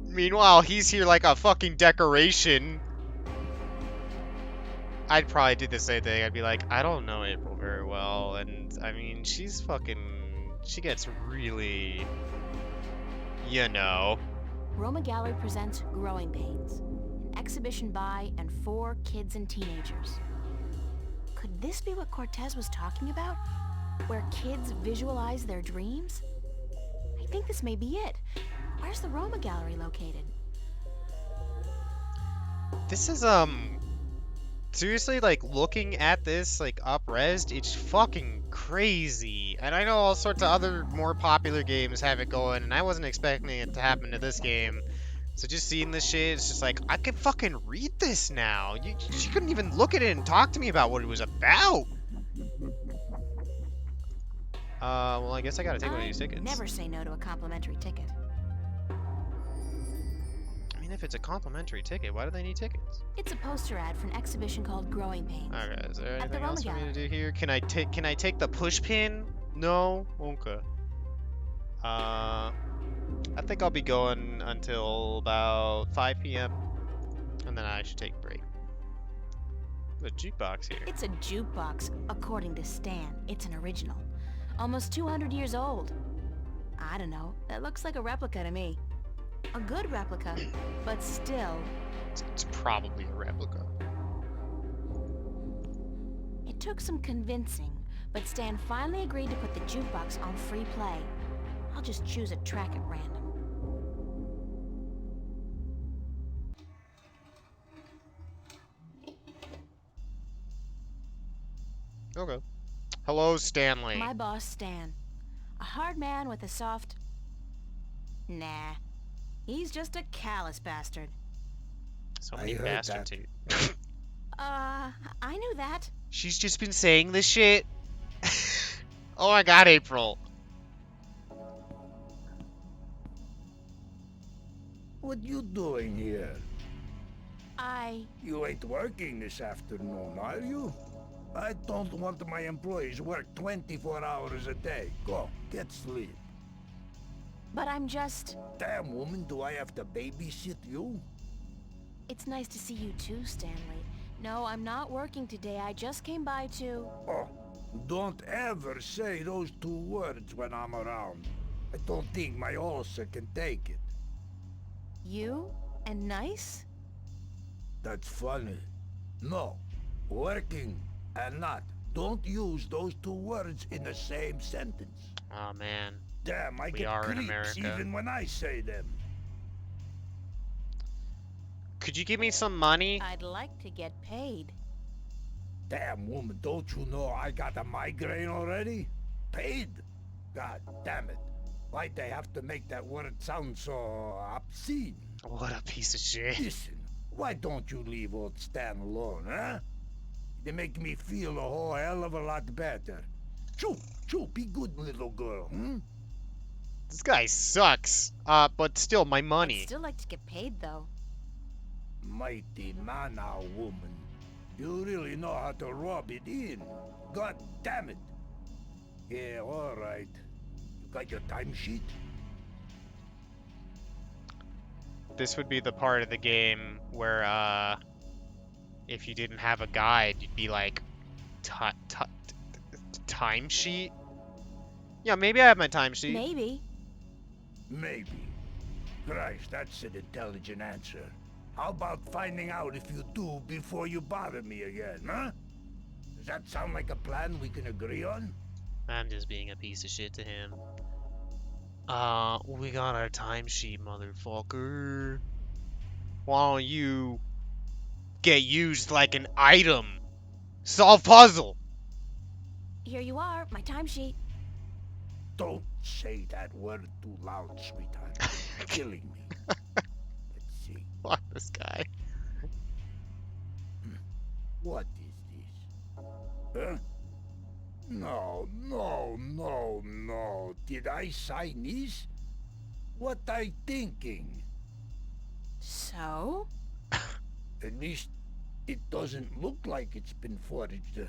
Speaker 1: Meanwhile, he's here like a fucking decoration. I'd probably do the same thing. I'd be like, I don't know April very well, and I mean, she's fucking... She gets really... You know.
Speaker 3: Roma Gallery presents Growing Pains, an exhibition by and for kids and teenagers. Could this be what Cortez was talking about? Where kids visualize their dreams? I think this may be it. Where's the Roma Gallery located?
Speaker 1: This is, seriously, like, looking at this, like, up-resed, it's fucking crazy. And I know all sorts of other more popular games have it going, and I wasn't expecting it to happen to this game. So just seeing this shit, it's just like, I could fucking read this now. She couldn't even look at it and talk to me about what it was about. Well, I guess I gotta take one of these tickets.
Speaker 3: Never say no to a complimentary ticket.
Speaker 1: I mean, if it's a complimentary ticket, why do they need tickets?
Speaker 3: It's a poster ad for an exhibition called Growing Pains.
Speaker 1: Okay, is there
Speaker 3: At the
Speaker 1: anything
Speaker 3: Roma
Speaker 1: else for me to
Speaker 3: Gallery.
Speaker 1: do here? Can I take the push pin? No? Okay. I think I'll be going until about 5 p.m. and then I should take a break. There's a jukebox here.
Speaker 3: It's a jukebox, according to Stan. It's an original. Almost 200 years old. I don't know. That looks like a replica to me. A good replica, but still...
Speaker 1: It's probably a replica.
Speaker 3: It took some convincing, but Stan finally agreed to put the jukebox on free play. I'll just choose a track at random.
Speaker 1: Okay. Hello, Stanley.
Speaker 3: My boss, Stan. A hard man with a soft... Nah. He's just a callous bastard.
Speaker 1: So many bastard too.
Speaker 3: I knew that.
Speaker 1: She's just been saying this shit. Oh my god, April.
Speaker 13: What you doing here? You ain't working this afternoon, are you? I don't want my employees work 24 hours a day. Go, get sleep.
Speaker 3: But I'm just...
Speaker 13: Damn, woman, do I have to babysit you?
Speaker 3: It's nice to see you too, Stanley. No, I'm not working today. I just came by to...
Speaker 13: Oh, don't ever say those two words when I'm around. I don't think my ulcer can take it.
Speaker 3: You? And nice?
Speaker 13: That's funny. No, working and not. Don't use those two words in the same sentence.
Speaker 1: Oh man.
Speaker 13: Damn, I
Speaker 1: We
Speaker 13: get
Speaker 1: are in
Speaker 13: creeps
Speaker 1: America.
Speaker 13: even when I say them.
Speaker 1: Could you give me some money?
Speaker 3: I'd like to get paid.
Speaker 13: Damn, woman, don't you know I got a migraine already? Paid? God damn it. Why'd they have to make that word sound so obscene?
Speaker 1: What a piece of shit.
Speaker 13: Listen, why don't you leave old Stan alone, huh? They make me feel a whole hell of a lot better. Choo, be good little girl, hmm?
Speaker 1: This guy sucks. But still, my money.
Speaker 3: I'd still like to get paid, though.
Speaker 13: Mighty mana, woman. You really know how to rub it in. God damn it. Yeah, all right. You got your timesheet?
Speaker 1: This would be the part of the game where, if you didn't have a guide, you'd be like, timesheet? Yeah, maybe I have my timesheet.
Speaker 3: Maybe.
Speaker 13: Maybe. Christ, that's an intelligent answer. How about finding out if you do before you bother me again, huh? Does that sound like a plan we can agree on?
Speaker 1: I'm just being a piece of shit to him. We got our timesheet, motherfucker. Why don't you get used like an item? Solve puzzle!
Speaker 3: Here you are, my timesheet.
Speaker 13: Don't say that word too loud, sweetheart. You're killing me. Let's see.
Speaker 1: Fuck this guy.
Speaker 13: What is this? Huh? No, no, no, no. Did I sign this? What I thinking?
Speaker 3: So?
Speaker 13: At least it doesn't look like it's been forged.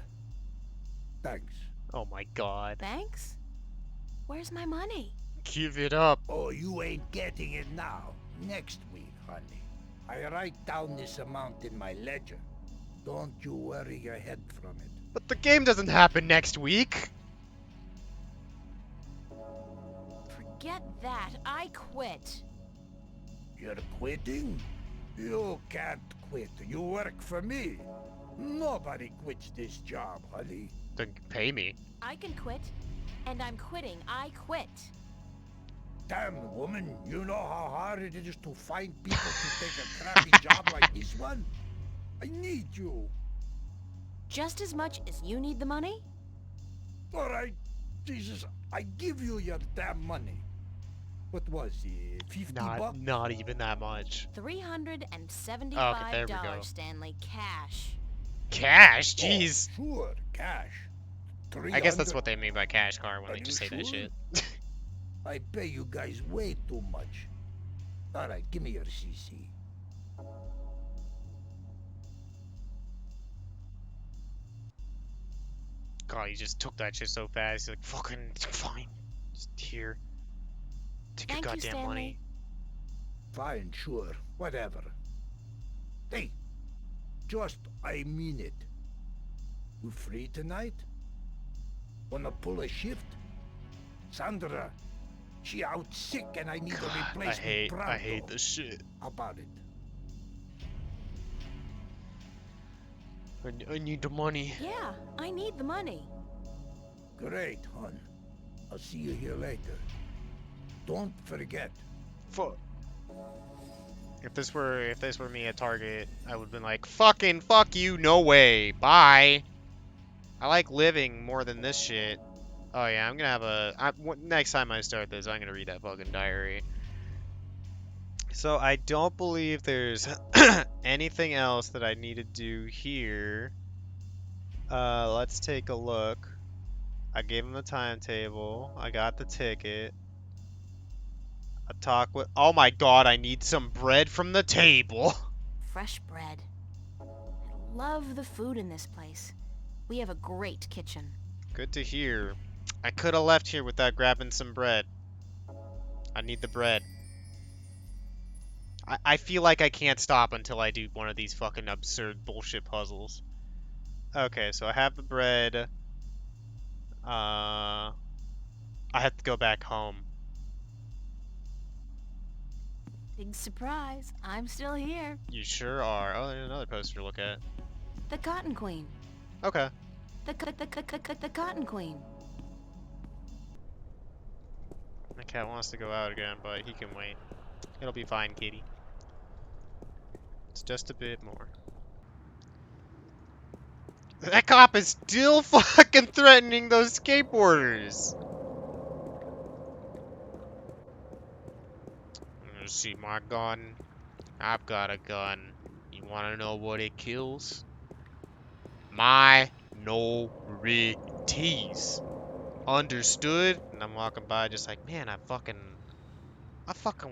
Speaker 13: Thanks.
Speaker 1: Oh my god.
Speaker 3: Thanks? Where's my money?
Speaker 1: Give it up.
Speaker 13: Oh, you ain't getting it now. Next week, honey. I write down this amount in my ledger. Don't you worry your head from it.
Speaker 1: But the game doesn't happen next week.
Speaker 3: Forget that. I quit.
Speaker 13: You're quitting? You can't quit. You work for me. Nobody quits this job, honey.
Speaker 1: Then pay me.
Speaker 3: I can quit. And I'm quitting. I quit.
Speaker 13: Damn, woman, you know how hard it is to find people to take a crappy job like this one? I need you.
Speaker 3: Just as much as you need the money?
Speaker 13: All right, Jesus, I give you your damn money. What was it, 50 bucks?
Speaker 1: Not even that much.
Speaker 3: $375,
Speaker 1: Okay, there we go.
Speaker 3: Stanley, cash.
Speaker 1: Cash? Jeez.
Speaker 13: Oh, sure, cash.
Speaker 1: I guess that's what they mean by cash card when
Speaker 13: Are
Speaker 1: they
Speaker 13: you
Speaker 1: just say that
Speaker 13: sure?
Speaker 1: shit.
Speaker 13: I pay you guys way too much. All right, give me your CC.
Speaker 1: God, he just took that shit so fast. He's like, fucking, fine. Just here. Take your
Speaker 3: Thank you,
Speaker 1: goddamn
Speaker 3: Stanley.
Speaker 1: money.
Speaker 13: Fine, sure, whatever. Hey, just I mean it. You free tonight? Wanna pull a shift? Sandra, she out sick and I need a replacement
Speaker 1: I hate this shit.
Speaker 13: How about it?
Speaker 1: I need the money.
Speaker 3: Yeah, I need the money.
Speaker 13: Great, hon. I'll see you here later. Don't forget.
Speaker 1: Fuck. If this were me at Target, I would've been like, fucking fuck you, no way, bye. I like living more than this shit. Oh yeah, I'm gonna have next time I start this, I'm gonna read that fucking diary. So I don't believe there's anything else that I need to do here. Let's take a look. I gave him the timetable. I got the ticket. A talk with. Oh my god, I need some bread from the table.
Speaker 3: Fresh bread. I love the food in this place. We have a great kitchen.
Speaker 1: Good to hear. I could have left here without grabbing some bread. I need the bread. I feel like I can't stop until I do one of these fucking absurd bullshit puzzles. Okay, so I have the bread. I have to go back home.
Speaker 3: Big surprise. I'm still here.
Speaker 1: You sure are. Oh, there's another poster to look at.
Speaker 3: The Cotton Queen.
Speaker 1: Okay.
Speaker 3: The Cotton Queen.
Speaker 1: My cat wants to go out again, but he can wait. It'll be fine, kitty. It's just a bit more. That cop is still fucking threatening those skateboarders. See my gun? I've got a gun. You wanna know what it kills? Minorities. Understood? And I'm walking by just like, man, I fucking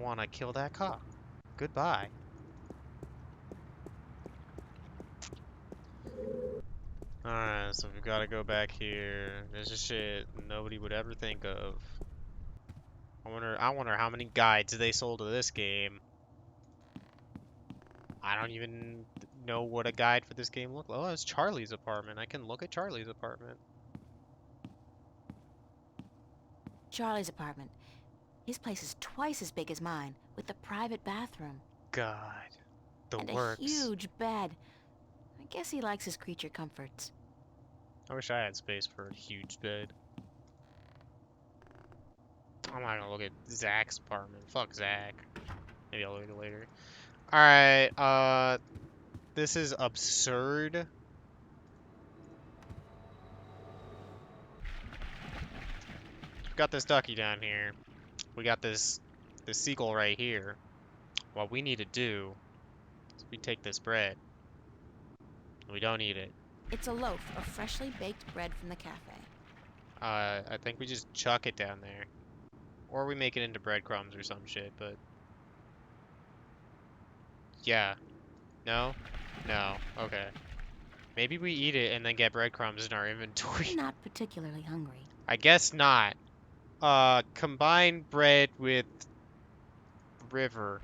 Speaker 1: wanna kill that cop. Goodbye. Alright, so we've gotta go back here. There's a shit nobody would ever think of. I wonder how many guides they sold to this game. I don't even know what a guide for this game looked like. Oh, it's Charlie's apartment. I can look at Charlie's apartment.
Speaker 3: Charlie's apartment. His place is twice as big as mine, with a private bathroom.
Speaker 1: God, the
Speaker 3: and
Speaker 1: works.
Speaker 3: A huge bed. I guess he likes his creature comforts.
Speaker 1: I wish I had space for a huge bed. I'm not gonna look at Zach's apartment. Fuck Zach. Maybe I'll look at it later. Alright, this is absurd. We've got this ducky down here. We got this seagull right here. What we need to do is we take this bread. We don't eat it.
Speaker 3: It's a loaf of freshly baked bread from the cafe.
Speaker 1: I think we just chuck it down there. Or we make it into breadcrumbs or some shit, but... Yeah. No? No. Okay. Maybe we eat it and then get breadcrumbs in our inventory.
Speaker 3: I'm not particularly hungry.
Speaker 1: I guess not. Combine bread with river.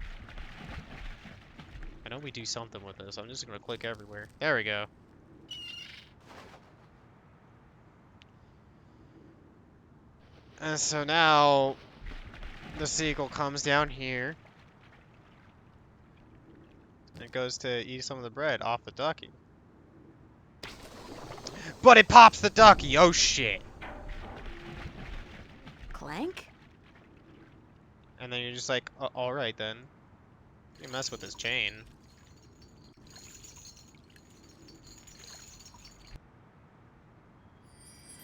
Speaker 1: I know we do something with this. I'm just gonna click everywhere. There we go. And so now the seagull comes down here. And it goes to eat some of the bread off the ducky. But it pops the ducky! Oh shit!
Speaker 3: Clank?
Speaker 1: And then you're just like, alright then. You mess with this chain.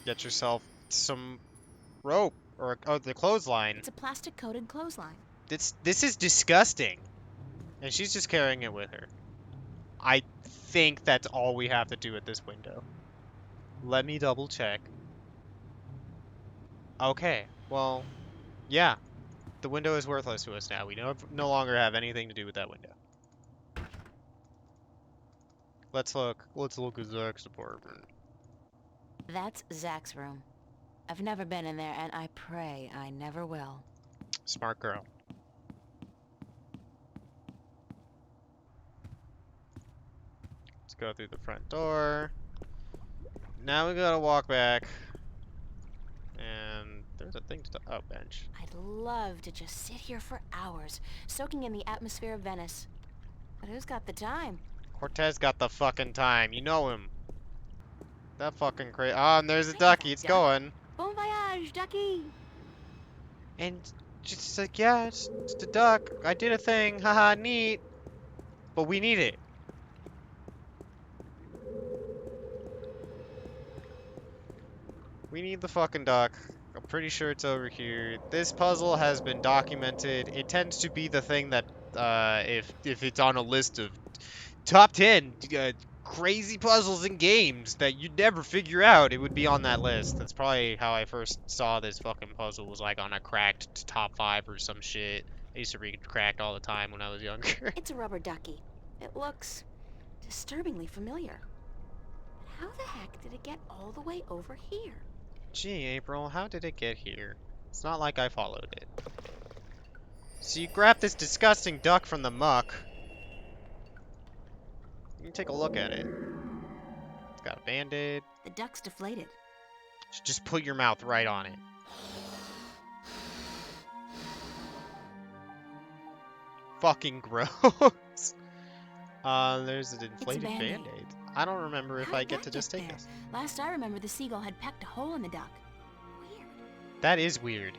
Speaker 1: Get yourself some rope or the clothesline.
Speaker 3: It's a plastic-coated clothesline.
Speaker 1: This is disgusting. And she's just carrying it with her. I think that's all we have to do at this window. Let me double check. Okay, well, yeah. The window is worthless to us now. We no longer have anything to do with that window. Let's look at Zach's apartment.
Speaker 3: That's Zach's room. I've never been in there, and I pray I never will.
Speaker 1: Smart girl. Let's go through the front door. Now we gotta walk back. And there's a thing to oh, bench.
Speaker 3: I'd love to just sit here for hours, soaking in the atmosphere of Venice. But who's got the time?
Speaker 1: Cortez got the fucking time. You know him. That fucking crazy. Oh, and there's a ducky. It's going.
Speaker 3: Bon voyage, ducky!
Speaker 1: And just like, yeah, it's a duck. I did a thing. Haha, neat. But we need it. We need the fucking duck. I'm pretty sure it's over here. This puzzle has been documented. It tends to be the thing that, if it's on a list of top 10 crazy puzzles in games that you'd never figure out, it would be on that list. That's probably how I first saw this fucking puzzle, was like on a cracked top 5 or some shit. I used to read cracked all the time when I was younger.
Speaker 3: It's a rubber ducky. It looks disturbingly familiar. But how the heck did it get all the way over here?
Speaker 1: Gee, April, how did it get here? It's not like I followed it. So you grab this disgusting duck from the muck. You can take a look at it. It's got a band-aid.
Speaker 3: The duck's deflated.
Speaker 1: Just put your mouth right on it. Fucking gross. There's an inflated band-aid. I don't remember if I get to just take this.
Speaker 3: Last I remember, the seagull had pecked a hole in the duck. Weird.
Speaker 1: That is weird.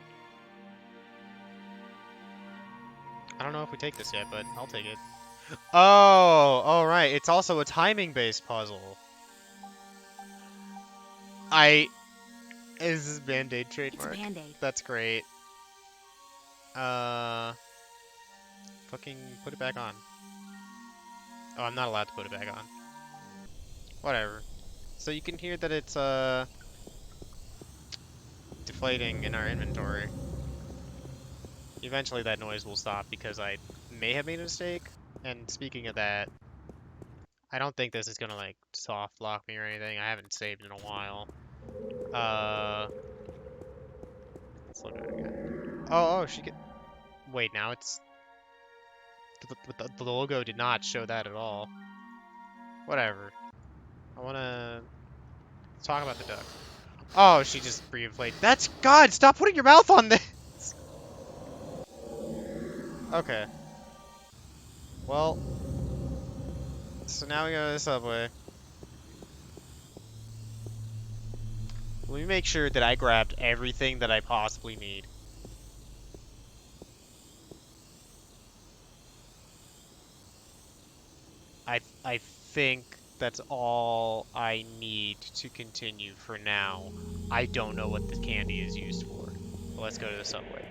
Speaker 1: I don't know if we take this yet, but I'll take it. Oh, alright. It's also a timing-based puzzle. Is this Band-Aid trademark?
Speaker 3: It's a Band-Aid.
Speaker 1: That's great. Fucking put it back on. Oh, I'm not allowed to put it back on. Whatever. So you can hear that it's, deflating in our inventory. Eventually that noise will stop because I may have made a mistake. And speaking of that, I don't think this is gonna, like, soft lock me or anything. I haven't saved in a while. Let's look at it again. Oh, she could... Wait, now it's... The logo did not show that at all. Whatever. I wanna... talk about the duck. Oh, she just re-inflated. That's... God, stop putting your mouth on this! Okay. Well... So now we go to the subway. Let me make sure that I grabbed everything that I possibly need. I think that's all I need to continue for now. I don't know what the candy is used for. But let's go to the subway.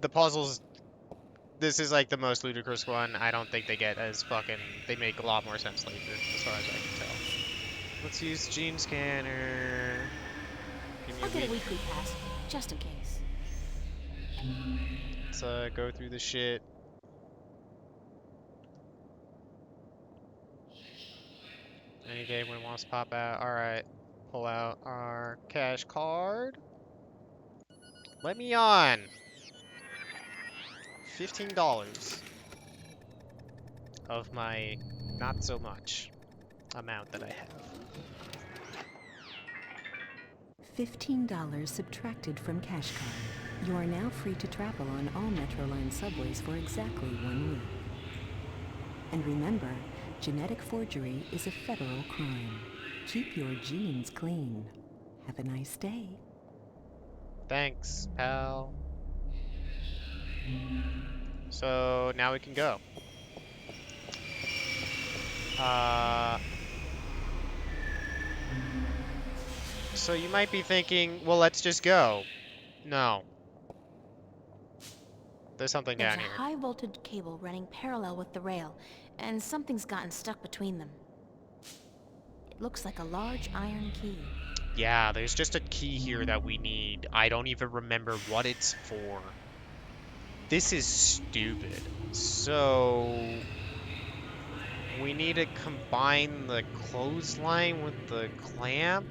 Speaker 1: The puzzles, this is like the most ludicrous one. I don't think they get as fucking, they make a lot more sense later, as far as I can tell. Let's use gene scanner. Give me
Speaker 3: I'll
Speaker 1: a
Speaker 3: get a
Speaker 1: week.
Speaker 3: weekly pass, just in case.
Speaker 1: Let's go through the shit. Any day when it wants to pop out. Alright. Pull out our cash card. Let me on. $15 of my not so much amount that I have.
Speaker 14: $15 subtracted from cash card. You are now free to travel on all Metro Line subways for exactly 1 week. And remember, genetic forgery is a federal crime. Keep your genes clean. Have a nice day.
Speaker 1: Thanks, pal. So now we can go. So you might be thinking, well, let's just go. No. There's something
Speaker 3: There's
Speaker 1: down
Speaker 3: a
Speaker 1: here.
Speaker 3: high voltage cable running parallel with the rail, and something's gotten stuck between them. It looks like a large iron key.
Speaker 1: Yeah, there's just a key here that we need. I don't even remember what it's for. This is stupid. So we need to combine the clothesline with the clamp.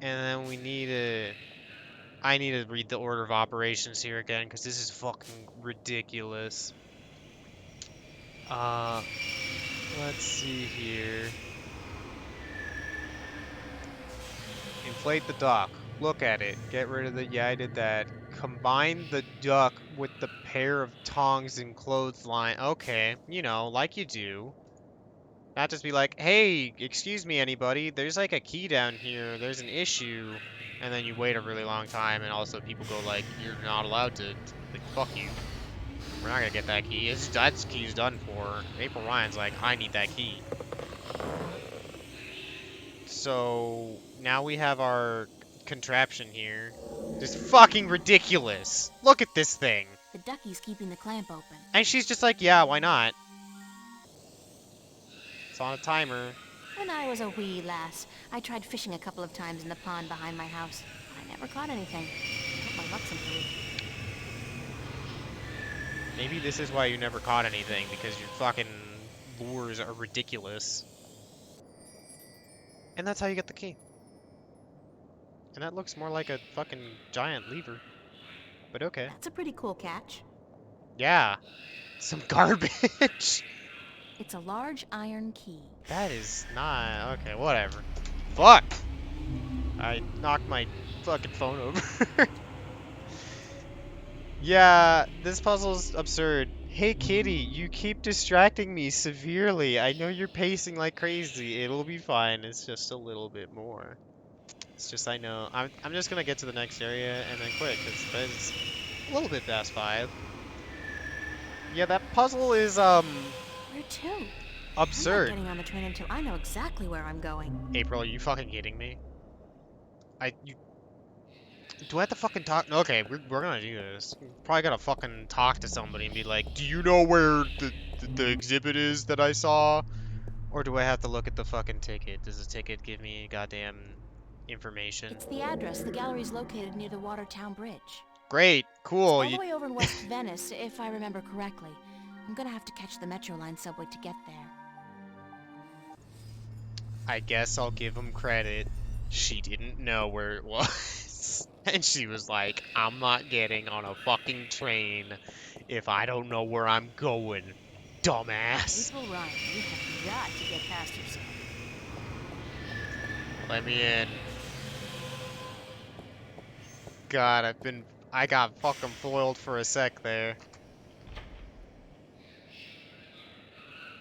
Speaker 1: And then we need to... I need to read the order of operations here again, because this is fucking ridiculous. Let's see here. Inflate the duck. Look at it. Get rid of the... Yeah, I did that. Combine the duck with the pair of tongs and clothesline. Okay, you know, like you do. Not just be like, hey, excuse me, anybody. There's like a key down here. There's an issue. And then you wait a really long time, and also people go like, you're not allowed to... Like, fuck you. We're not gonna get that key. That key's done for. April Ryan's like, I need that key. So now we have our contraption here. Just fucking ridiculous. Look at this thing.
Speaker 3: The ducky's keeping the clamp open.
Speaker 1: And she's just like, yeah, why not? It's on a timer.
Speaker 3: When I was a wee lass, I tried fishing a couple of times in the pond behind my house. I never caught anything. I hope my luck's improved.
Speaker 1: Maybe this is why you never caught anything, because your fucking lures are ridiculous. And that's how you get the key. And that looks more like a fucking giant lever. But okay.
Speaker 3: That's a pretty cool catch.
Speaker 1: Yeah. Some garbage.
Speaker 3: It's a large iron key.
Speaker 1: That is not... Okay, whatever. Fuck! I knocked my fucking phone over. Yeah, this puzzle's absurd. Hey kitty, you keep distracting me severely. I know you're pacing like crazy. It'll be fine. It's just a little bit more. It's just I know. I'm just gonna get to the next area and then quit, because it's a little bit past 5. Yeah, that puzzle is
Speaker 3: Where to?
Speaker 1: absurd.
Speaker 3: I'm not getting on the train until I know exactly where I'm going.
Speaker 1: April, are you fucking kidding me? Do I have to fucking talk? Okay, we're gonna do this. Probably gotta fucking talk to somebody and be like, do you know where the exhibit is that I saw? Or do I have to look at the fucking ticket? Does the ticket give me goddamn information?
Speaker 3: It's the address. The gallery's located near the Watertown Bridge.
Speaker 1: Great, cool.
Speaker 3: All the way over in West Venice, if I remember correctly. I'm gonna have to catch the Metro Line subway to get there.
Speaker 1: I guess I'll give him credit. She didn't know where it was. And she was like, I'm not getting on a fucking train if I don't know where I'm going, dumbass.
Speaker 3: April Ryan, you have got to get past yourself.
Speaker 1: Let me in. God, I got fucking foiled for a sec there.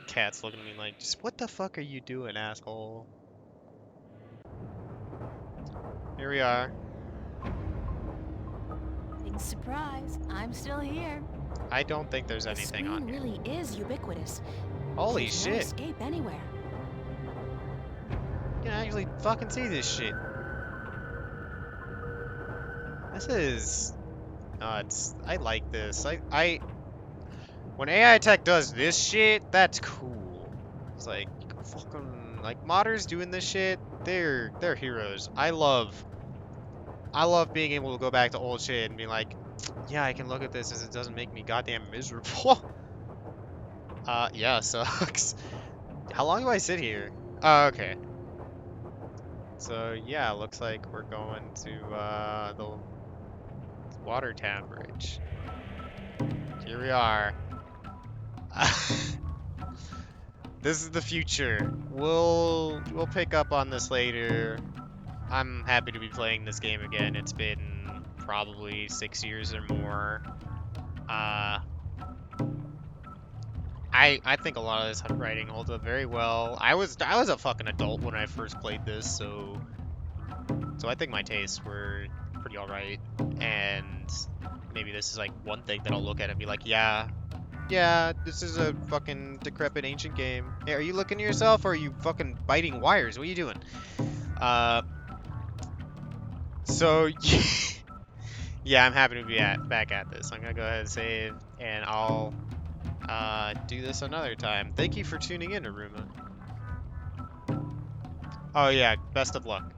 Speaker 1: Cat's looking at me like, just what the fuck are you doing, asshole? Here we are.
Speaker 3: Big surprise, I'm still here.
Speaker 1: I don't think there's anything
Speaker 3: the
Speaker 1: on
Speaker 3: screen
Speaker 1: here.
Speaker 3: really is ubiquitous.
Speaker 1: Holy
Speaker 3: There's no
Speaker 1: shit.
Speaker 3: escape anywhere.
Speaker 1: You can actually fucking see this shit. This is nuts. I like this. When AI tech does this shit, that's cool. It's like fucking like modders doing this shit. They're heroes. I love being able to go back to old shit and be like, yeah, I can look at this as it doesn't make me goddamn miserable. Yeah, sucks. How long do I sit here? Oh, okay. So yeah, looks like we're going to the Watertown Bridge. Here we are. This is the future. We'll pick up on this later. I'm happy to be playing this game again. It's been probably 6 years or more. I think a lot of this writing holds up very well. I was a fucking adult when I first played this, so I think my tastes were pretty alright. And maybe this is like one thing that I'll look at and be like, yeah, this is a fucking decrepit ancient game. Hey, are you looking at yourself or are you fucking biting wires? What are you doing? So yeah, I'm happy to be back at this. I'm gonna go ahead and save, and I'll do this another time. Thank you for tuning in, Aruma. Oh yeah, best of luck.